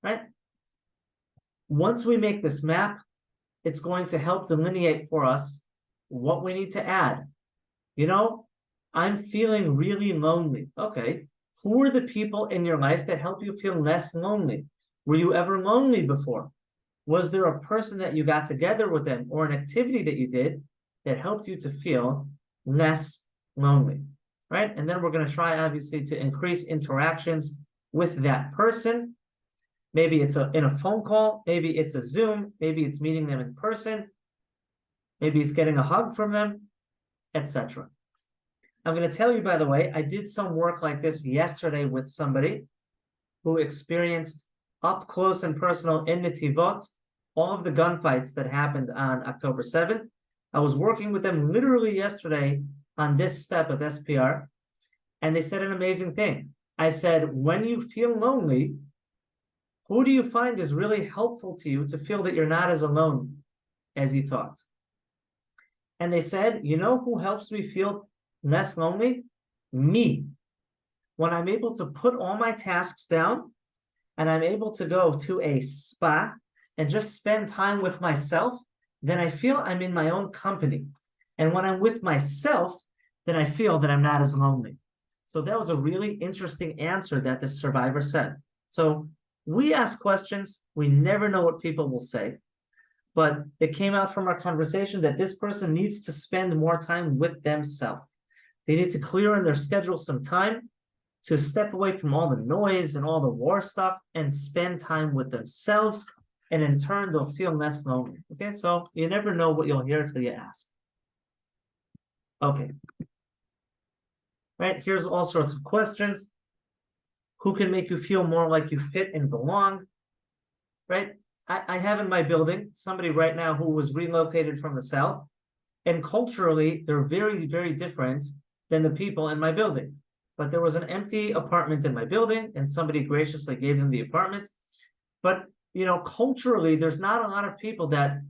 right? Once we make this map, it's going to help delineate for us what we need to add. You know, I'm feeling really lonely. Okay, who are the people in your life that help you feel less lonely? Were you ever lonely before? Was there a person that you got together with them or an activity that you did that helped you to feel less lonely, right? And then we're going to try, obviously, to increase interactions with that person. Maybe it's in a phone call, maybe it's a Zoom, maybe it's meeting them in person, maybe it's getting a hug from them, etc. I'm going to tell you, by the way, I did some work like this yesterday with somebody who experienced up close and personal in Netivot all of the gunfights that happened on October 7th. I was working with them literally yesterday on this step of SPR, and they said an amazing thing. I said, when you feel lonely, who do you find is really helpful to you to feel that you're not as alone as you thought? And they said, you know who helps me feel less lonely? Me. When I'm able to put all my tasks down and I'm able to go to a spa and just spend time with myself, then I feel I'm in my own company. And when I'm with myself, then I feel that I'm not as lonely. So that was a really interesting answer that the survivor said. So we ask questions, we never know what people will say, but it came out from our conversation that this person needs to spend more time with themselves. They need to clear in their schedule some time to step away from all the noise and all the war stuff and spend time with themselves. And in turn, they'll feel less lonely. Okay, so you never know what you'll hear until you ask. Okay. Right, here's all sorts of questions. Who can make you feel more like you fit and belong? Right? I have in my building somebody right now who was relocated from the South, and culturally, they're very, very different than the people in my building. But there was an empty apartment in my building, and somebody graciously gave them the apartment. But, you know, culturally, there's not a lot of people that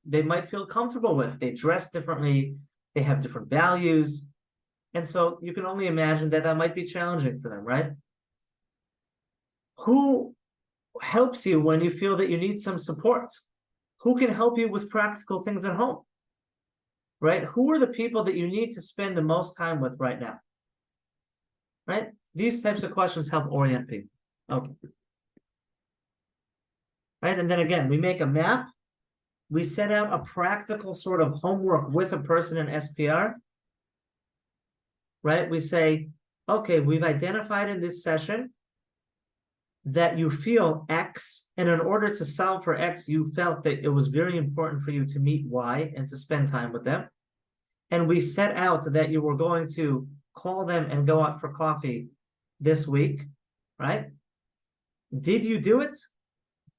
they might feel comfortable with. They dress differently, they have different values. And so you can only imagine that that might be challenging for them, right? Who helps you when you feel that you need some support? Who can help you with practical things at home? Right? Who are the people that you need to spend the most time with right now? Right? These types of questions help orient people. Okay. Right? And then again, we make a map. We set out a practical sort of homework with a person in SPR. Right? We say, okay, we've identified in this session that you feel X, and in order to solve for X, you felt that it was very important for you to meet Y and to spend time with them. And we set out that you were going to call them and go out for coffee this week, right? Did you do it?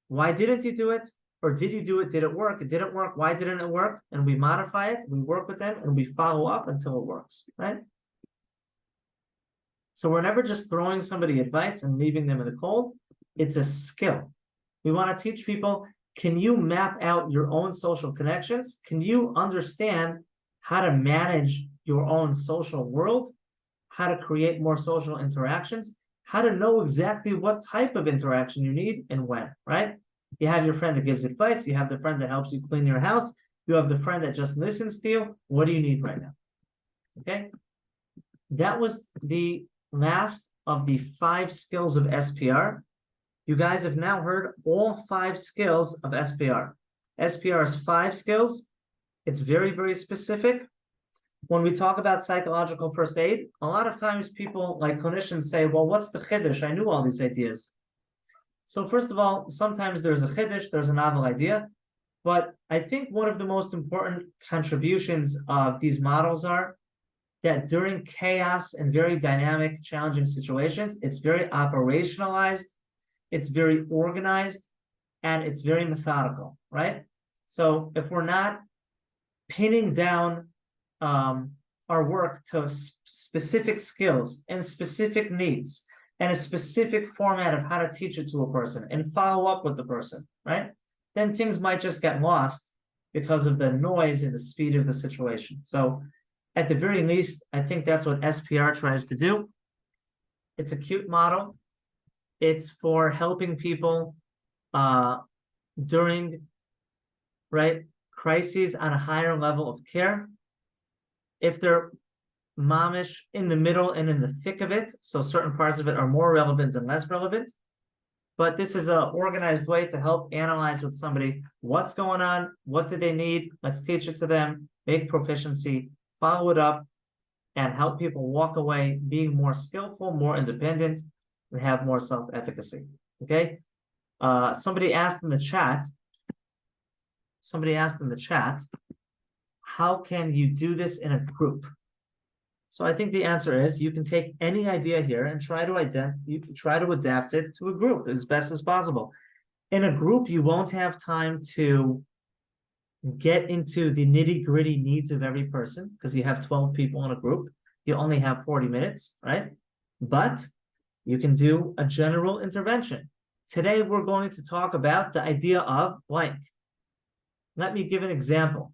Why didn't you do it? Or did you do it? Did it work? It didn't work. Why didn't it work? And we modify it, we work with them, and we follow up until it works, right? So we're never just throwing somebody advice and leaving them in the cold. It's a skill. We want to teach people, can you map out your own social connections? Can you understand how to manage your own social world? How to create more social interactions? How to know exactly what type of interaction you need and when, right? You have your friend that gives advice. You have the friend that helps you clean your house. You have the friend that just listens to you. What do you need right now? Okay. That was the last of the 5 skills of SPR. You guys have now heard all 5 skills of SPR. SPR is 5 skills. It's very, very specific. When we talk about psychological first aid, a lot of times people, like clinicians, say, well, what's the chiddush? I knew all these ideas. So first of all, sometimes there's a chiddush, there's a novel idea. But I think one of the most important contributions of these models are that during chaos and very dynamic, challenging situations, it's very operationalized, it's very organized, and it's very methodical, right? So if we're not pinning down our work to specific skills and specific needs and a specific format of how to teach it to a person and follow up with the person, right? Then things might just get lost because of the noise and the speed of the situation. So at the very least, I think that's what SPR tries to do. It's a cute model. It's for helping people during, right, crises on a higher level of care. If they're mamish in the middle and in the thick of it, so certain parts of it are more relevant and less relevant. But this is an organized way to help analyze with somebody what's going on, what do they need, let's teach it to them, make proficiency, follow it up, and help people walk away being more skillful, more independent, and have more self-efficacy, okay? Somebody asked in the chat, how can you do this in a group? So I think the answer is you can take any idea here and try to adapt it to a group as best as possible. In a group, you won't have time to get into the nitty-gritty needs of every person because you have 12 people in a group. You only have 40 minutes, right? But you can do a general intervention. Today, we're going to talk about the idea of blank. Let me give an example.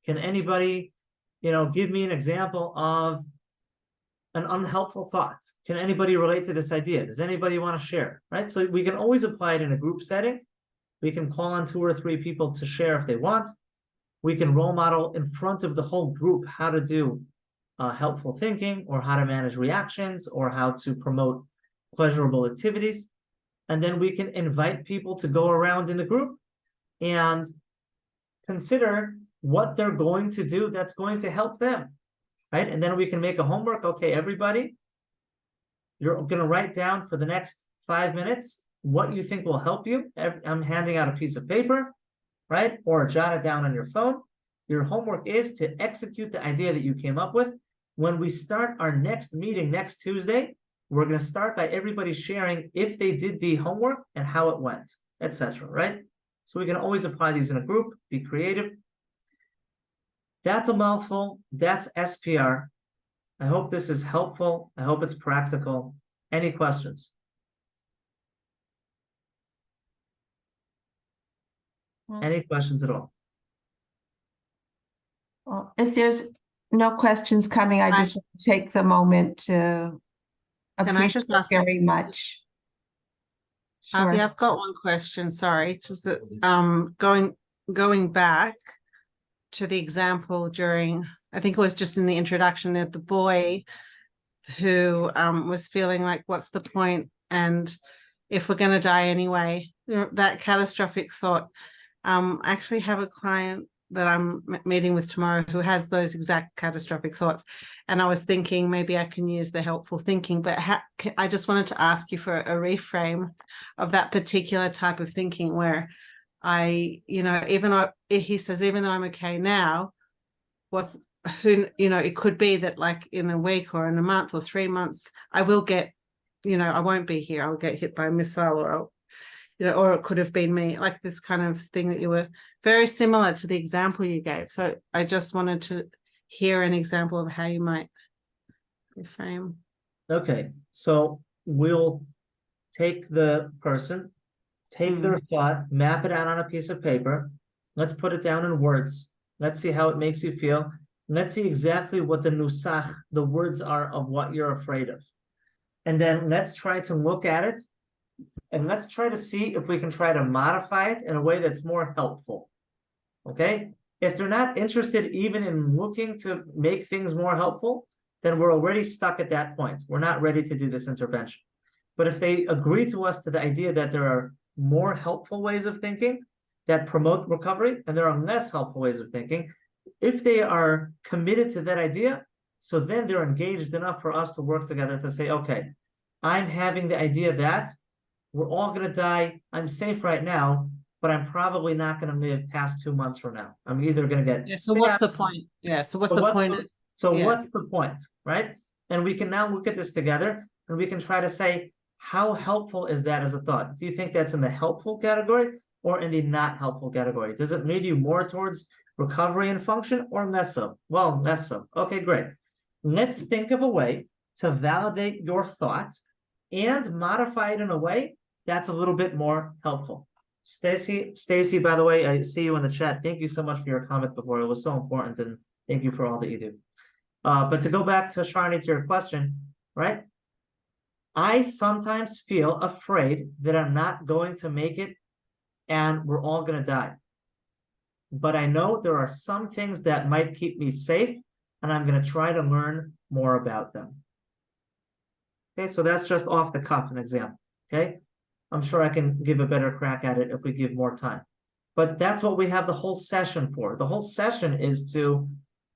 Can anybody, give me an example of an unhelpful thought? Can anybody relate to this idea? Does anybody want to share, right? So we can always apply it in a group setting. We can call on 2 or 3 people to share if they want. We can role model in front of the whole group how to do helpful thinking or how to manage reactions or how to promote pleasurable activities. And then we can invite people to go around in the group and consider what they're going to do that's going to help them, right? And then we can make a homework. Okay, everybody, you're going to write down for the next 5 minutes what you think will help you. I'm handing out a piece of paper, right? Or jot it down on your phone. Your homework is to execute the idea that you came up with. When we start our next meeting next Tuesday, we're going to start by everybody sharing if they did the homework and how it went, etc., right? So we can always apply these in a group, be creative. That's a mouthful. That's SPR. I hope this is helpful. I hope it's practical. Any questions? Any questions at all? Well, if there's no questions coming, I just want to take the moment to Can I just appreciate ask- very much. Sure. Yeah, I've got one question. Sorry, just that going back to the example during, I think it was just in the introduction, that the boy who was feeling like, what's the point? And if we're going to die anyway, that catastrophic thought. I actually have a client that I'm meeting with tomorrow who has those exact catastrophic thoughts. And I was thinking maybe I can use the helpful thinking, but I just wanted to ask you for a reframe of that particular type of thinking where even though he says, even though I'm okay now, it could be that like in a week or in a month or 3 months, I will get, I won't be here. I'll get hit by a missile or it could have been me, like this kind of thing that you were very similar to the example you gave. So I just wanted to hear an example of how you might reframe. Okay, so we'll take the person, take their thought, map it out on a piece of paper. Let's put it down in words. Let's see how it makes you feel. Let's see exactly what the nusach, the words are of what you're afraid of. And then let's try to look at it and let's try to see if we can try to modify it in a way that's more helpful. Okay? If they're not interested even in looking to make things more helpful, then we're already stuck at that point. We're not ready to do this intervention. But if they agree to us to the idea that there are more helpful ways of thinking that promote recovery, and there are less helpful ways of thinking, if they are committed to that idea, so then they're engaged enough for us to work together to say, okay, I'm having the idea that we're all going to die. I'm safe right now, but I'm probably not going to live past 2 months from now. I'm either going to get So what's the point? Yeah. So what's the point? What's the point, right? And we can now look at this together and we can try to say, how helpful is that as a thought? Do you think that's in the helpful category or in the not helpful category? Does it lead you more towards recovery and function or less so? Well, less so. Okay, great. Let's think of a way to validate your thought and modify it in a way that's a little bit more helpful. Stacy, by the way, I see you in the chat. Thank you so much for your comment before. It was so important, and thank you for all that you do. But to go back to Sharni, to your question, right? I sometimes feel afraid that I'm not going to make it and we're all going to die. But I know there are some things that might keep me safe, and I'm going to try to learn more about them. Okay, so that's just off the cuff, an example. Okay, I'm sure I can give a better crack at it if we give more time. But that's what we have the whole session for. The whole session is to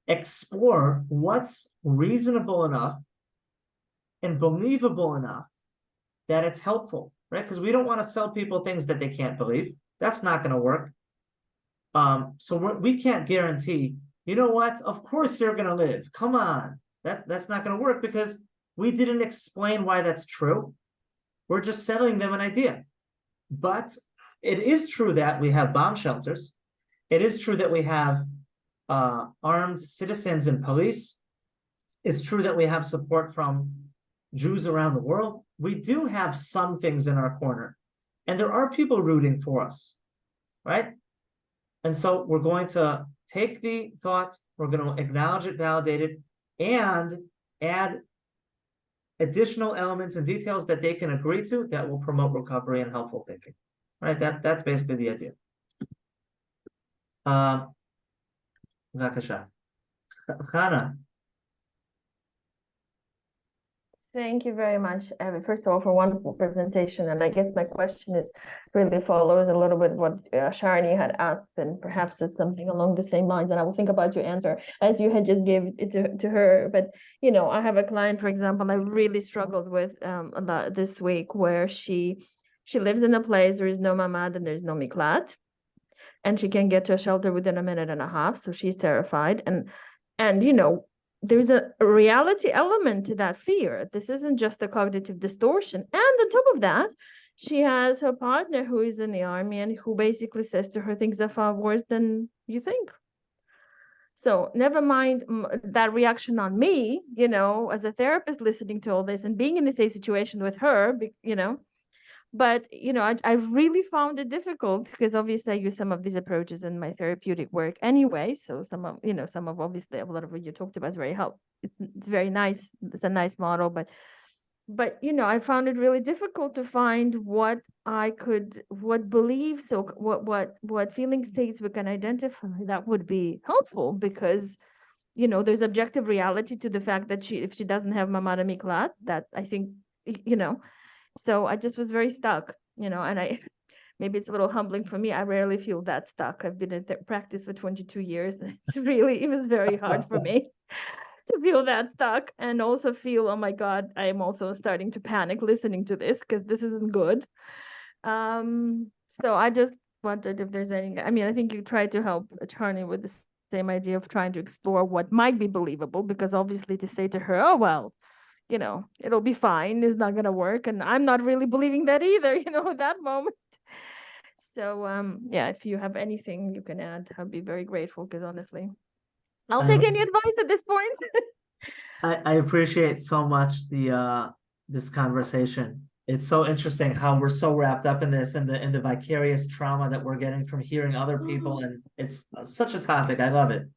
explore what's reasonable enough and believable enough that it's helpful, right? Because we don't want to sell people things that they can't believe. That's not going to work. So we can't guarantee, you know what? Of course you're going to live. Come on. That's not going to work because we didn't explain why that's true. We're just selling them an idea. But it is true that we have bomb shelters. It is true that we have armed citizens and police. It's true that we have support from Jews around the world. We do have some things in our corner. And there are people rooting for us, right? And so we're going to take the thought, we're going to acknowledge it, validate it, and add additional elements and details that they can agree to that will promote recovery and helpful thinking. Right? That's basically the idea. Vakasha. Chana. Thank you very much, Abby. First of all, for a wonderful presentation. And I guess my question is really follows a little bit what Sharni had asked, and perhaps it's something along the same lines. And I will think about your answer as you had just gave it to her. But, you know, I have a client, for example, I really struggled with this week where she lives in a place, there is no mamad and there's no miklat. And she can get to a shelter within a minute and a half. So she's terrified. And you know, there's a reality element to that fear. This isn't just a cognitive distortion. And on top of that, she has her partner who is in the army and who basically says to her things are far worse than you think. So never mind that reaction on me, you know, as a therapist listening to all this and being in the same situation with her, you know. But, you know, I really found it difficult because obviously I use some of these approaches in my therapeutic work anyway. So some of obviously a lot of what you talked about is very helpful. It's very nice. It's a nice model, but but I found it really difficult to find what beliefs or what feeling states we can identify that would be helpful, because there's objective reality to the fact that if she doesn't have mamada miklat, that I think, so I just was very stuck, and I maybe it's a little humbling for me. I rarely feel that stuck. I've been in practice for 22 years. It was very hard for me to feel that stuck, and also feel, oh my God, I am also starting to panic listening to this because this isn't good. So I just wondered if there's any, I think you tried to help Charney with the same idea of trying to explore what might be believable, because obviously to say to her, oh, well, it'll be fine, is not going to work. And I'm not really believing that either, at that moment. So, yeah, if you have anything you can add, I'd be very grateful, because honestly, I'll take any advice at this point. I appreciate so much this conversation. It's so interesting how we're so wrapped up in this and the vicarious trauma that we're getting from hearing other people, and it's such a topic. I love it.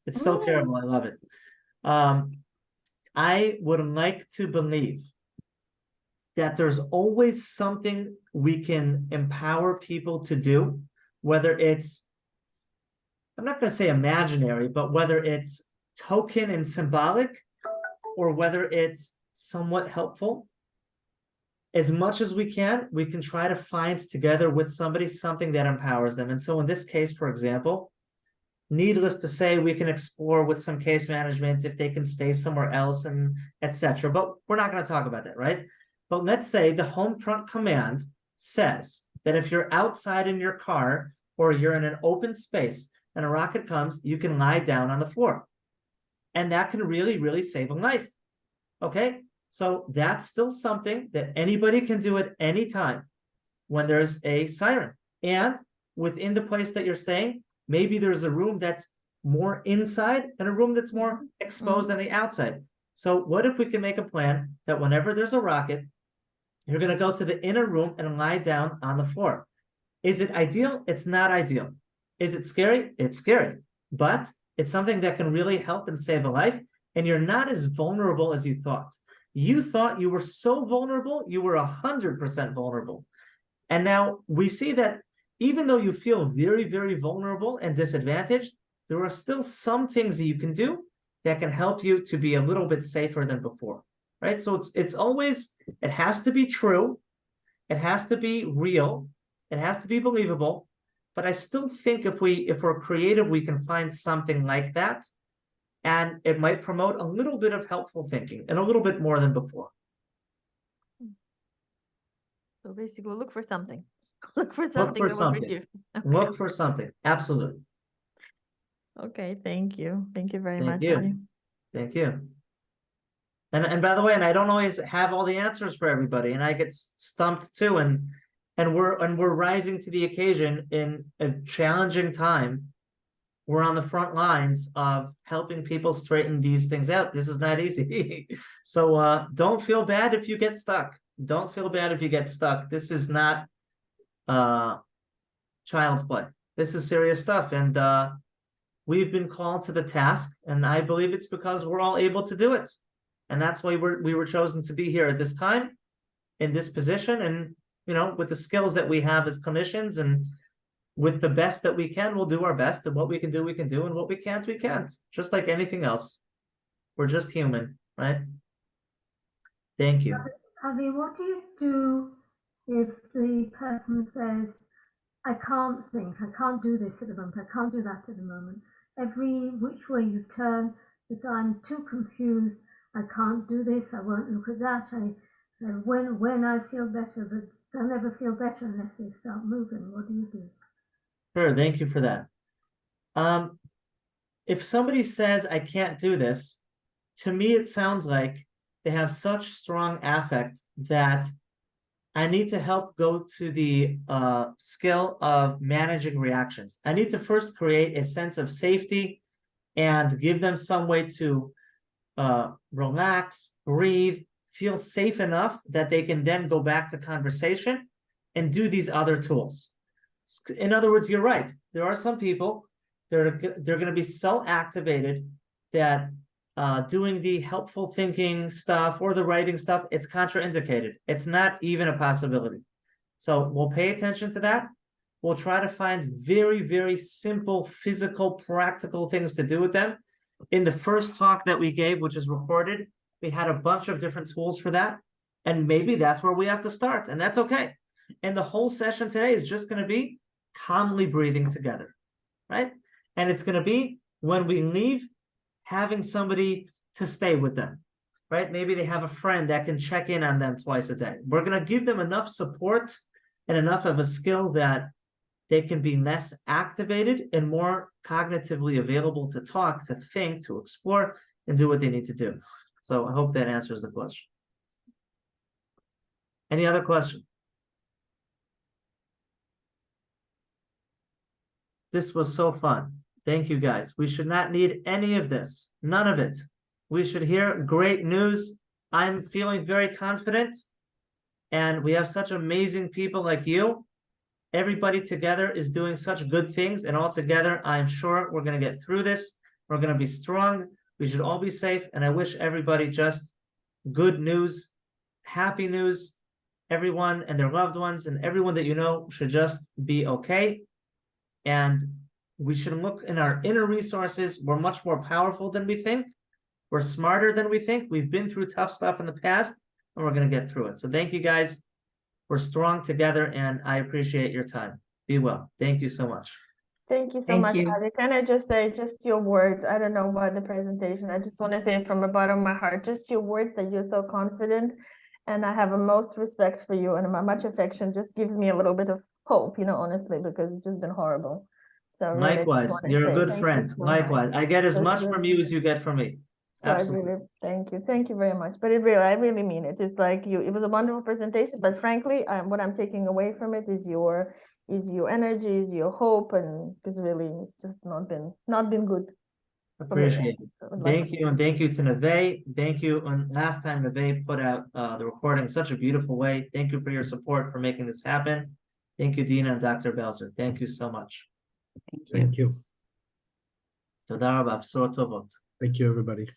It's so terrible. I love it. I would like to believe that there's always something we can empower people to do, whether it's, I'm not going to say imaginary, but whether it's token and symbolic, or whether it's somewhat helpful. As much as we can try to find together with somebody something that empowers them. And so in this case, for example, needless to say, we can explore with some case management if they can stay somewhere else and etc. But we're not going to talk about that, right? But let's say the home front command says that if you're outside in your car or you're in an open space and a rocket comes, you can lie down on the floor. And that can really, really save a life. Okay? So that's still something that anybody can do at any time when there's a siren. And within the place that you're staying, maybe there's a room that's more inside and a room that's more exposed on the outside. So what if we can make a plan that whenever there's a rocket, you're going to go to the inner room and lie down on the floor? Is it ideal? It's not ideal. Is it scary? It's scary. But it's something that can really help and save a life. And you're not as vulnerable as you thought. You thought you were so vulnerable, you were 100% vulnerable. And now we see that even though you feel very, very vulnerable and disadvantaged, there are still some things that you can do that can help you to be a little bit safer than before, right? So it's always, it has to be true. It has to be real. It has to be believable. But I still think if we're creative, we can find something like that. And it might promote a little bit of helpful thinking and a little bit more than before. So basically, we'll look for something. Look for something. Okay. Look for something. Absolutely. Okay, thank you. Thank you very much. Thank you. And by the way, and I don't always have all the answers for everybody, and I get stumped too, and we're rising to the occasion in a challenging time. We're on the front lines of helping people straighten these things out. This is not easy. So don't feel bad if you get stuck. Don't feel bad if you get stuck. This is not child's play. This is serious stuff. And we've been called to the task. And I believe it's because we're all able to do it. And that's why we were chosen to be here at this time, in this position. And, with the skills that we have as clinicians and with the best that we can, we'll do our best, and what we can do, we can do, and what we can't, we can't. Just like anything else. We're just human, right? Thank you. Avi, what do you do if the person says, I can't think, I can't do this at the moment, I can't do that at the moment. Every which way you turn, it's I'm too confused, I can't do this, I won't look at that, when I feel better, but they'll never feel better unless they start moving. What do you do? Sure, thank you for that. If somebody says, I can't do this, to me it sounds like they have such strong affect that I need to help go to the skill of managing reactions. I need to first create a sense of safety and give them some way to relax, breathe, feel safe enough that they can then go back to conversation and do these other tools. In other words, you're right. There are some people, they're going to be so activated that doing the helpful thinking stuff or the writing stuff, it's contraindicated. It's not even a possibility. So we'll pay attention to that. We'll try to find very, very simple, physical, practical things to do with them. In the first talk that we gave, which is recorded, we had a bunch of different tools for that. And maybe that's where we have to start, and that's okay. And the whole session today is just going to be calmly breathing together, right? And it's going to be, when we leave, having somebody to stay with them, right? Maybe they have a friend that can check in on them twice a day. We're going to give them enough support and enough of a skill that they can be less activated and more cognitively available to talk, to think, to explore, and do what they need to do. So I hope that answers the question. Any other question? This was so fun. Thank you, guys. We should not need any of this. None of it. We should hear great news. I'm feeling very confident. And we have such amazing people like you. Everybody together is doing such good things. And all together, I'm sure we're going to get through this. We're going to be strong. We should all be safe. And I wish everybody just good news, happy news. Everyone and their loved ones and everyone that you know should just be okay. And we should look in our inner resources. We're much more powerful than we think. We're smarter than we think. We've been through tough stuff in the past, and we're going to get through it. So thank you, guys. We're strong together, and I appreciate your time. Be well. Thank you so much. Thank you so Thank much, you. Adi. Can I just say just your words? I don't know about the presentation. I just want to say from the bottom of my heart, just your words that you're so confident. And I have a most respect for you and much affection. Just gives me a little bit of hope, honestly, because it's just been horrible. So really, I just Likewise, wanna you're a say good thank you friend. so Likewise. much. I get as That's much from really- you as you get from me. So Absolutely. I really thank you. Thank you very much. But I really mean it. It's like it was a wonderful presentation, but frankly, what I'm taking away from it is your energy, is your hope, and because really it's just not been good. for me. Appreciate it. Last Thank week. you, and thank you to Neve. Thank you. And last time Neve put out the recording in such a beautiful way. Thank you for your support for making this happen. Thank you, Dina and Dr. Belzer. Thank you so much. Thank you. Thank you. Toda rabah. B'sorot tovot. Thank you, everybody.